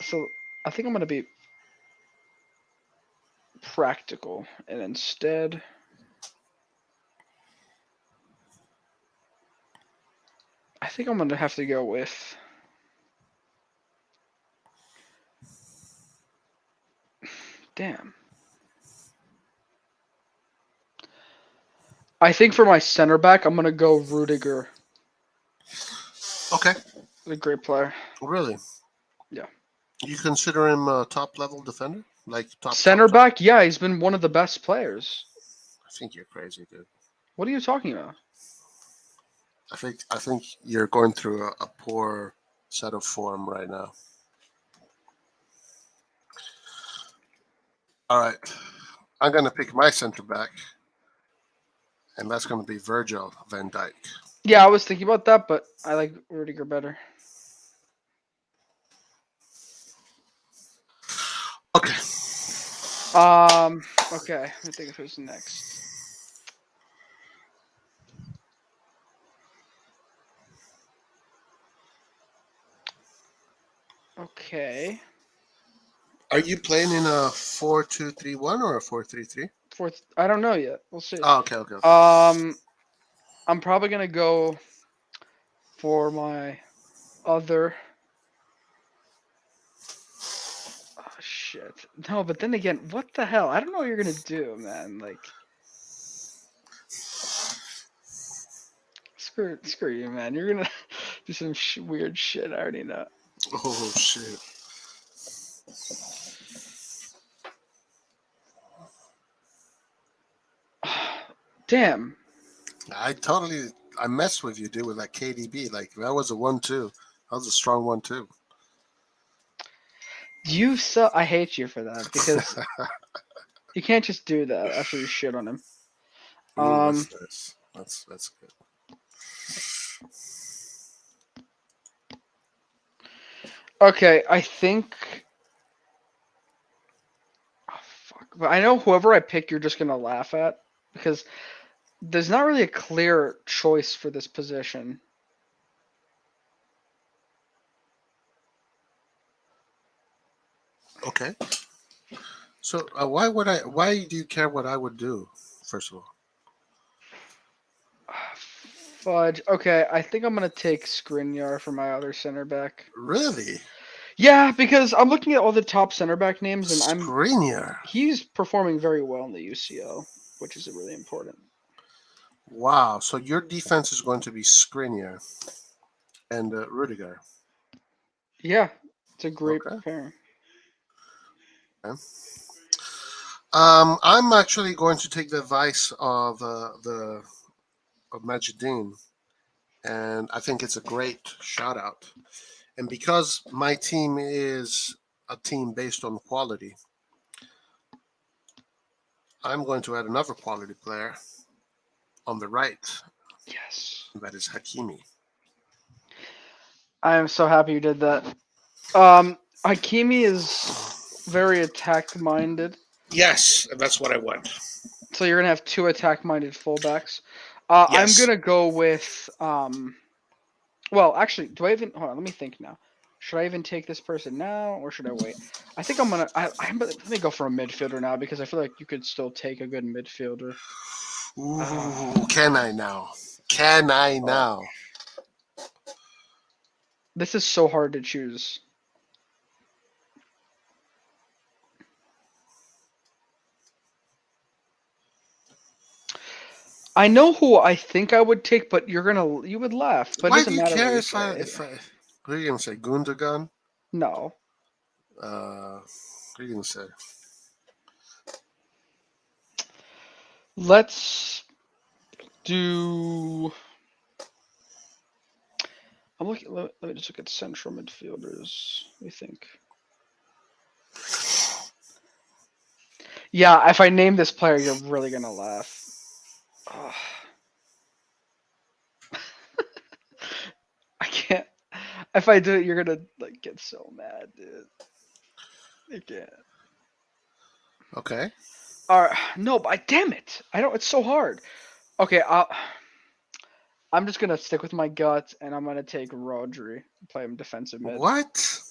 so I think I'm gonna be practical and instead I think I'm gonna have to go with damn. I think for my center back I'm gonna go Rudiger, Okay, a great player. really? Yeah. You consider him a top level defender? Like Center top? back, yeah, he's been one of the best players. I think you're crazy, dude. What are you talking about? I think you're going through a poor set of form right now. All right, I'm gonna pick my center back, and that's gonna be Virgil van Dijk. Yeah, I was thinking about that, but I like Rudiger better. Okay. Okay, let me think of who's next. Okay. Are you playing in a 4-2-3-1 or a 4-3-3? Fourth I don't know yet. We'll see. Oh, okay. Um I'm probably gonna go for my other. Oh shit. No, but then again, what the hell? I don't know what you're gonna do, man. Like, screw you, man. You're gonna do some weird shit. I already know. Oh shit. Damn. I messed with you, dude, with that KDB. Like that was a 1-2. That was a strong 1-2. I hate you for that because you can't just do that after you shit on him. Ooh, Um. that's nice. That's good. Okay, I think. Oh, fuck. But I know whoever I pick, you're just gonna laugh at because there's not really a clear choice for this position. Okay. So why do you care what I would do? First of all, Fudge. Okay, I think I'm gonna take Skriniar for my other center back. really, Yeah, because I'm looking at all the top center back names, and Skriniar. he's performing very well in the UCL, which is really important. Wow. So your defense is going to be Skriniar and Rudiger. Yeah, it's a great Okay. pairing. Okay. I'm actually going to take the advice of the of Majidin, and I think it's a great shout out. And because my team is a team based on quality, I'm going to add another quality player on the right. Yes. That is Hakimi. I am so happy you did that. Hakimi is very attack minded. Yes, that's what I want. So you're gonna have two attack-minded fullbacks. I'm Yes. gonna go with Well, actually, do I even? Hold on, let me think now. Should I even take this person now, or should I wait? I think I'm gonna. Let me go for a midfielder now because I feel like you could still take a good midfielder. Ooh, Um, can I now? Can I oh, now? this is so hard to choose. I know who I think I would take, but you would laugh. But it Why do doesn't you matter what care you if I say. what are you gonna say? Gundogan? No, What are you gonna say? let's do. I'm looking. Let me just look at central midfielders. Let me think. Yeah, if I name this player, you're really gonna laugh. Ugh. I can't. If I do it, you're gonna like get so mad, dude. I can't. Okay. No, but damn it! I don't. It's so hard. Okay, I'm just gonna stick with my gut, and I'm gonna take Rodri. Play him defensive mid. What?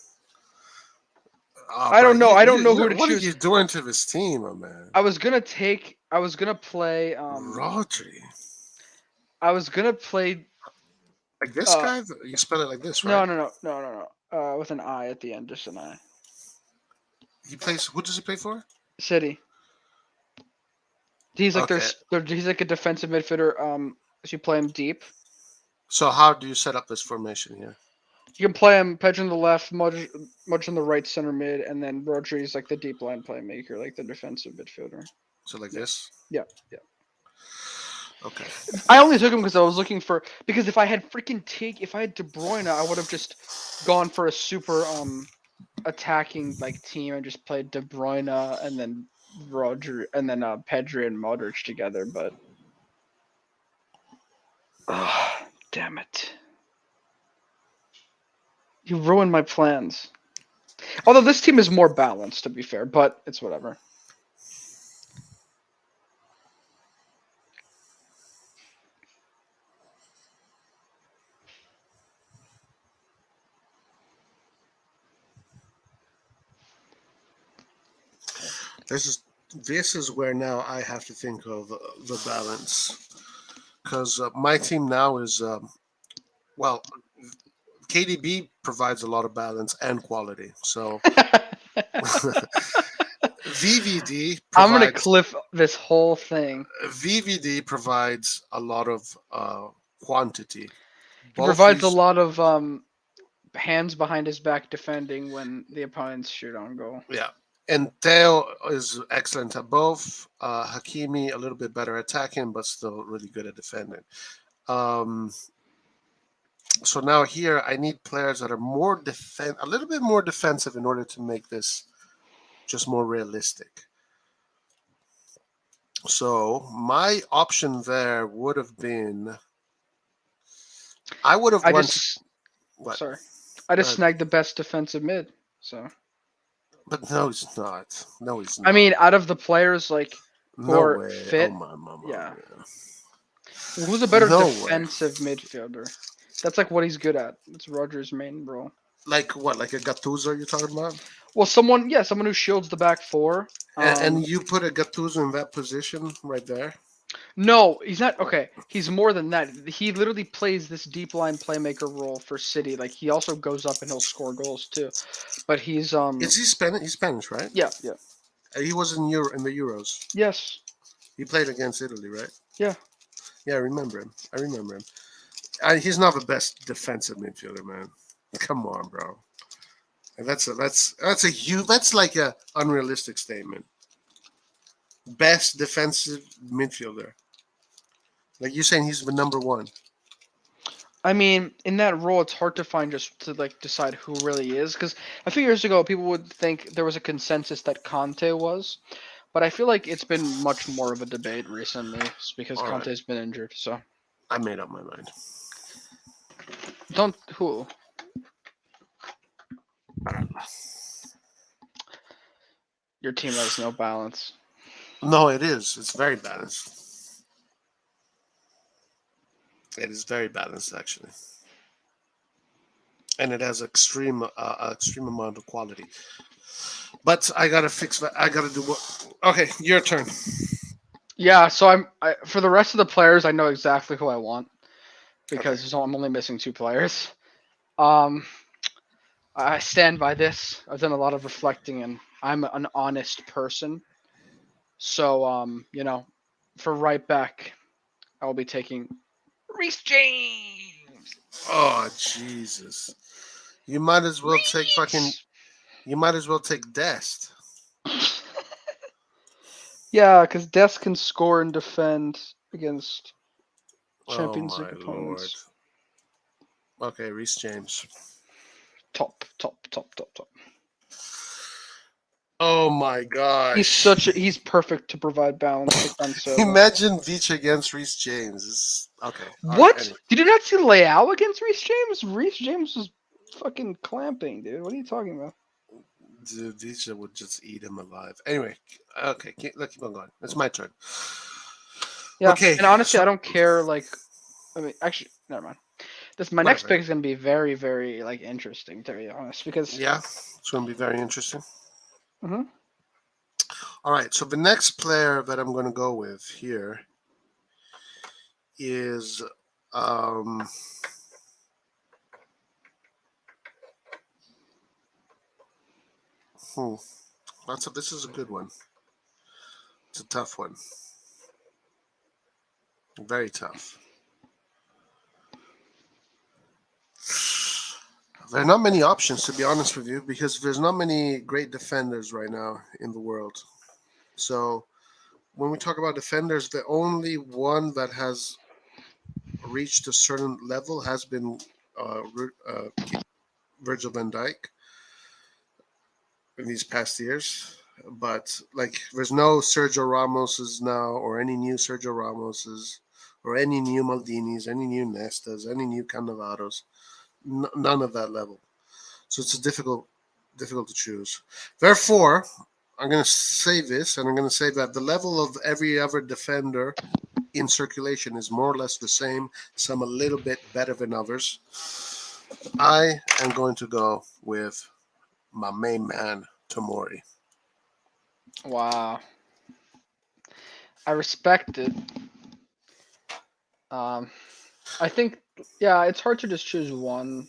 Oh, I bro, don't know. I don't know who to what are choose. you doing to this team, oh, man? I was gonna take. I was gonna play. Rodri. I was gonna play. Like this Uh, guy? You spell it like this, no, right? no, no, no, no, no. With an I at the end, just an I. He plays. Who does he play for? City. He's like Okay. he's like a defensive midfielder. So you play him deep. So how do you set up this formation here? You can play him Pedro on the left, Mudge on the right center mid, and then Rodri's like the deep line playmaker, like the defensive midfielder. So like Yeah, this? yeah, yeah. Okay. I only took him because I was looking for if I had if I had De Bruyne, I would have just gone for a super attacking like team and just played De Bruyne and then Roger and then Pedri and Modric together, but damn it. You ruined my plans. Although this team is more balanced, to be fair, but it's whatever. This is where now I have to think of the balance because my team now is well, KDB provides a lot of balance and quality. So VVD I'm gonna provides cliff this whole thing. VVD provides a lot of quantity. He Both provides a these, lot of hands behind his back defending when the opponents shoot on goal. yeah. And Theo is excellent at both. Hakimi a little bit better attacking, but still really good at defending. Um, so now here I need players that are a little bit more defensive in order to make this just more realistic. So my option there would have been I would have I wanted just what? sorry. I just Uh, snagged the best defensive mid. So but no, he's not. No, he's I not. mean, out of the players like who No are way. Oh fit, my mama. yeah. Man. Well, who's a better No way. defensive midfielder? That's like what he's good at. It's Rogers' main role. Like what? Like a Gattuso you're talking about? Well, someone who shields the back four. And you put a Gattuso in that position right there? No, he's not. Okay, he's more than that. He literally plays this deep line playmaker role for City. Like he also goes up and he'll score goals too. But he's Is he Spanish? He's Spanish, right? yeah, yeah. He was in the Euros. Yes. He played against Italy, right? Yeah. Yeah, I remember him. He's not the best defensive midfielder, man. Come on, bro. And that's a huge. That's like a unrealistic statement. Best defensive midfielder. Like you're saying, he's the number one. I mean, in that role, it's hard to find just to like decide who really is. Because a few years ago, people would think there was a consensus that Conte was, but I feel like it's been much more of a debate recently because All right, Conte's been injured. So I made up my mind. don't who your team has no balance. No, it is. It's very balanced. It is very balanced, actually, and it has extreme amount of quality. But I gotta fix that. I gotta do what? Okay, your turn. Yeah, so for the rest of the players, I know exactly who I want Okay. because I'm only missing two players. Um, I stand by this. I've done a lot of reflecting, and I'm an honest person. So, for right back, I will be taking Reece James. Oh Jesus! You might as well take fucking. Reece. You might as well take Dest. Yeah, because Des can score and defend against Oh Champions my League lord. opponents. Okay, Reese James. Top, top, top, top, top. Oh my gosh. He's perfect to provide balance defensively. Imagine Beach against Reese James. Okay. All right. What? Anyway, Did you not see Leao against Reece James? Reece James was fucking clamping, dude. What are you talking about? dude, Beach would just eat him alive. Anyway, okay. Let's keep on going. It's my turn. Yeah, Okay. and honestly, I So don't care. Like, I mean, actually, never mind. My next whatever. pick is gonna be very, very like interesting to be honest, because Yeah, it's going to be very interesting. Mhm. All right. So the next player that I'm going to go with here is um. Hmm, this is a good one. It's a tough one. Very tough. There are not many options, to be honest with you, because there's not many great defenders right now in the world. So when we talk about defenders, the only one that has reached a certain level has been Virgil van Dijk in these past years. But like, there's no Sergio Ramoses now, or any new Sergio Ramoses, or any new Maldinis, any new Nestas, any new Cannavaros. None of that level. So it's difficult to choose. Therefore, I'm going to say this, and I'm going to say that the level of every other defender in circulation is more or less the same. Some a little bit better than others. I am going to go with my main man, Tomori. Wow, I respect it. I think yeah, it's hard to just choose one.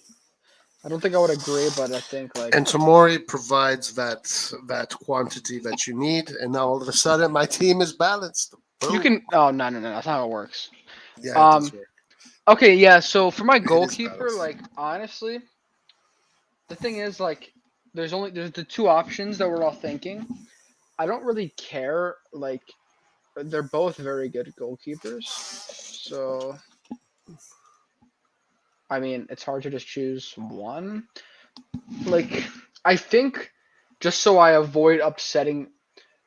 I don't think I would agree, but I think like And Tomori provides that quantity that you need, and now all of a sudden my team is balanced. you Boom. can. Oh no, that's not how it works. Yeah, it does Um, work. okay, yeah. So for my It is goalkeeper, balanced. like honestly, the thing is like there's the two options that we're all thinking. I don't really care. Like they're both very good goalkeepers. So I mean, it's hard to just choose one. Like I think just so I avoid upsetting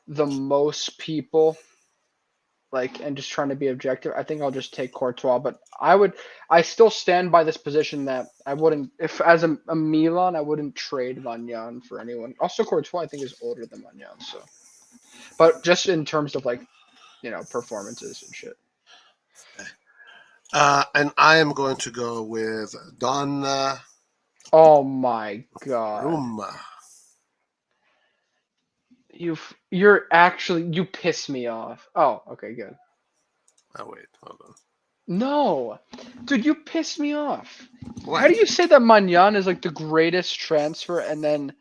the most people, like and just trying to be objective, I think I'll just take Courtois. But I still stand by this position that I wouldn't, if as a Milan, I wouldn't trade Magnan for anyone. Also, Courtois I think is older than Magnan, so. But just in terms of like, performances and shit. And I am going to go with Donnarumma. Oh my god. You piss me off. Oh, okay, good. Oh wait, hold on. No, dude, you piss me off. How What? do you say that Magnan is like the greatest transfer and then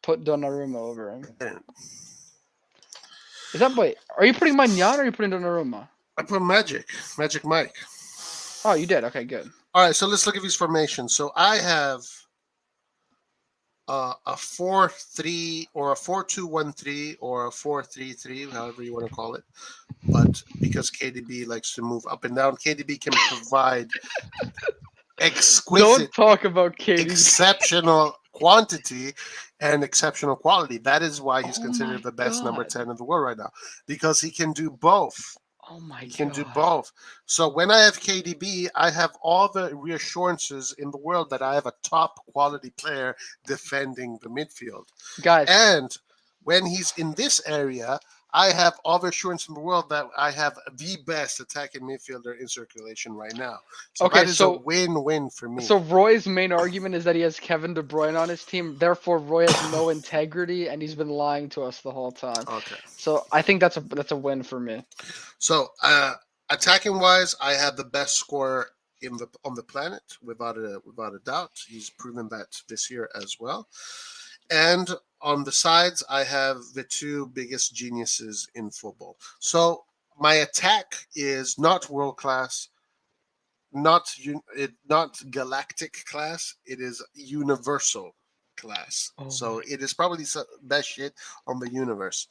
put Donnarumma over him? I didn't. Wait? Are you putting Magnan or are you putting Donnarumma? I put Magic Mike. Oh, you did. Okay, good. All right, so let's look at these formations. So I have a 4-3 or a 4-2-1-3 or a 4-3-3, however you want to call it. But because KDB likes to move up and down, KDB can provide exquisite, Don't talk about Katie. exceptional quantity and exceptional quality. That is why he's Oh considered my the best number god. 10 in the world right now, because he can do both. Oh my He can do god. both. So when I have KDB, I have all the reassurances in the world that I have a top quality player defending the midfield. Guys, And when he's in this area, I have all the assurance in the world that I have the best attacking midfielder in circulation right now. So okay, that is a so win-win for me. so Roy's main argument is that he has Kevin De Bruyne on his team. Therefore, Roy has no integrity, and he's been lying to us the whole time. Okay. So I think that's a win for me. So attacking wise, I have the best scorer in the on the planet without a doubt. He's proven that this year as well. And on the sides, I have the two biggest geniuses in football. So my attack is not world class, not galactic class. It is universal class. Oh So my. it is probably the best shit on the universe.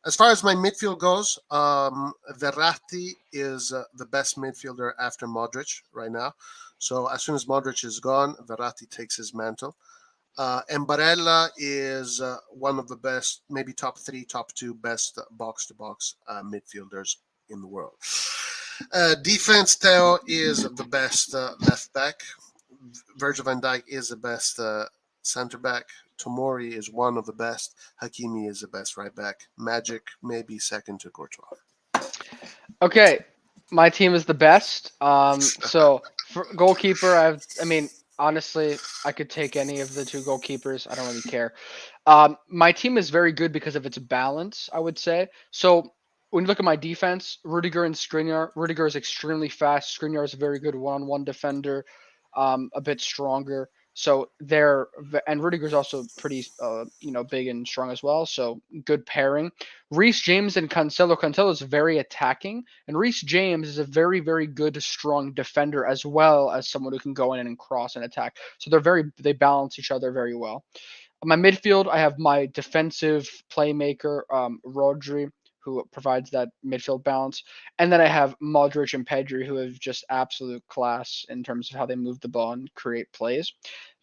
As far as my midfield goes, Verratti is the best midfielder after Modric right now. So as soon as Modric is gone, Verratti takes his mantle. And Barella is one of the best, maybe top three, top two best box to box midfielders in the world. Defense, Theo is the best left back. Virgil van Dijk is the best center back. Tomori is one of the best. Hakimi is the best right back. Magic maybe second to Courtois. Okay, my team is the best. So for goalkeeper, I mean, honestly, I could take any of the two goalkeepers. I don't really care. My team is very good because of its balance, I would say. So when you look at my defense, Rudiger and Skriniar, Rudiger is extremely fast. Skriniar is a very good one-on-one defender, a bit stronger. So and Rudiger's also pretty, big and strong as well. So good pairing. Reece James and Cancelo. Cancelo is very attacking, and Reece James is a very, very good, strong defender as well as someone who can go in and cross and attack. So they balance each other very well. On my midfield, I have my defensive playmaker, Rodri, who provides that midfield balance. And then I have Modric and Pedri, who have just absolute class in terms of how they move the ball and create plays.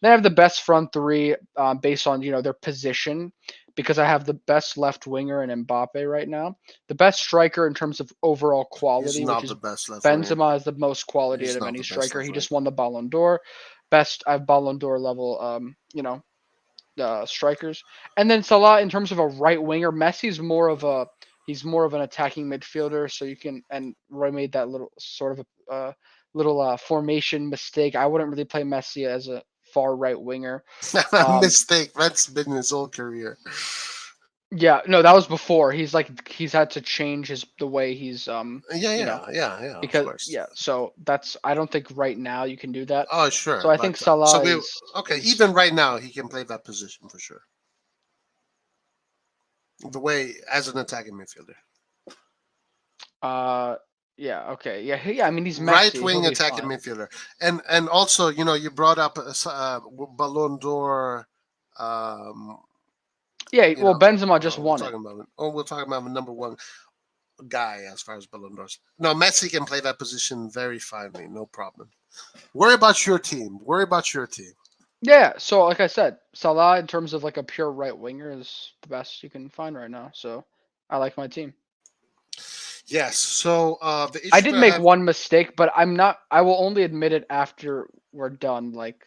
Then I have the best front three based on their position, because I have the best left winger in Mbappe right now. The best striker in terms of overall He's quality, which not is the best left winger. Benzema, is the most quality He's out of not any the best striker. left He winger. just won the Ballon d'Or. I have Ballon d'Or level, strikers. And then Salah, in terms of a right winger, he's more of an attacking midfielder. So you can, and Roy made that little sort of a little formation mistake. I wouldn't really play Messi as a far right winger. Mistake. That's been his whole career. Yeah, no, that was before. He's had to change the way he's Yeah, you know yeah. Of because course. yeah. So that's, I don't think right now you can do that. Oh, So sure. I think But so Salah we is okay. is Even right now, he can play that position for sure. The way as an attacking midfielder, uh yeah, okay, yeah. I mean, he's right Messi. He'll wing be attacking fine. midfielder, and also you brought up Ballon d'Or. Um, Yeah, well, Benzema just we're won it. talking about we're talking about the number one guy as far as Ballon d'Ors. No, Messi can play that position very finely, no problem. Worry about your team. Worry about your team. Yeah, so like I said, Salah in terms of like a pure right winger is the best you can find right now. So I like my team. Yes. So the I issue did that I make have, one mistake, but I'm not. I will only admit it after we're done. Like,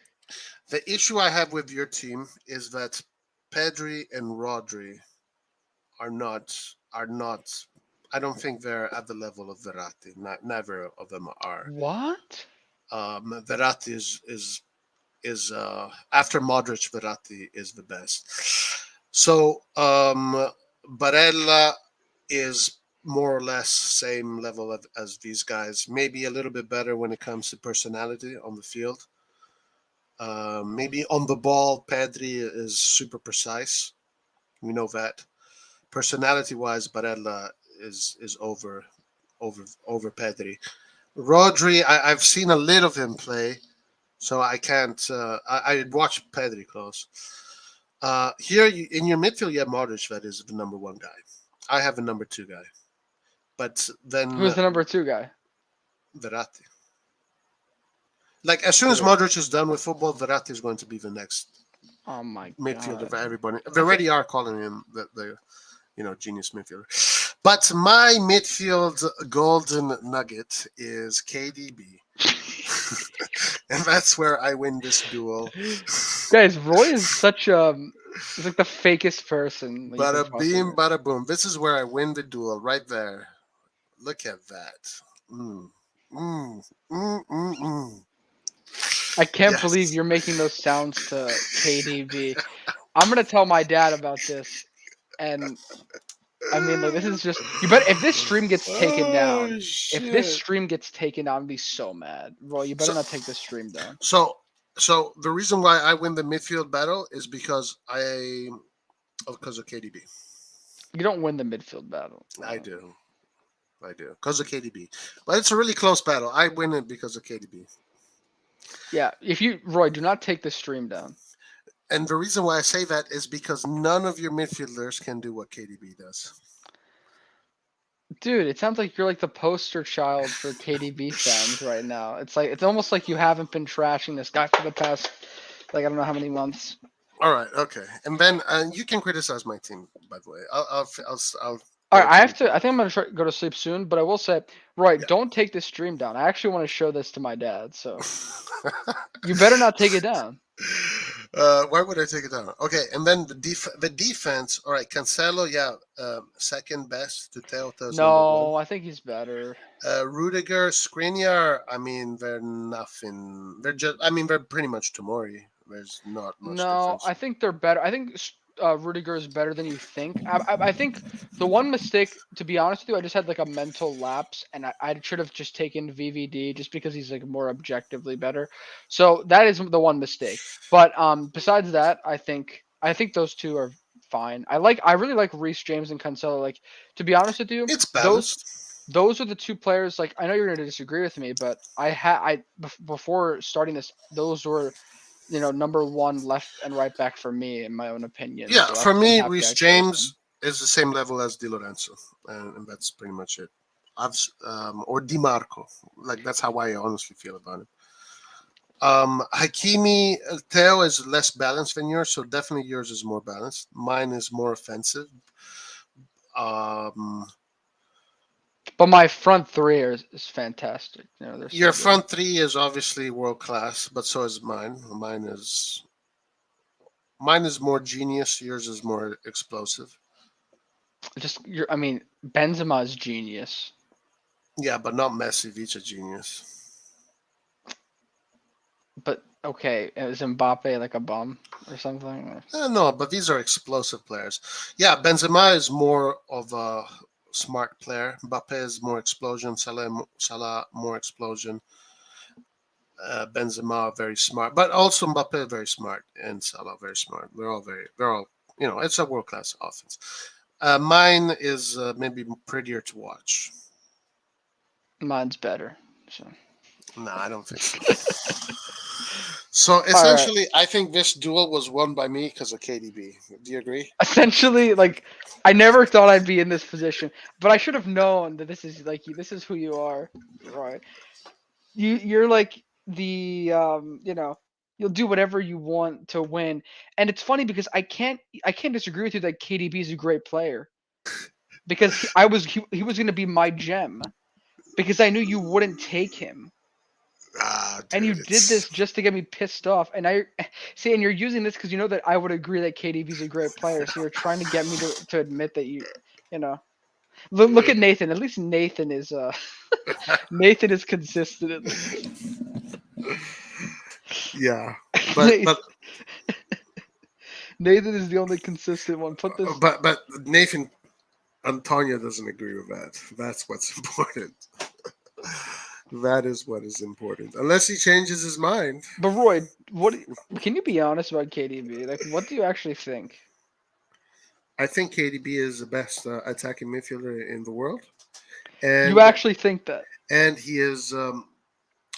with your team is that Pedri and Rodri are not. I don't think they're at the level of Verratti. Never of them are. what? Verratti is after Modric. Verratti is the best. So Barella is more or less same level as these guys. Maybe a little bit better when it comes to personality on the field. Maybe on the ball, Pedri is super precise. We know that. Personality wise, Barella is over over Pedri. Rodri, I've seen a little of him play, so I can't. I watched Pedri close. Here in your midfield, you have Modric. That is the number one guy. I have a number two guy, but then Who's the number 2 guy? Verratti. Like as soon as Dude. Modric is done with football, Verratti is going to be the next Oh my midfielder god. for everybody. They already are calling him the genius midfielder. But my midfield golden nugget is KDB, and that's where I win this duel. Guys, Roy is such he's like the fakest person that you could Bada possibly. beam, bada boom. This is where I win the duel right there. Look at that. Mm. Mm. Mm. Mm. Mm. I can't believe Yes. you're making those sounds to KDB. I'm gonna tell my dad about this, and I mean, like, this is just you. Better if this stream gets taken down. Oh If this shit. stream gets taken down, I'd be so mad. Roy, you better So not take this stream down. so so the reason why I win the midfield battle is because of KDB. You don't win the midfield battle. I do. I do. Because of KDB. But it's a really close battle. I win it because of KDB. Yeah, if you Roy, do not take the stream down. And the reason why I say that is because none of your midfielders can do what KDB does. Dude, it sounds like you're like the poster child for KDB sounds right now. It's almost like you haven't been trashing this guy for the past like I don't know how many months. All right, okay. And then you can criticize my team, by the way. I'll All right, I have to. I think I'm gonna go to sleep soon, but I will say, Roy, Yeah. don't take this stream down. I actually want to show this to my dad, so you better not take it down. Why would I take it down? Okay, and then the defense. All right, Cancelo, yeah, second best to Theo. Theo's number No, one. I think he's better. Rudiger, Skriniar. I mean, they're nothing. They're just. I mean, they're pretty much Tomori. There's not much No, difference. I think they're better. I think Rudiger is better than you think. I think the one mistake, to be honest with you, I just had like a mental lapse, and I should have just taken VVD just because he's like more objectively better. So that is the one mistake. But besides that, I think those two are fine. I really like Reece James and Cancelo. Like to be honest with you, It's those balanced. those are the two players. Like I know you're going to disagree with me, but before starting this, those were number one left and right back for me, in my own opinion. Yeah, So for I'm me, happy Reece I chose them. James is the same level as Di Lorenzo, and that's pretty much it. Or Di Marco, like that's how I honestly feel about it. Hakimi, Theo is less balanced than yours, so definitely yours is more balanced. Mine is more offensive. Um, But my front three is fantastic. They're so your good. front three is obviously world class, but so is mine. Mine is more genius. Yours is more explosive. I mean, Benzema is genius. Yeah, but not Messi. Vicha genius. But okay, is Mbappe like a bum or something? No, but these are explosive players. Yeah, Benzema is more of a smart player. Mbappe is more explosion. Salah more explosion. Benzema very smart, but also Mbappe very smart and Salah very smart. They're all it's a world class offense. Mine is maybe prettier to watch. Mine's better. So. No, I don't think so. So All right. essentially, I think this duel was won by me because of KDB. Do you agree? Essentially, like I never thought I'd be in this position, but I should have known that this is who you are, right? You're like the you'll do whatever you want to win, and it's funny because I can't disagree with you that KDB is a great player because he was going to be my gem because I knew you wouldn't take him. And you Dude, did this just to get me pissed off. And I see, and you're using this because you know that I would agree that KDB's a great player. So you're trying to get me to admit that you know. Look at Nathan. At least Nathan is Nathan is consistent. At least. yeah, but Nathan is the only consistent one. Put this. but Nathan Antonio doesn't agree with that. That's what's important. That is what is important. Unless he changes his mind. But Roy, what can you be honest about KDB? Like, what do you actually think? I think KDB is the best attacking midfielder in the world. You and actually think that? he is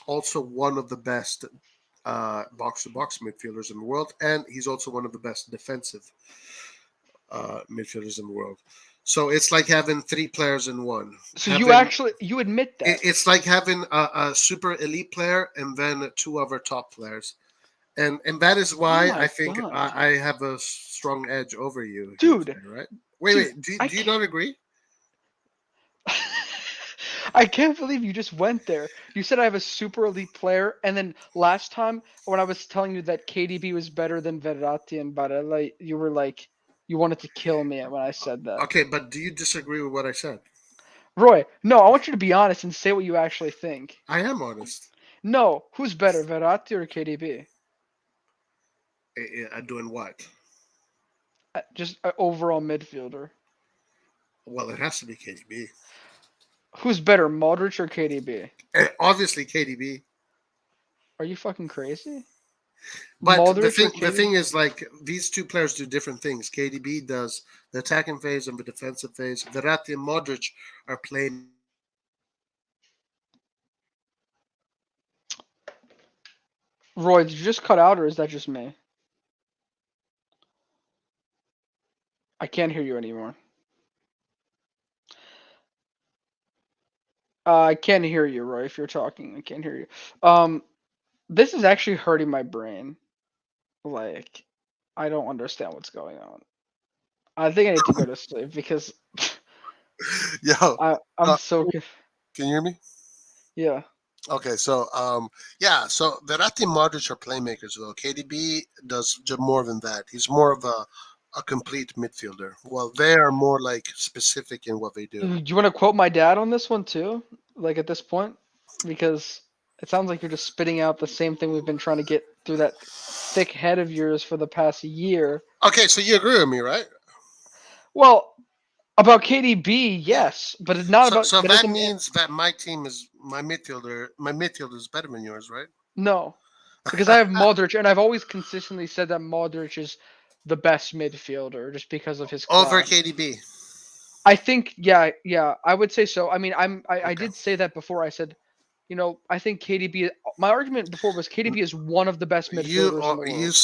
also one of the best box to box midfielders in the world, and he's also one of the best defensive midfielders in the world. So it's like having three players in one. So Having you admit that? it's like having a super elite player and then two other top players, and that is Oh why I my think god, I have a strong edge over you here dude, today, right? Wait, dude, wait. I Do you can't. not agree? I can't believe you just went there. You said I have a super elite player, and then last time when I was telling you that KDB was better than Verratti and Barella, you were like, you wanted to kill me when I said that. Okay, but do you disagree with what I said? Roy, no, I want you to be honest and say what you actually think. I am honest. No, who's better, Verratti or KDB? Doing what? Just an overall midfielder. Well, it has to be KDB. Who's better, Modric or KDB? Obviously KDB. Are you fucking crazy? But Modric or the thing KDB? is, like, these two players do different things. KDB does the attacking phase and the defensive phase. Verratti and Modric are playing. Roy, did you just cut out or is that just me? I can't hear you anymore. I can't hear you, Roy, if you're talking. I can't hear you. This is actually hurting my brain. Like, I don't understand what's going on. I think I need to go to sleep because Yo, I'm uh, so can you hear me? yeah. Okay, so yeah, so Verratti and Modric are playmakers, though. KDB does more than that. He's more of a complete midfielder. Well, they are more like specific in what they do. Do you want to quote my dad on this one too? Like at this point, because it sounds like you're just spitting out the same thing we've been trying to get through that thick head of yours for the past year. Okay, so you agree with me, right? Well, about KDB, Yeah. yes, but it's not about. So That that doesn't mean means that my team is my midfielder. My midfielder is better than yours, right? no, because I have Modric, and I've always consistently said that Modric is the best midfielder just because of his Over class. KDB. I think, yeah, I would say so. I mean, I Okay. did say that before. I said, I think KDB. My argument before was KDB is one of the best You midfielders in the world.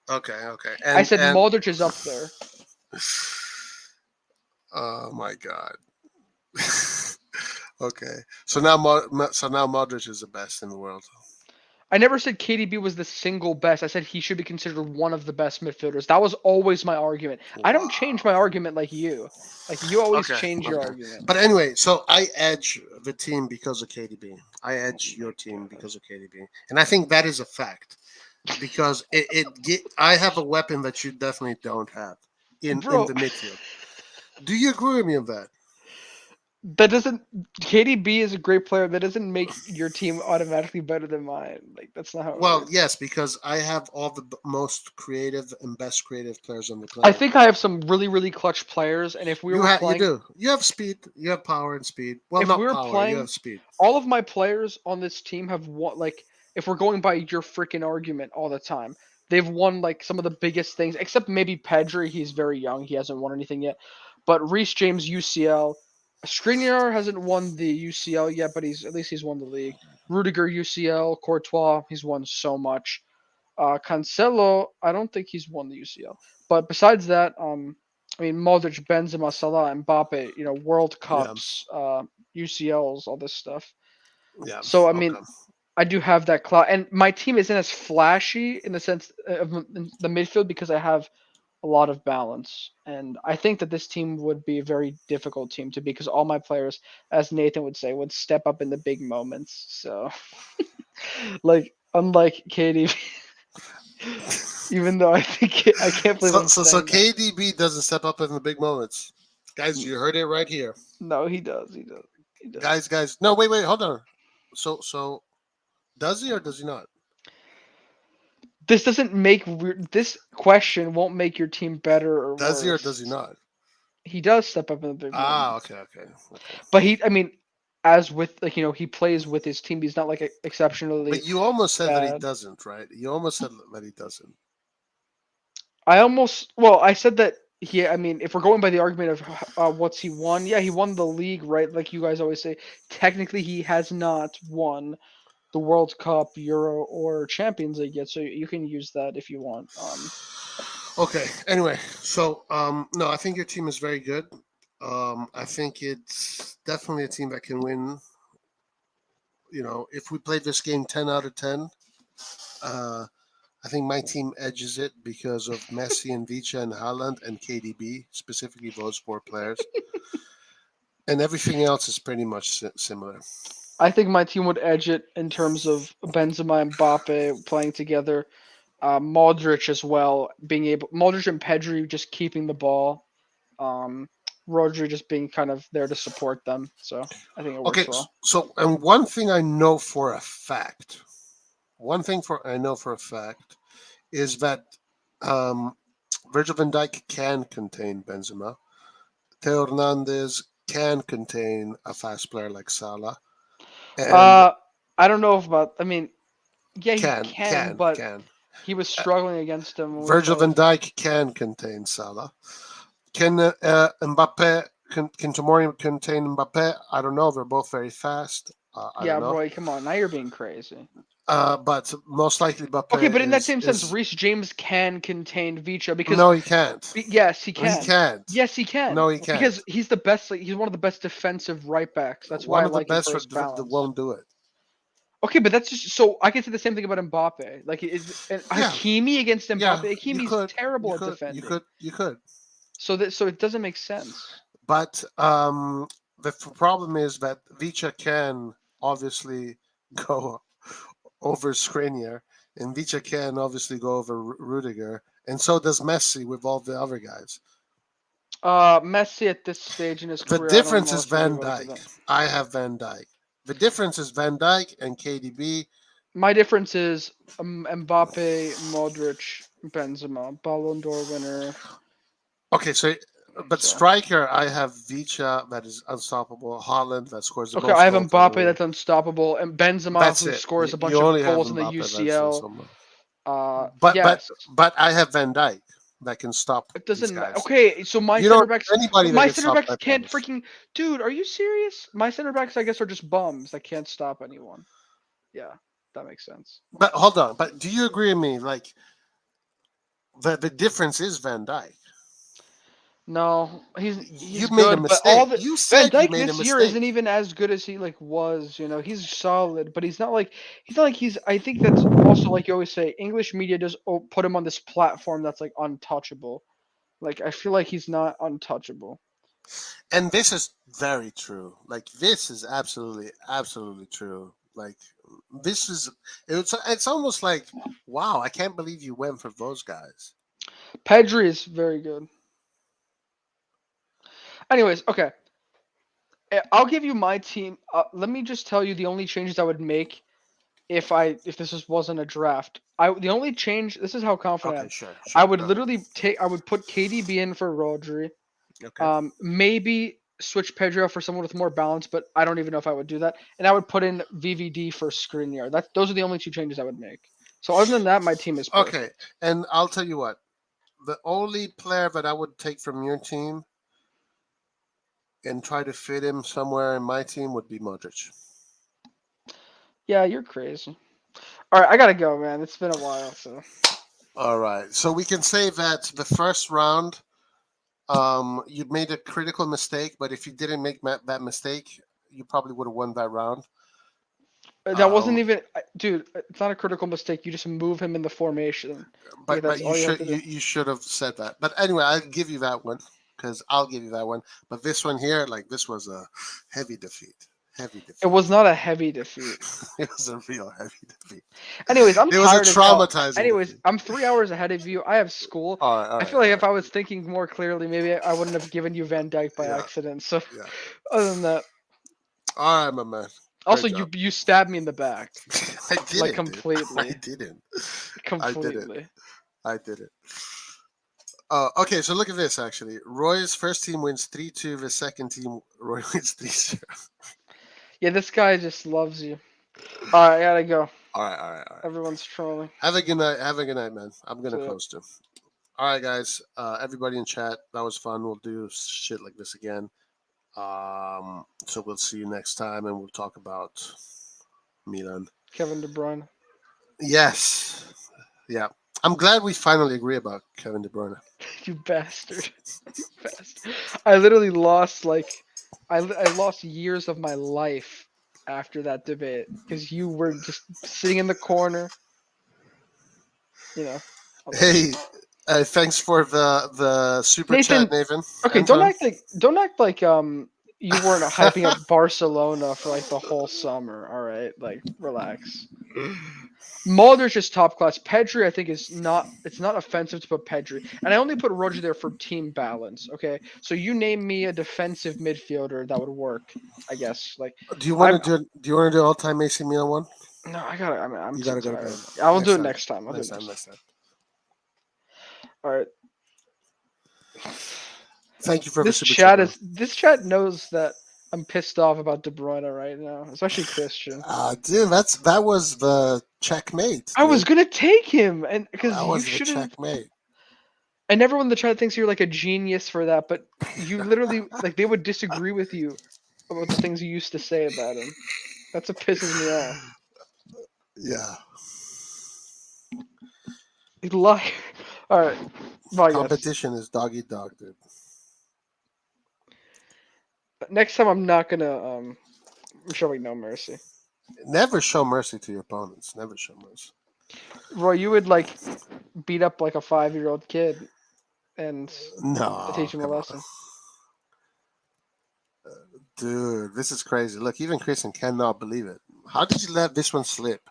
okay, okay, I said and Modric is up there. oh my god. Okay, so now Modric is the best in the world. I never said KDB was the single best. I said he should be considered one of the best midfielders. That was always my argument. I don't change my Wow. argument like you. Like you always Okay, change your okay. argument. But anyway, so I edge the team because of KDB. I edge Oh your my team god, because of KDB, and I think that is a fact because I have a weapon that you definitely don't have in bro. the midfield. Do you agree with me on that? That doesn't. KDB is a great player. That doesn't make your team automatically better than mine. Like that's not how it Well, works. yes, because I have all the most creative and best creative players on the I planet. think I have some really, really clutch players, and You do. You have speed. You have power and speed. Well, if we not were power. You playing, have speed. all of my players on this team have won. Like, if we're going by your freaking argument all the time, they've won like some of the biggest things, except maybe Pedri. He's very young; he hasn't won anything yet. But Reece James UCL, Skriniar hasn't won the UCL yet, but he's at least he's won the league. Rudiger UCL, Courtois, he's won so much. Cancelo, I don't think he's won the UCL. But besides that, I mean, Modric, Benzema, Salah, Mbappe, World Yeah. Cups, UCLs, all this stuff. Yeah. So, I mean, Okay. I do have that clout. And my team isn't as flashy in the sense of the midfield because I have a lot of balance. And I think that this team would be a very difficult team to be because all my players, as Nathan would say, would step up in the big moments. So, like, unlike Katie. Even though I think I can't believe I'm So saying that. KDB doesn't step up in the big moments, guys. You heard it right here, No, he does. He does. He does. guys. No, wait, hold on. So does he or does he not? This doesn't make this question won't make your team better or Does he or does worse. he not? He does step up in the big Ah, moments, okay, okay, okay. but I mean, as with like he plays with his team. He's not like But exceptionally you almost said that he bad. doesn't, right? You almost said that he doesn't. I almost well, I said that Yeah, I mean, if we're going by the argument of what's he won, yeah, he won the league, right? Like you guys always say, technically he has not won the World Cup, Euro, or Champions League yet, so you can use that if you want. Okay. Anyway, so no, I think your team is very good. I think it's definitely a team that can win. If we played this game 10 out of 10, uh, I think my team edges it because of Messi and Vicha and Haaland and KDB, specifically those four players, and everything else is pretty much similar. I think my team would edge it in terms of Benzema and Mbappe playing together, Modric as well, Modric and Pedri just keeping the ball, um, Rodri just being kind of there to support them. So I think it Okay, works well. so and one thing I know for a fact, one thing for I know for a fact is that um, Virgil van Dijk can contain Benzema. Theo Hernandez can contain a fast player like Salah, and Uh, I don't know if about. I mean, yeah, he can can, can but can he was struggling against him when we Virgil played. van Dijk can contain Salah. Can Mbappe can Tomori contain Mbappe? I don't know. They're both very fast. I Yeah, don't know. Roy, come on, now you're being crazy. But most likely Okay, Mbappe but in that same sense, is Reece James can contain Vicha because no, he can't. yes, he He can. can't. Yes, he can No, he can't. because he's the best. Like, he's one of the best defensive right backs. That's why I One of the like him best for his that balance. won't do it. Okay, but that's just so I can say the same thing about Mbappe. Like, is and Yeah, Hakimi against Mbappe? yeah. You Hakimi's could, you terrible at could, you defending. could, you could. So it doesn't make sense. But the problem is that Vicha can obviously go over Skriniar, and Vicha can obviously go over Rudiger, and so does Messi with all the other guys. Messi at this stage in his The career, I don't difference know is if he'll be Van able to do that. Dyke. I have Van Dyke. The difference is Van Dyke and KDB. My difference is Mbappe, Modric, Benzema, Ballon d'Or winner. Okay, but So striker, I have Vicha that is unstoppable. Haaland that scores the okay, I most have goals in the Mbappe league. that's unstoppable, and Benzema That's who it. scores a You bunch of only have goals in the Mbappe that's UCL. unstoppable. But but Yes, but I have Van Dyke that can stop it these doesn't. guys. Okay, so You don't have but anybody that my gets center stopped backs by can't players. freaking. Dude, are you serious? My center backs, I guess, are just bums that can't stop anyone. Yeah, that makes sense. But hold on. But do you agree with me? Like the difference is Van Dyke. No, You he's made a good, but all mistake. the You Van said you Dyke made a this year mistake. isn't even as good as he like was. You know, he's solid, but he's not like he's. I think that's also like you always say, English media does put him on this platform that's like untouchable. Like I feel like he's not untouchable. And this is very true. Like this is absolutely true. Like this is it's almost like wow, I can't believe you went for those guys. Pedri is very good. Anyways, okay, I'll give you my team. Let me just tell you the only changes I would make if this wasn't a draft. The only change. This is how confident I Okay, am. sure, I sure. would Go ahead. literally take. I would put KDB in for Rodri. Okay. Maybe switch Pedro for someone with more balance, but I don't even know if I would do that. And I would put in VVD for Skriniar. Those are the only two changes I would make. So other than that, my team is Okay. perfect. And I'll tell you what. The only player that I would take from your team and try to fit him somewhere in my team would be Modric. Yeah, you're crazy. All right, I gotta go, man. It's been a while, so All right. So we can say that the first round, you made a critical mistake, but if you didn't make that mistake, you probably would have won that round. that wasn't Um, even, dude. It's not a critical mistake. You just move him in the formation. Like but that's you all you have should to do. you should have said that. But anyway, I'll give you that one because I'll give you that one. But this one here, like this was a heavy defeat. Heavy It defeat. was not a heavy defeat. It was a real heavy defeat. Anyways, I'm It was a tired as hell. traumatizing Anyways, defeat. I'm 3 hours ahead of you. I have school. All right, all I right, feel like all if right. I was thinking more clearly, maybe I wouldn't have given you Van Dyke by Yeah, accident. So, yeah. other than that, All right, my man. also Great you job. you stabbed me in the back, I like didn't, dude. I completely, didn't. I didn't. completely. I didn't. Okay, so look at this actually. Roy's first team wins 3-2. The second team, Roy wins 3-0. Yeah, this guy just loves you. All right, I gotta go. All right, all right, all right. Everyone's trolling. Have a good night. Have a good night, man. I'm going to So. close too. All right, guys. Everybody in chat, that was fun. We'll do shit like this again. So we'll see you next time, and we'll talk about Milan. Kevin De Bruyne. Yes. Yeah. I'm glad we finally agree about Kevin De Bruyne. You bastard. You bastard. I literally lost I lost years of my life after that debate because you were just sitting in the corner. You know. I was like, Hey, thanks for the super chat, Nathan. Nathan. Okay, Anton. don't act like you weren't hyping up Barcelona for like the whole summer. All right, like relax. Modric is top class. Pedri, I think, is not. It's not offensive to put Pedri, and I only put Rodri there for team balance. Okay, so you name me a defensive midfielder that would work. I guess. Like, Do you want I'm. to do? Do you want to do all time AC Milan one? No, I gotta. I mean, I'm You too gotta go to tired. bed. I will do Next it time. next time. I'll do it Next time. next Next time. time. All right. Thank you for the super chat. This chat knows that I'm pissed off about De Bruyne right now, especially Christian. Dude, that was the checkmate. I was Dude. gonna take him, and because That you was the shouldn't. checkmate. And everyone in the chat thinks you're like a genius for that, but you literally like they would disagree with you about the things you used to say about him. That's what pisses me off. Yeah. You liar. All right, bye guys. Competition is dog eat dog, dude. Next time I'm not gonna I'm showing no mercy. Never show mercy to your opponents. Never show mercy. Roy, you would like beat up like a 5-year-old kid and No, teach him a come on. lesson. Dude, this is crazy. Look, even Christian cannot believe it. How did you let this one slip?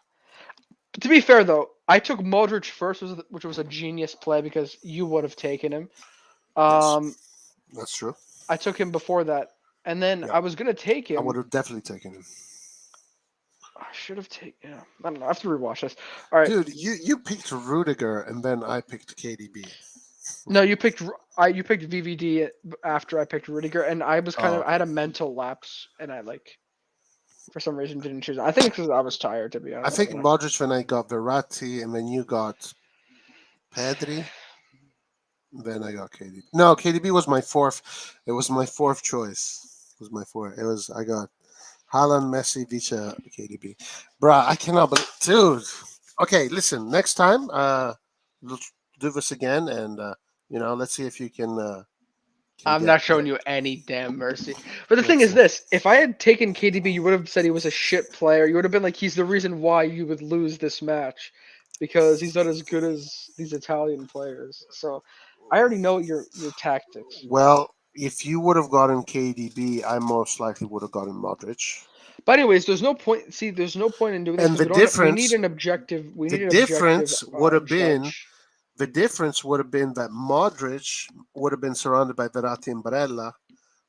To be fair though, I took Modric first, which was a genius play because you would have taken him. Yes, that's true. I took him before that, and then Yeah. I was gonna take I him. would have definitely taken him. I should have taken. Yeah, I don't know. I have to rewatch this. All right. Dude, you picked Rudiger and then I picked KDB. No, you picked VVD after I picked Rudiger, and I was kind of I had a mental lapse, and I like for some reason didn't choose. I think it's because I was tired, to be I honest. think Modric when I got Verratti and then you got Pedri. Then I got KDB. No, KDB was my fourth. It was my fourth choice. It was my fourth. It was I got Haaland, Messi, Vicha, KDB. Bruh, I cannot believe, dude. Okay, listen. Next time, we'll do this again, and let's see if you can I'm get. not showing you any damn mercy. But the thing is this: if I had taken KDB, you would have said he was a shit player. You would have been like, he's the reason why you would lose this match, because he's not as good as these Italian players. So I already know your tactics. Well, if you would have gotten KDB, I most likely would have gotten Modric. But anyways, there's no point. See, there's no point in doing this And because the we don't. We need difference, an objective. We the need an objective difference would have been, judge. the difference would have been that Modric would have been surrounded by Verratti and Barella,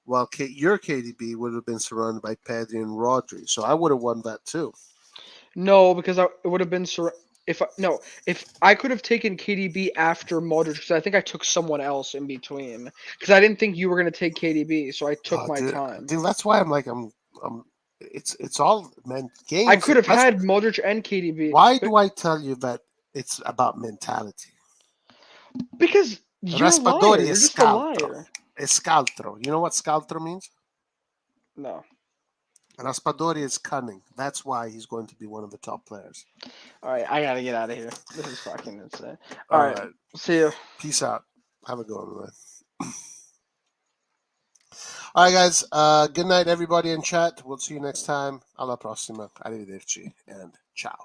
while your KDB would have been surrounded by Pedri and Rodri. So I would have won that too. No, because it would have been if I could have taken KDB after Modric, because I think I took someone else in between, because I didn't think you were gonna take KDB, so I took my time. Dude, that's why I'm it's all meant games. I could have had Modric and KDB. Why do I tell you that it's about mentality? Because you're a liar. You're just a liar. Scaltro. You know what scaltro means? No. Raspadori is cunning. That's why he's going to be one of the top players. All right, I gotta get out of here. This is fucking insane. All right. See you. Peace out. Have a good one, man. All right, guys. Good night, everybody in chat. We'll see you next time. Alla prossima. Arrivederci and ciao.